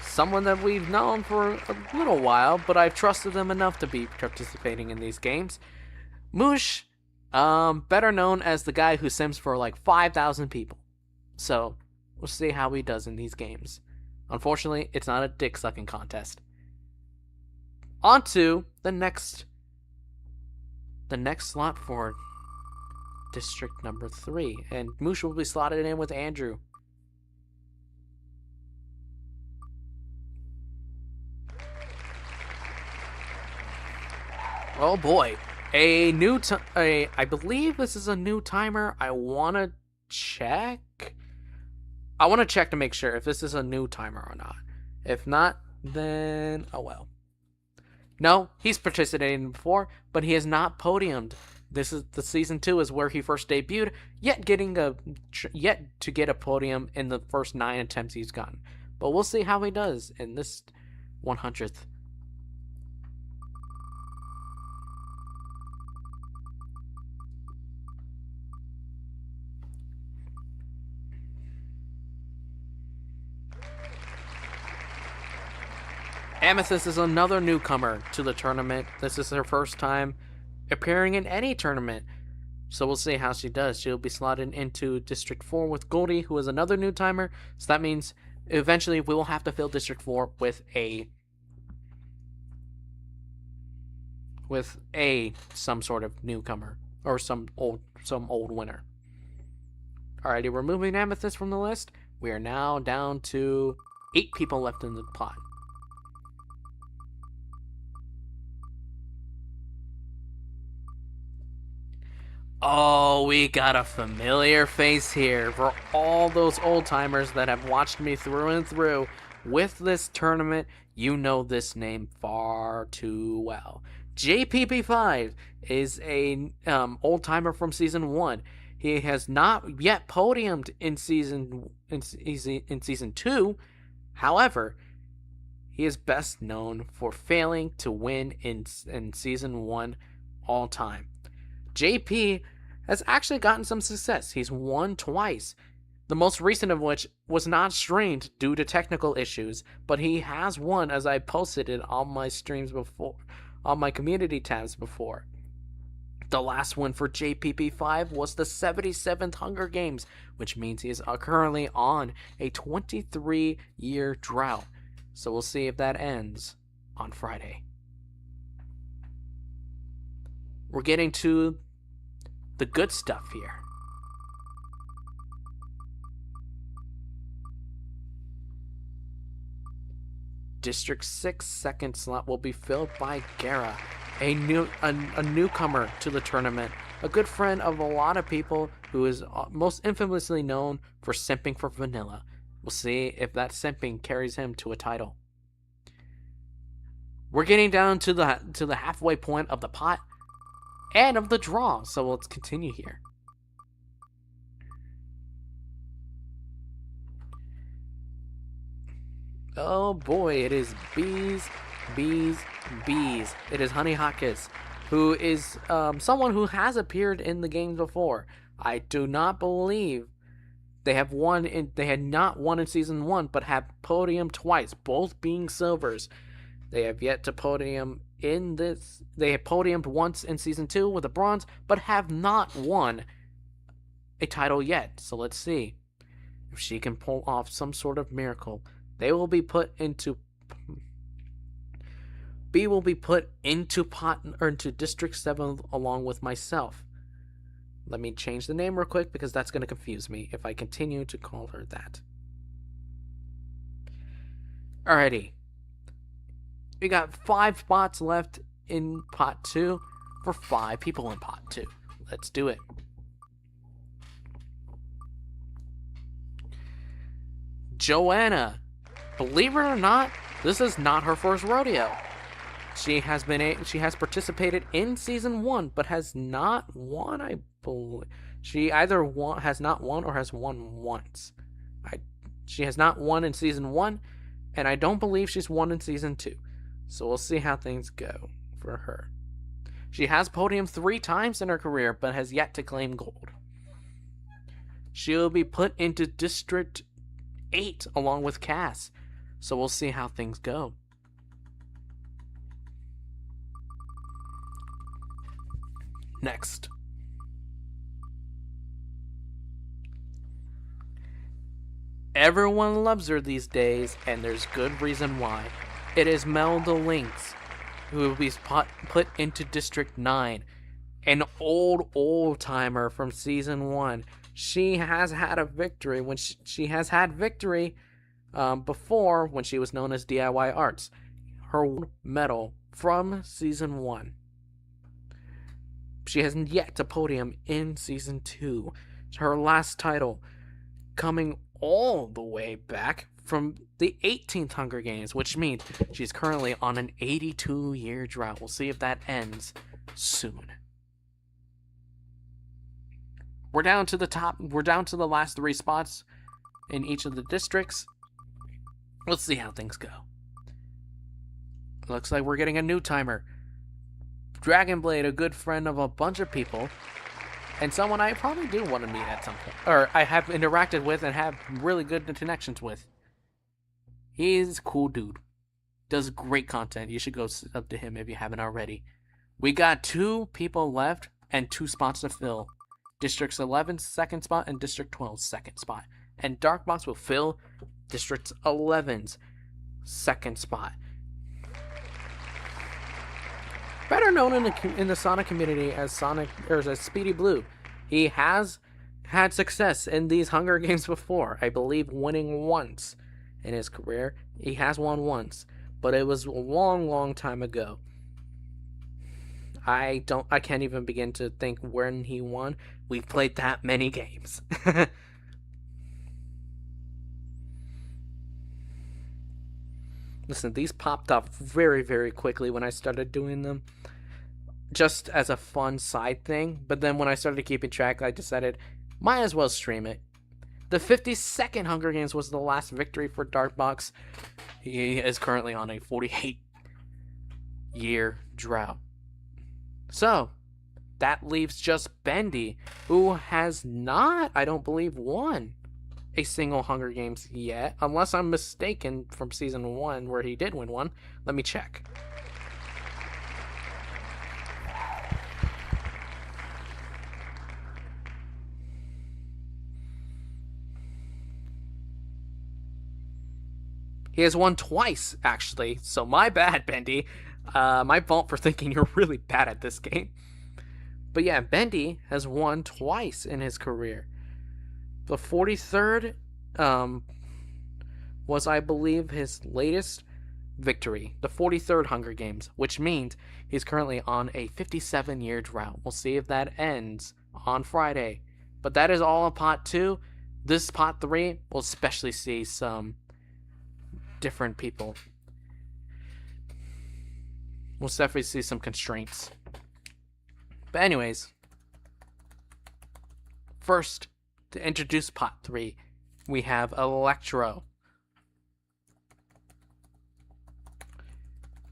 Someone that we've known for a little while, but I've trusted them enough to be participating in these games. Moosh, better known as the guy who sims for like 5,000 people. So, we'll see how he does in these games. Unfortunately, it's not a dick sucking contest. On to the next slot for district number 3, and Moosh will be slotted in with Andrew. Oh boy, I believe this is a new timer. I want to check to make sure if this is a new timer or not. If not, then oh well. No, he's participated before, but he has not podiumed. This is the season 2 is where he first debuted, yet to get a podium in the first 9 attempts he's gotten. But we'll see how he does in this 100th. Amethyst is another newcomer to the tournament. This is her first time appearing in any tournament. So we'll see how she does. She'll be slotted into District 4 with Goldie, who is another new timer. So that means eventually we will have to fill District 4 with some sort of newcomer or some old winner. Alrighty, we're moving Amethyst from the list. We are now down to 8 people left in the pot. Oh, we got a familiar face here. For all those old timers that have watched me through and through with this tournament, you know this name far too well. JPP5 is a old timer from season 1. He has not yet podiumed in season 2. However, he is best known for failing to win in season 1 all time. JP has actually gotten some success. He's won twice, the most recent of which was not streamed due to technical issues, but he has won, as I posted it on my streams before, on my community tabs before. The last win for JPP5 was the 77th Hunger Games, which means he is currently on a 23-year drought. So we'll see if that ends on Friday. We're getting to the good stuff here. District 6 second slot will be filled by Gara, a newcomer to the tournament, a good friend of a lot of people who is most infamously known for simping for vanilla. We'll see if that simping carries him to a title. We're getting down to the halfway point of the pot and of the draw, so let's continue here. Oh boy, it is bees. It is Honey Hotkiss, who is someone who has appeared in the games before. I do not believe they had not won in season 1, but have podiumed twice, both being silvers. They have yet to podium in this. They have podiumed once in season 2 with a bronze, but have not won a title yet. So let's see if she can pull off some sort of miracle. B will be put into District 7 along with myself. Let me change the name real quick because that's going to confuse me if I continue to call her that. Alrighty. We got 5 spots left in pot 2 for 5 people in pot 2. Let's do it. Joanna. Believe it or not, this is not her first rodeo. She has participated in season 1, but has not won. I believe she either has not won or has won once. She has not won in season 1, and I don't believe she's won in season 2. So we'll see how things go for her. She has podiumed 3 times in her career, but has yet to claim gold. She'll be put into District 8 along with Cass. So we'll see how things go. Next. Everyone loves her these days, and there's good reason why. It is Melda Lynx, who will be put into District 9. An old timer from Season 1. She has had a victory when she has had victory before when she was known as DIY Arts. Her medal from Season 1. She hasn't yet to podium in Season 2. Her last title coming all the way back from the 18th Hunger Games, which means she's currently on an 82-year drought. We'll see if that ends soon. We're down to the last 3 spots in each of the districts. Let's see how things go. Looks like we're getting a new timer. Dragonblade, a good friend of a bunch of people, and someone I probably do want to meet at some point, or I have interacted with and have really good connections with. He's a cool dude. Does great content. You should go up to him if you haven't already. We got 2 people left and 2 spots to fill. District 11's second spot and District 12's second spot. And Darkbox will fill District 11's second spot. Better known in the Sonic community as Speedy Blue. He has had success in these Hunger Games before. I believe winning once in his career. He has won once, but it was a long time ago. I can't even begin to think when he won. We've played that many games. Listen, these popped up very quickly when I started doing them, just as a fun side thing. But then when I started keeping track, I decided, might as well stream it. The 52nd Hunger Games was the last victory for Darkbox. He is currently on a 48-year drought. So, that leaves just Bendy, who has not, I don't believe, won a single Hunger Games yet, unless I'm mistaken from Season 1 where he did win one. Let me check. He has won twice, actually, so my bad, Bendy. My fault for thinking you're really bad at this game. But yeah, Bendy has won twice in his career. The 43rd was, I believe, his latest victory. The 43rd Hunger Games, which means he's currently on a 57-year drought. We'll see if that ends on Friday. But that is all in Pot 2. This Pot 3 will especially see some different people. We'll definitely see some constraints. But anyways, first, to introduce Pot 3, we have Electro,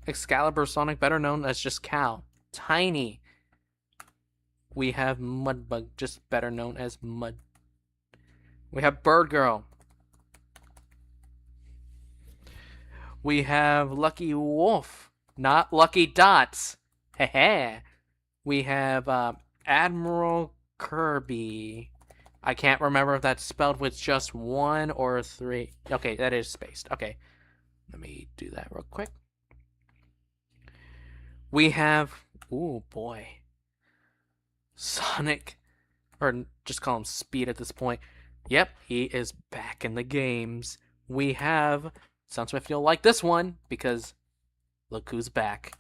Excalibur Sonic, better known as just Cal, Tiny. We have Mudbug, just better known as Mud. We have Bird Girl. We have Lucky Wolf, not Lucky Dots. Heh. We have Admiral Kirby. I can't remember if that's spelled with just 1 or 3. Okay, that is spaced. Okay, let me do that real quick. We have, ooh boy, Sonic, or just call him Speed at this point. Yep, he is back in the games. We have, sounds like you'll like this one, because look who's back.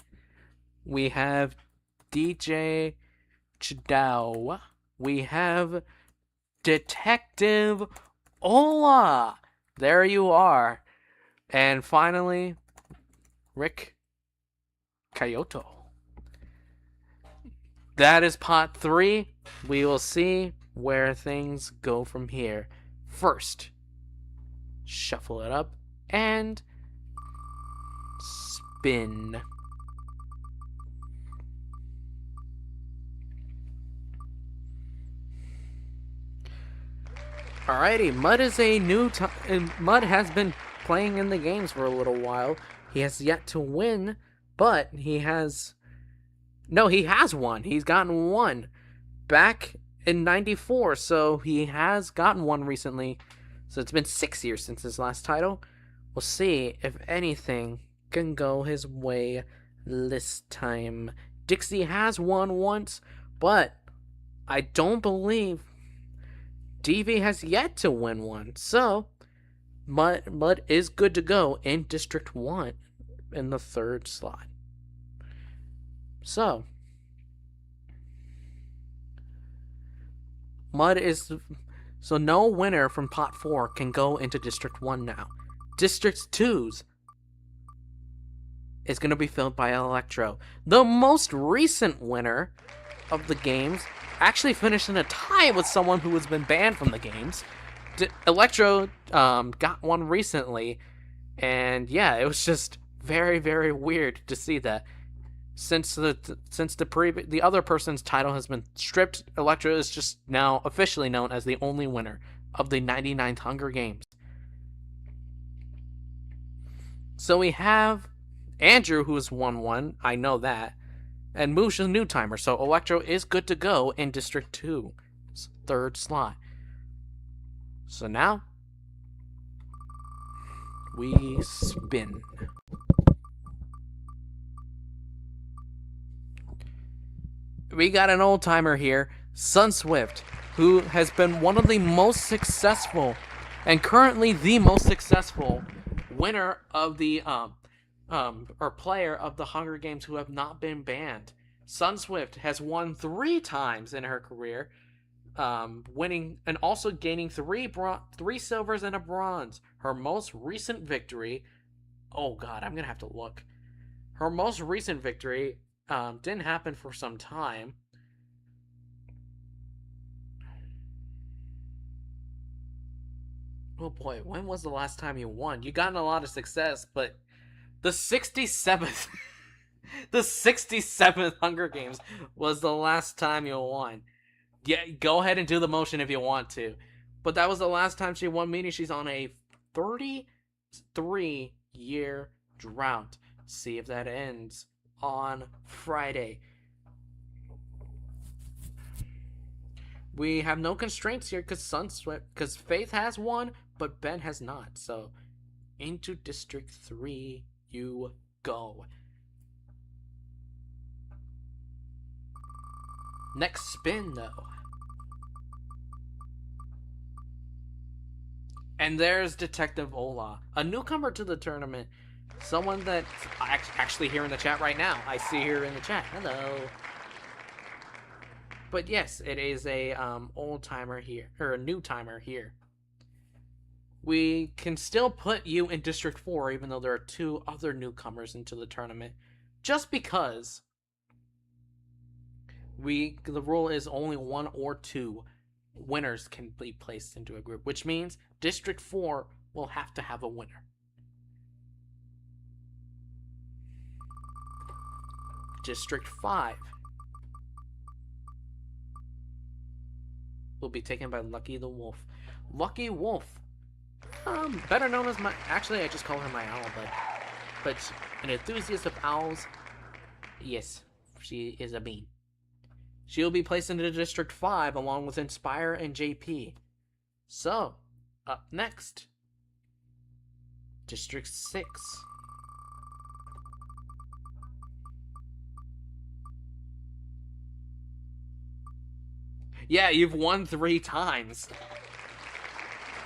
We have DJ Chidao. We have Detective Ola. There you are. And finally, Rick Kyoto. That is Pot 3. We will see where things go from here. First, shuffle it up and spin. Alrighty, Mud is a new Mud has been playing in the games for a little while. He has yet to win, but he has won. He's gotten one back in '94, so he has gotten one recently. So it's been 6 years since his last title. We'll see if anything can go his way this time. Dixie has won once, but I don't believe DV has yet to win one. So Mud is good to go in District 1 in the 3rd slot. So no winner from pot 4 can go into District 1 now. District 2's is going to be filled by Electro. The most recent winner of the games actually finished in a tie with someone who has been banned from the games. Electro got one recently, and it was just very, very weird to see that. Since the other person's title has been stripped, Electro is just now officially known as the only winner of the 99th Hunger Games. So we have Andrew, who has won one, I know that, and Moosh is a new timer, so Electro is good to go in District 2, 3rd slot. So now, we spin. We got an old timer here, Sunswift, who has been one of the most successful, and currently the most successful winner of the or player of the Hunger Games who have not been banned. Sunswift has won 3 times in her career, winning and also gaining 3 silvers and a bronze. Her most recent victory, oh god, I'm gonna have to look. Her most recent victory didn't happen for some time. Oh boy, when was the last time you won? You got a lot of success, but the 67th the 67th Hunger Games was the last time you won. Yeah, go ahead and do the motion if you want to. But that was the last time she won, meaning she's on a 33-year drought. See if that ends on Friday. We have no constraints here because Faith has won, but Ben has not. So into District 3 you go. Next spin, though. And there's Detective Ola, a newcomer to the tournament. Someone that's actually here in the chat right now. I see her in the chat. Hello. But yes, it is a old timer here, or a new timer here. We can still put you in District 4, even though there are 2 other newcomers into the tournament, just because the rule is only 1 or 2 winners can be placed into a group, which means District 4 will have to have a winner. District 5 will be taken by Lucky the Wolf. Lucky Wolf, better known as actually I just call her my owl, but an enthusiast of owls. Yes, she is a bean. She'll be placed into District 5 along with Inspire and JP. So, up next, District 6. Yeah, you've won 3 times.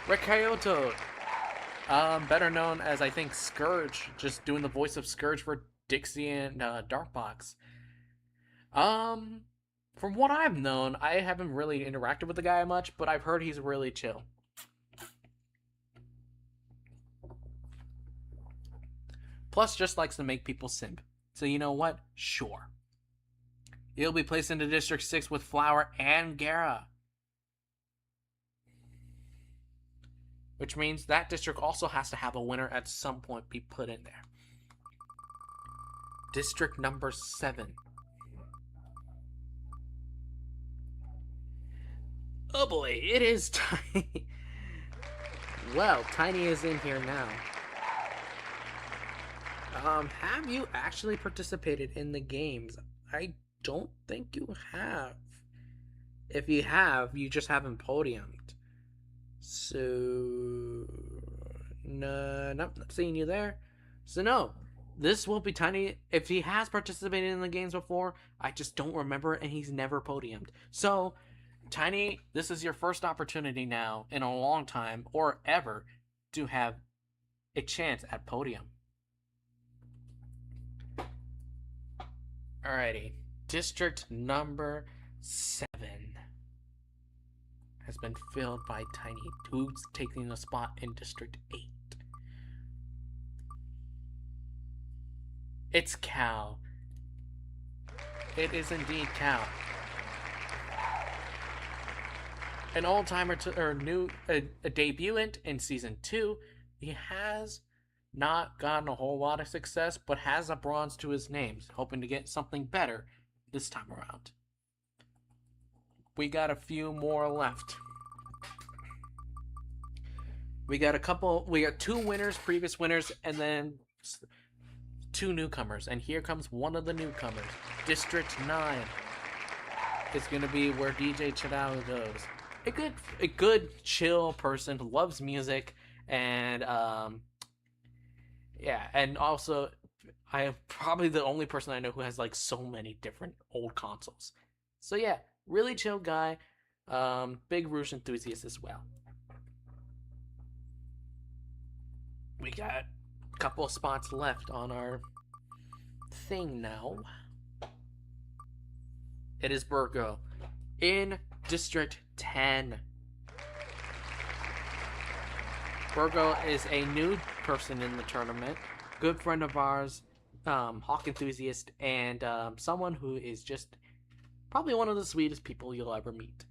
Rikayoto, better known as, I think, Scourge, just doing the voice of Scourge for Dixie and Darkbox. From what I've known, I haven't really interacted with the guy much, but I've heard he's really chill. Plus, just likes to make people simp. So you know what? Sure. He'll be placed into District 6 with Flower and Gara. Which means that district also has to have a winner at some point be put in there. District number 7. Oh boy, it is Tiny. Well, Tiny is in here now. Have you actually participated in the games? I don't think you have. If you have, you just haven't podiumed. So, no, nope, not seeing you there. So no, this will be Tiny. If he has participated in the games before, I just don't remember, and he's never podiumed. So, Tiny, this is your first opportunity now in a long time or ever to have a chance at podium. Alrighty, district number 7 has been filled by Tiny, who's taking a spot in district 8. It's Cal. It is indeed Cal. An old-timer or new a debutant in season 2. He has not gotten a whole lot of success, but has a bronze to his name, hoping to get something better this time around. We got a few more left. We got 2 winners, previous winners, and then 2 newcomers. And here comes one of the newcomers. District 9 is going to be where DJ Chadao goes. A good, chill person who loves music, and yeah, and also I am probably the only person I know who has like so many different old consoles. So yeah, really chill guy, big Rouge enthusiast as well. We got a couple of spots left on our thing now. It is Virgo in District 10. Virgo is a new person in the tournament, good friend of ours, Hawk enthusiast, and someone who is just probably one of the sweetest people you'll ever meet.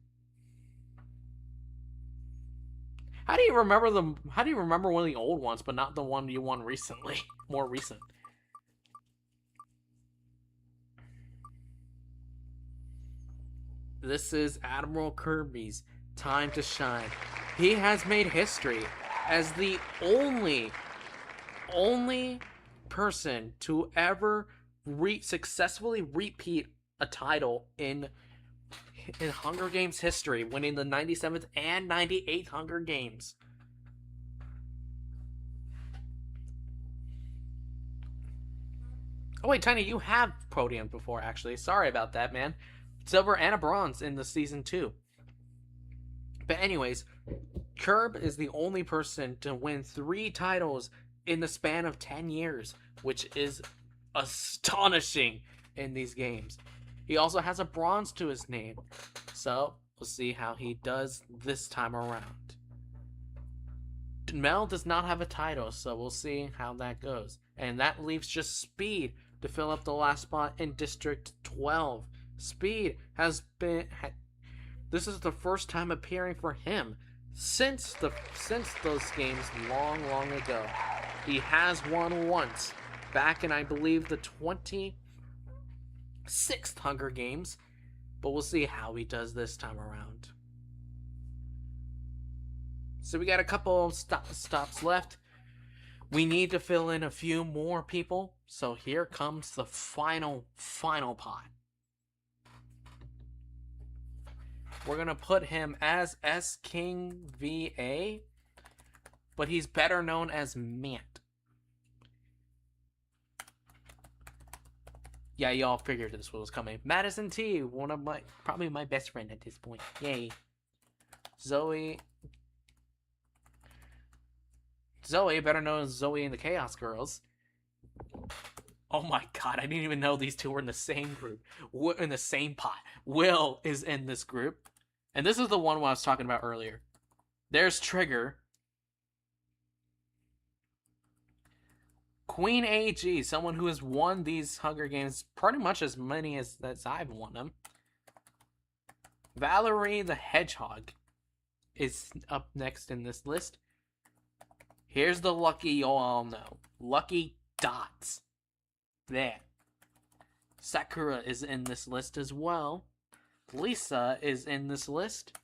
How do you remember them? How do you remember one of the old ones, but not the one you won recently? More recent. This is Admiral Kirby's time to shine. He has made history as the only person to ever successfully repeat a title in Hunger Games history, winning the 97th and 98th Hunger Games. Oh wait, Tiny, you have podiumed before, actually. Sorry about that, man. Silver and a bronze in the season 2. But anyways, Curb is the only person to win 3 titles in the span of 10 years, which is astonishing in these games. He also has a bronze to his name, so we'll see how he does this time around. Mel does not have a title, so we'll see how that goes. And that leaves just Speed to fill up the last spot in District 12. Speed has been... This is the first time appearing for him since those games long ago. He has won once, back in I believe the 26th Hunger Games, but we'll see how he does this time around. So we got a couple of stops left. We need to fill in a few more people, so here comes the final pot. We're going to put him as S King VA, but he's better known as Mant. Yeah, y'all figured this was coming. Madison T, probably my best friend at this point. Yay. Zoe, better known as Zoe and the Chaos Girls. Oh my god, I didn't even know these two were in the same group. In the same pot. Will is in this group. And this is the one I was talking about earlier. There's Trigger. Queen AG, someone who has won these Hunger Games pretty much as many as I've won them. Valerie the Hedgehog is up next in this list. Here's the lucky you all know. Lucky Dots. There. Sakura is in this list as well. Lisa is in this list.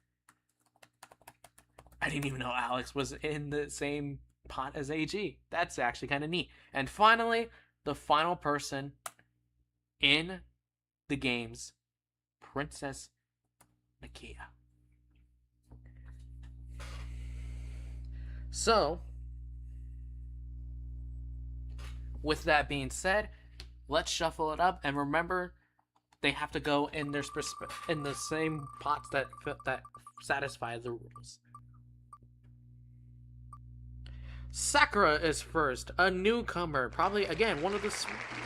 I didn't even know Alex was in the same pot as AG. That's actually kind of neat. And finally, the final person in the games, Princess Nakia. So, with that being said, let's shuffle it up, and remember, they have to go in in the same pots that satisfy the rules. Sakura is first, a newcomer, probably again one of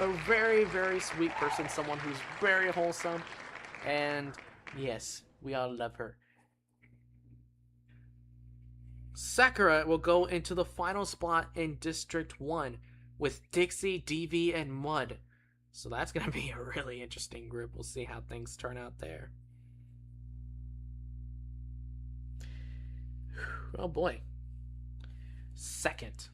a very very sweet person, someone who's very wholesome, and yes, we all love her. Sakura will go into the final spot in District 1 with Dixie, DV, and Mud. So that's going to be a really interesting group. We'll see how things turn out there. Oh boy. Second.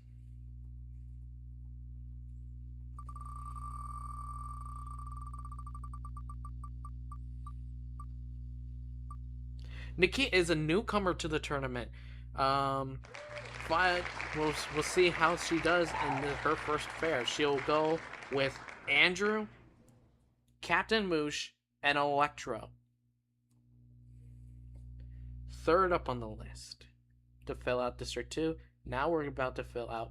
Nikki is a newcomer to the tournament. But we'll see how she does in her first fair. She'll go with Andrew, Captain Moosh, and Electro. Third up on the list to fill out District 2. Now we're about to fill out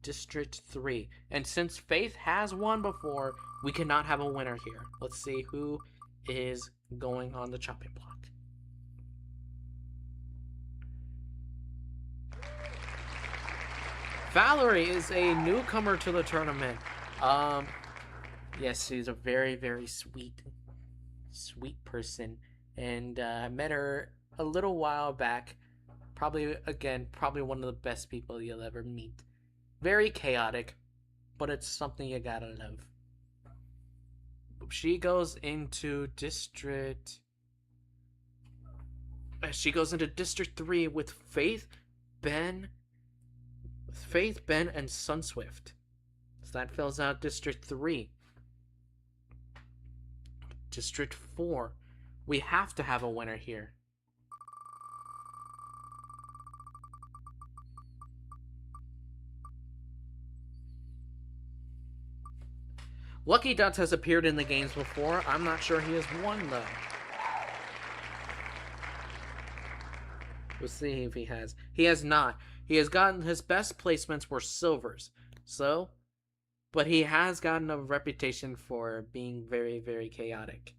District 3. And since Faith has won before, we cannot have a winner here. Let's see who is going on the chopping block. Valerie is a newcomer to the tournament. Yes, she's a very, very sweet person. And I met her a little while back. Probably one of the best people you'll ever meet. Very chaotic, but it's something you gotta love. She goes into District 3 with Faith, Ben, and Sunswift. So that fills out District 3. District 4. We have to have a winner here. Lucky Dots has appeared in the games before. I'm not sure he has won, though. We'll see if he has. He has not. He has gotten his best placements were silvers. So, but he has gotten a reputation for being very, very chaotic.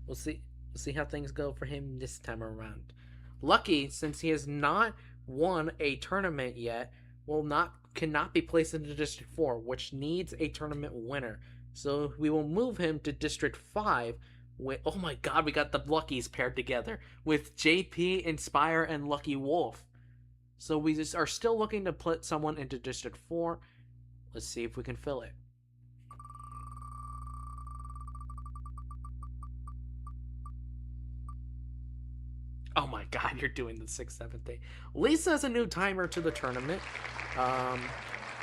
We'll see how things go for him this time around. Lucky, since he has not won a tournament yet, cannot be placed into District 4, which needs a tournament winner. So we will move him to District 5. Oh my god, we got the Luckies paired together with JP, Inspire, and Lucky Wolf. So we are still looking to put someone into District 4. Let's see if we can fill it. Oh my god, you're doing the 6th, 7th day. Lisa is a new timer to the tournament.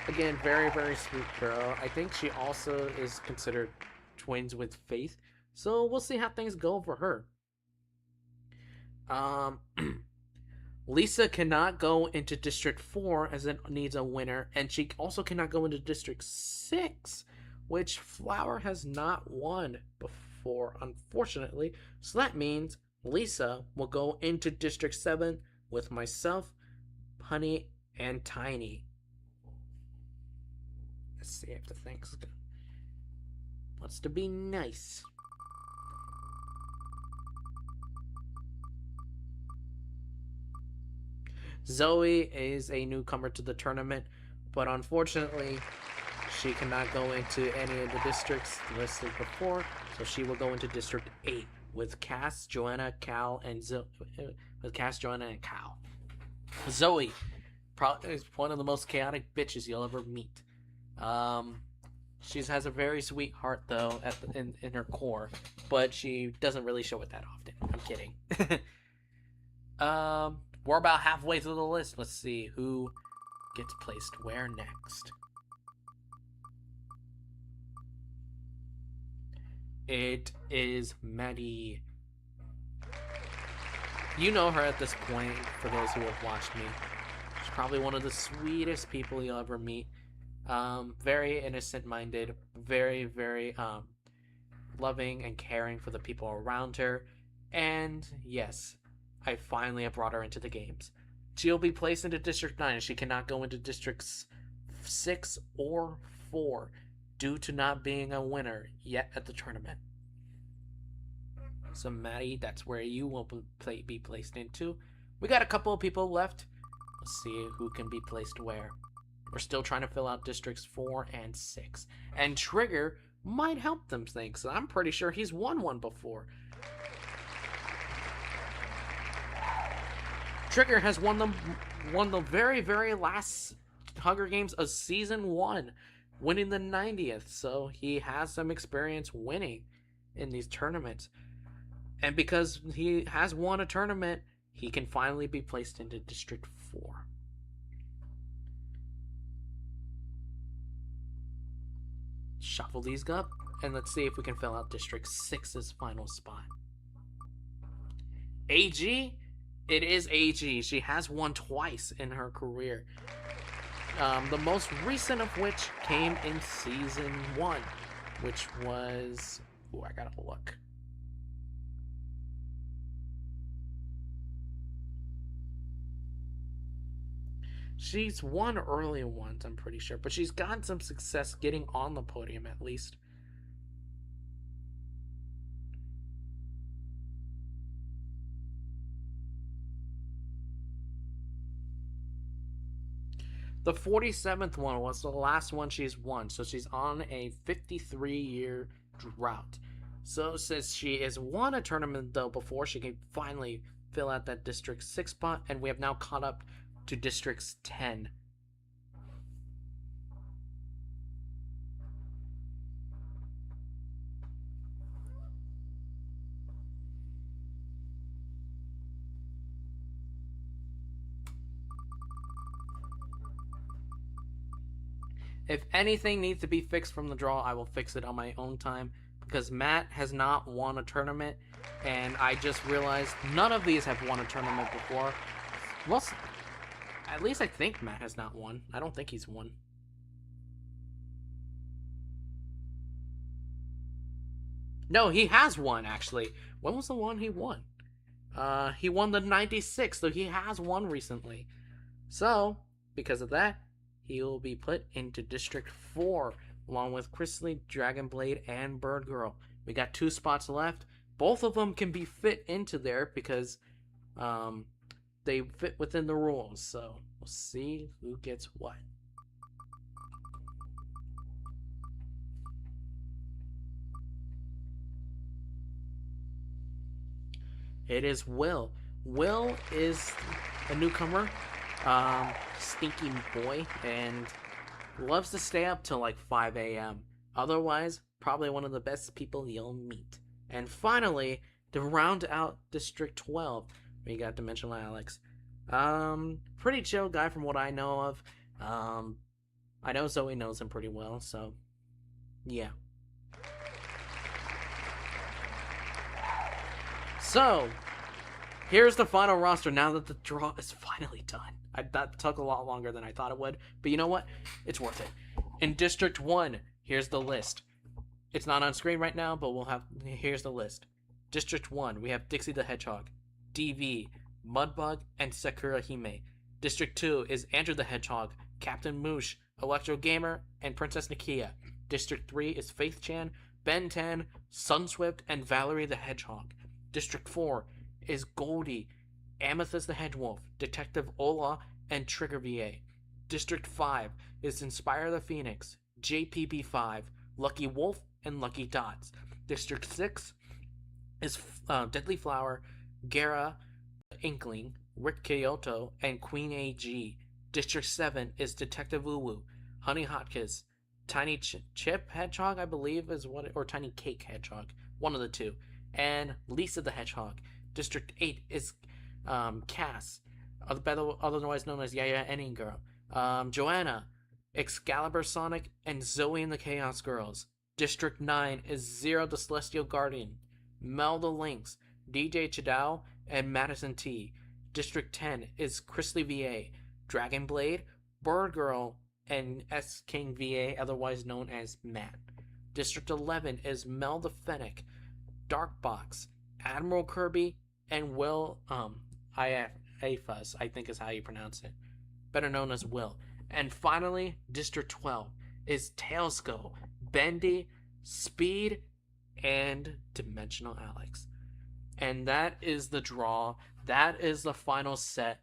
Again, very, very sweet girl. I think she also is considered twins with Faith. So we'll see how things go for her. Lisa cannot go into District 4 as it needs a winner. And she also cannot go into District 6, which Flower has not won before, unfortunately. So that means Lisa will go into District 7 with myself, Honey, and Tiny. Let's see if the thing's good. Wants to be nice. Zoe is a newcomer to the tournament, but unfortunately, she cannot go into any of the districts listed before, so she will go into District 8 with Cass, Joanna, Cal, and Zoe. Zoe is one of the most chaotic bitches you'll ever meet. She has a very sweet heart though in her core, but she doesn't really show it that often. I'm kidding. We're about halfway through the list. Let's see who gets placed where next. It is Maddie. You know her at this point, for those who have watched me. She's probably one of the sweetest people you'll ever meet. Very innocent-minded, very, very loving and caring for the people around her. And yes, I finally have brought her into the games. She'll be placed into District 9 and she cannot go into Districts 6 or 4 due to not being a winner yet at the tournament. So Maddie, that's where you will be placed into. We got a couple of people left. Let's see who can be placed where. We're still trying to fill out Districts 4 and 6. And Trigger might help them things. I'm pretty sure he's won one before. Trigger has won the very, very last Hunger Games of Season 1, winning the 90th. So he has some experience winning in these tournaments. And because he has won a tournament, he can finally be placed into District 4. Shuffle these up, and let's see if we can fill out District 6's final spot. AG? It is AG. She has won twice in her career. The most recent of which came in Season 1, which was... Ooh, I gotta look. She's won earlier ones, I'm pretty sure, but she's gotten some success getting on the podium at least. The 47th one was the last one she's won, so she's on a 53-year drought. So since she has won a tournament though before, she can finally fill out that District 6 spot, and we have now caught up to Districts 10. If anything needs to be fixed from the draw, I will fix it on my own time, because Matt has not won a tournament, and I just realized none of these have won a tournament before. Well, at least I think Matt has not won. I don't think he's won. No, he has won, actually. When was the one he won? He won the 96, so he has won recently. So, because of that, he will be put into District 4, along with Chrisley, Dragonblade, and Bird Girl. We got 2 spots left. Both of them can be fit into there because, they fit within the rules, so we'll see who gets what. It is Will. Will is a newcomer, stinky boy, and loves to stay up till like 5 a.m. Otherwise, probably one of the best people you'll meet. And finally, to round out District 12, we got Dimensional Alex. Pretty chill guy from what I know of. I know Zoe knows him pretty well, so yeah. So, here's the final roster now that the draw is finally done. That took a lot longer than I thought it would, but you know what? It's worth it. In District 1, here's the list. It's not on screen right now, but here's the list. District 1, we have Dixie the Hedgehog, DV, Mudbug, and Sakura Hime. District 2 is Andrew the Hedgehog, Captain Moosh, Electro Gamer, and Princess Nakia. District 3 is Faith Chan, Ben 10, Sunswift, and Valerie the Hedgehog. District 4 is Goldie, Amethyst the Hedgewolf, Detective Ola, and Trigger VA. District 5 is Inspire the Phoenix, JPB5, Lucky Wolf, and Lucky Dots. District 6 is Deadly Flower, Gara, Inkling, Rick Kyoto, and Queen AG. District 7 is Detective Woo, Honey Hotkiss, Tiny Chip Hedgehog, I believe is what, or Tiny Cake Hedgehog, one of the two, and Lisa the Hedgehog. District 8 is Cass, otherwise known as Yaya Any Girl, Joanna, Excalibur Sonic, and Zoe and the Chaos Girls. District 9 is Zero the Celestial Guardian, Mel the Lynx, DJ Chidao, and Madison T. District 10 is Chrisley VA, Dragonblade, Bird Girl, and S King VA, otherwise known as Matt. District 11 is Mel the Fennec, Darkbox, Admiral Kirby, and Will IFAS, I think is how you pronounce it, better known as Will. And finally, District 12 is Tailsco, Bendy, Speed, and Dimensional Alex. And that is the draw. That is the final set.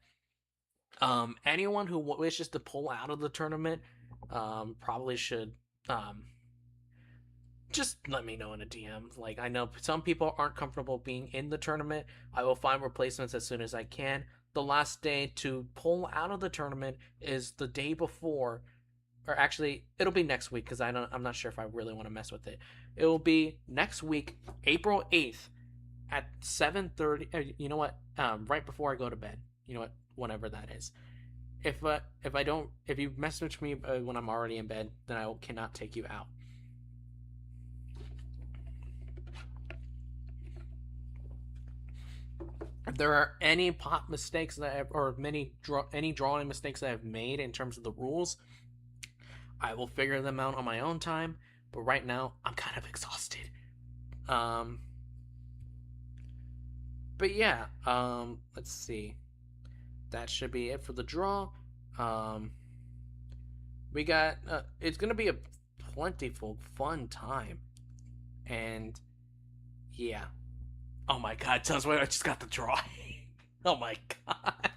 Anyone who wishes to pull out of the tournament, probably should just let me know in a DM. Like, I know some people aren't comfortable being in the tournament. I will find replacements as soon as I can. The last day to pull out of the tournament is the day before, or actually, it'll be next week because I'm not sure if I really want to mess with it. It will be next week, April 8th at 7:30. You know what? Right before I go to bed. You know what? Whatever that is. If you message me when I'm already in bed, then I cannot take you out. If there are any pot mistakes that or any drawing mistakes that I've made in terms of the rules, I will figure them out on my own time. But right now, I'm kind of exhausted. But yeah, let's see. That should be it for the draw. We got it's gonna be a plentiful, fun time, and yeah. Oh my god, tell us what I just got the draw. Oh my god.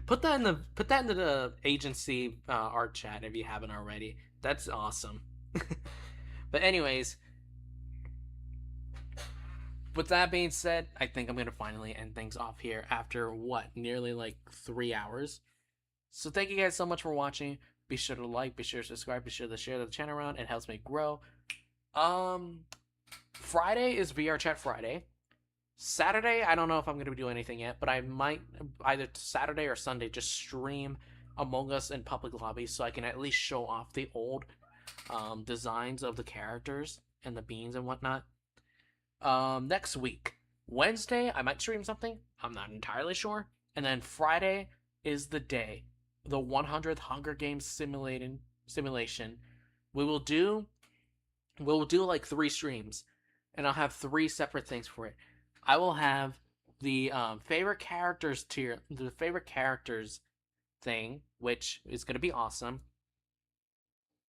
Put that into the agency art chat if you haven't already. That's awesome. But anyways, with that being said, I think I'm gonna finally end things off here after nearly like 3 hours. So thank you guys so much for watching. Be sure to like, be sure to subscribe, be sure to share the channel around. It helps me grow. Friday is VR Chat Friday. Saturday, I don't know if I'm going to do anything yet, but I might either Saturday or Sunday just stream Among Us in public lobbies so I can at least show off the old designs of the characters and the beans and whatnot. Next week, Wednesday, I might stream something. I'm not entirely sure. And then Friday is the day, the 100th Hunger Games simulation. We'll do like 3 streams, and I'll have 3 separate things for it. I will have the favorite characters tier, the favorite characters thing, which is going to be awesome.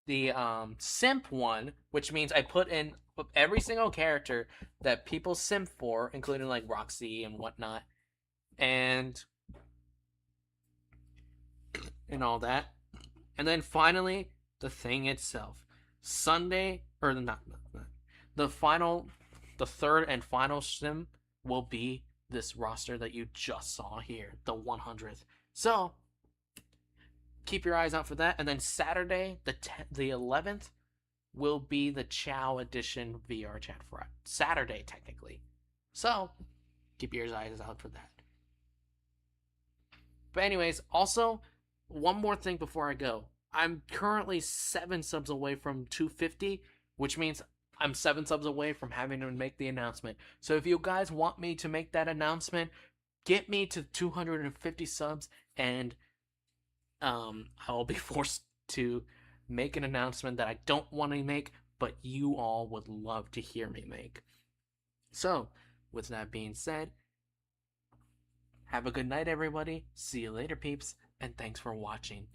The simp one, which means I put in every single character that people simp for, including like Roxy and whatnot, and all that. And then finally, the thing itself. Sunday, or not, the third and final sim will be this roster that you just saw here, the 100th. So keep your eyes out for that. And then Saturday, the 11th, will be the Chow Edition VR Chat for Saturday, technically. So keep your eyes out for that. But anyways, also, one more thing before I go. I'm currently 7 subs away from 250, which means I'm 7 subs away from having to make the announcement. So if you guys want me to make that announcement, get me to 250 subs, and I'll be forced to make an announcement that I don't want to make, but you all would love to hear me make. So, with that being said, have a good night, everybody. See you later, peeps, and thanks for watching.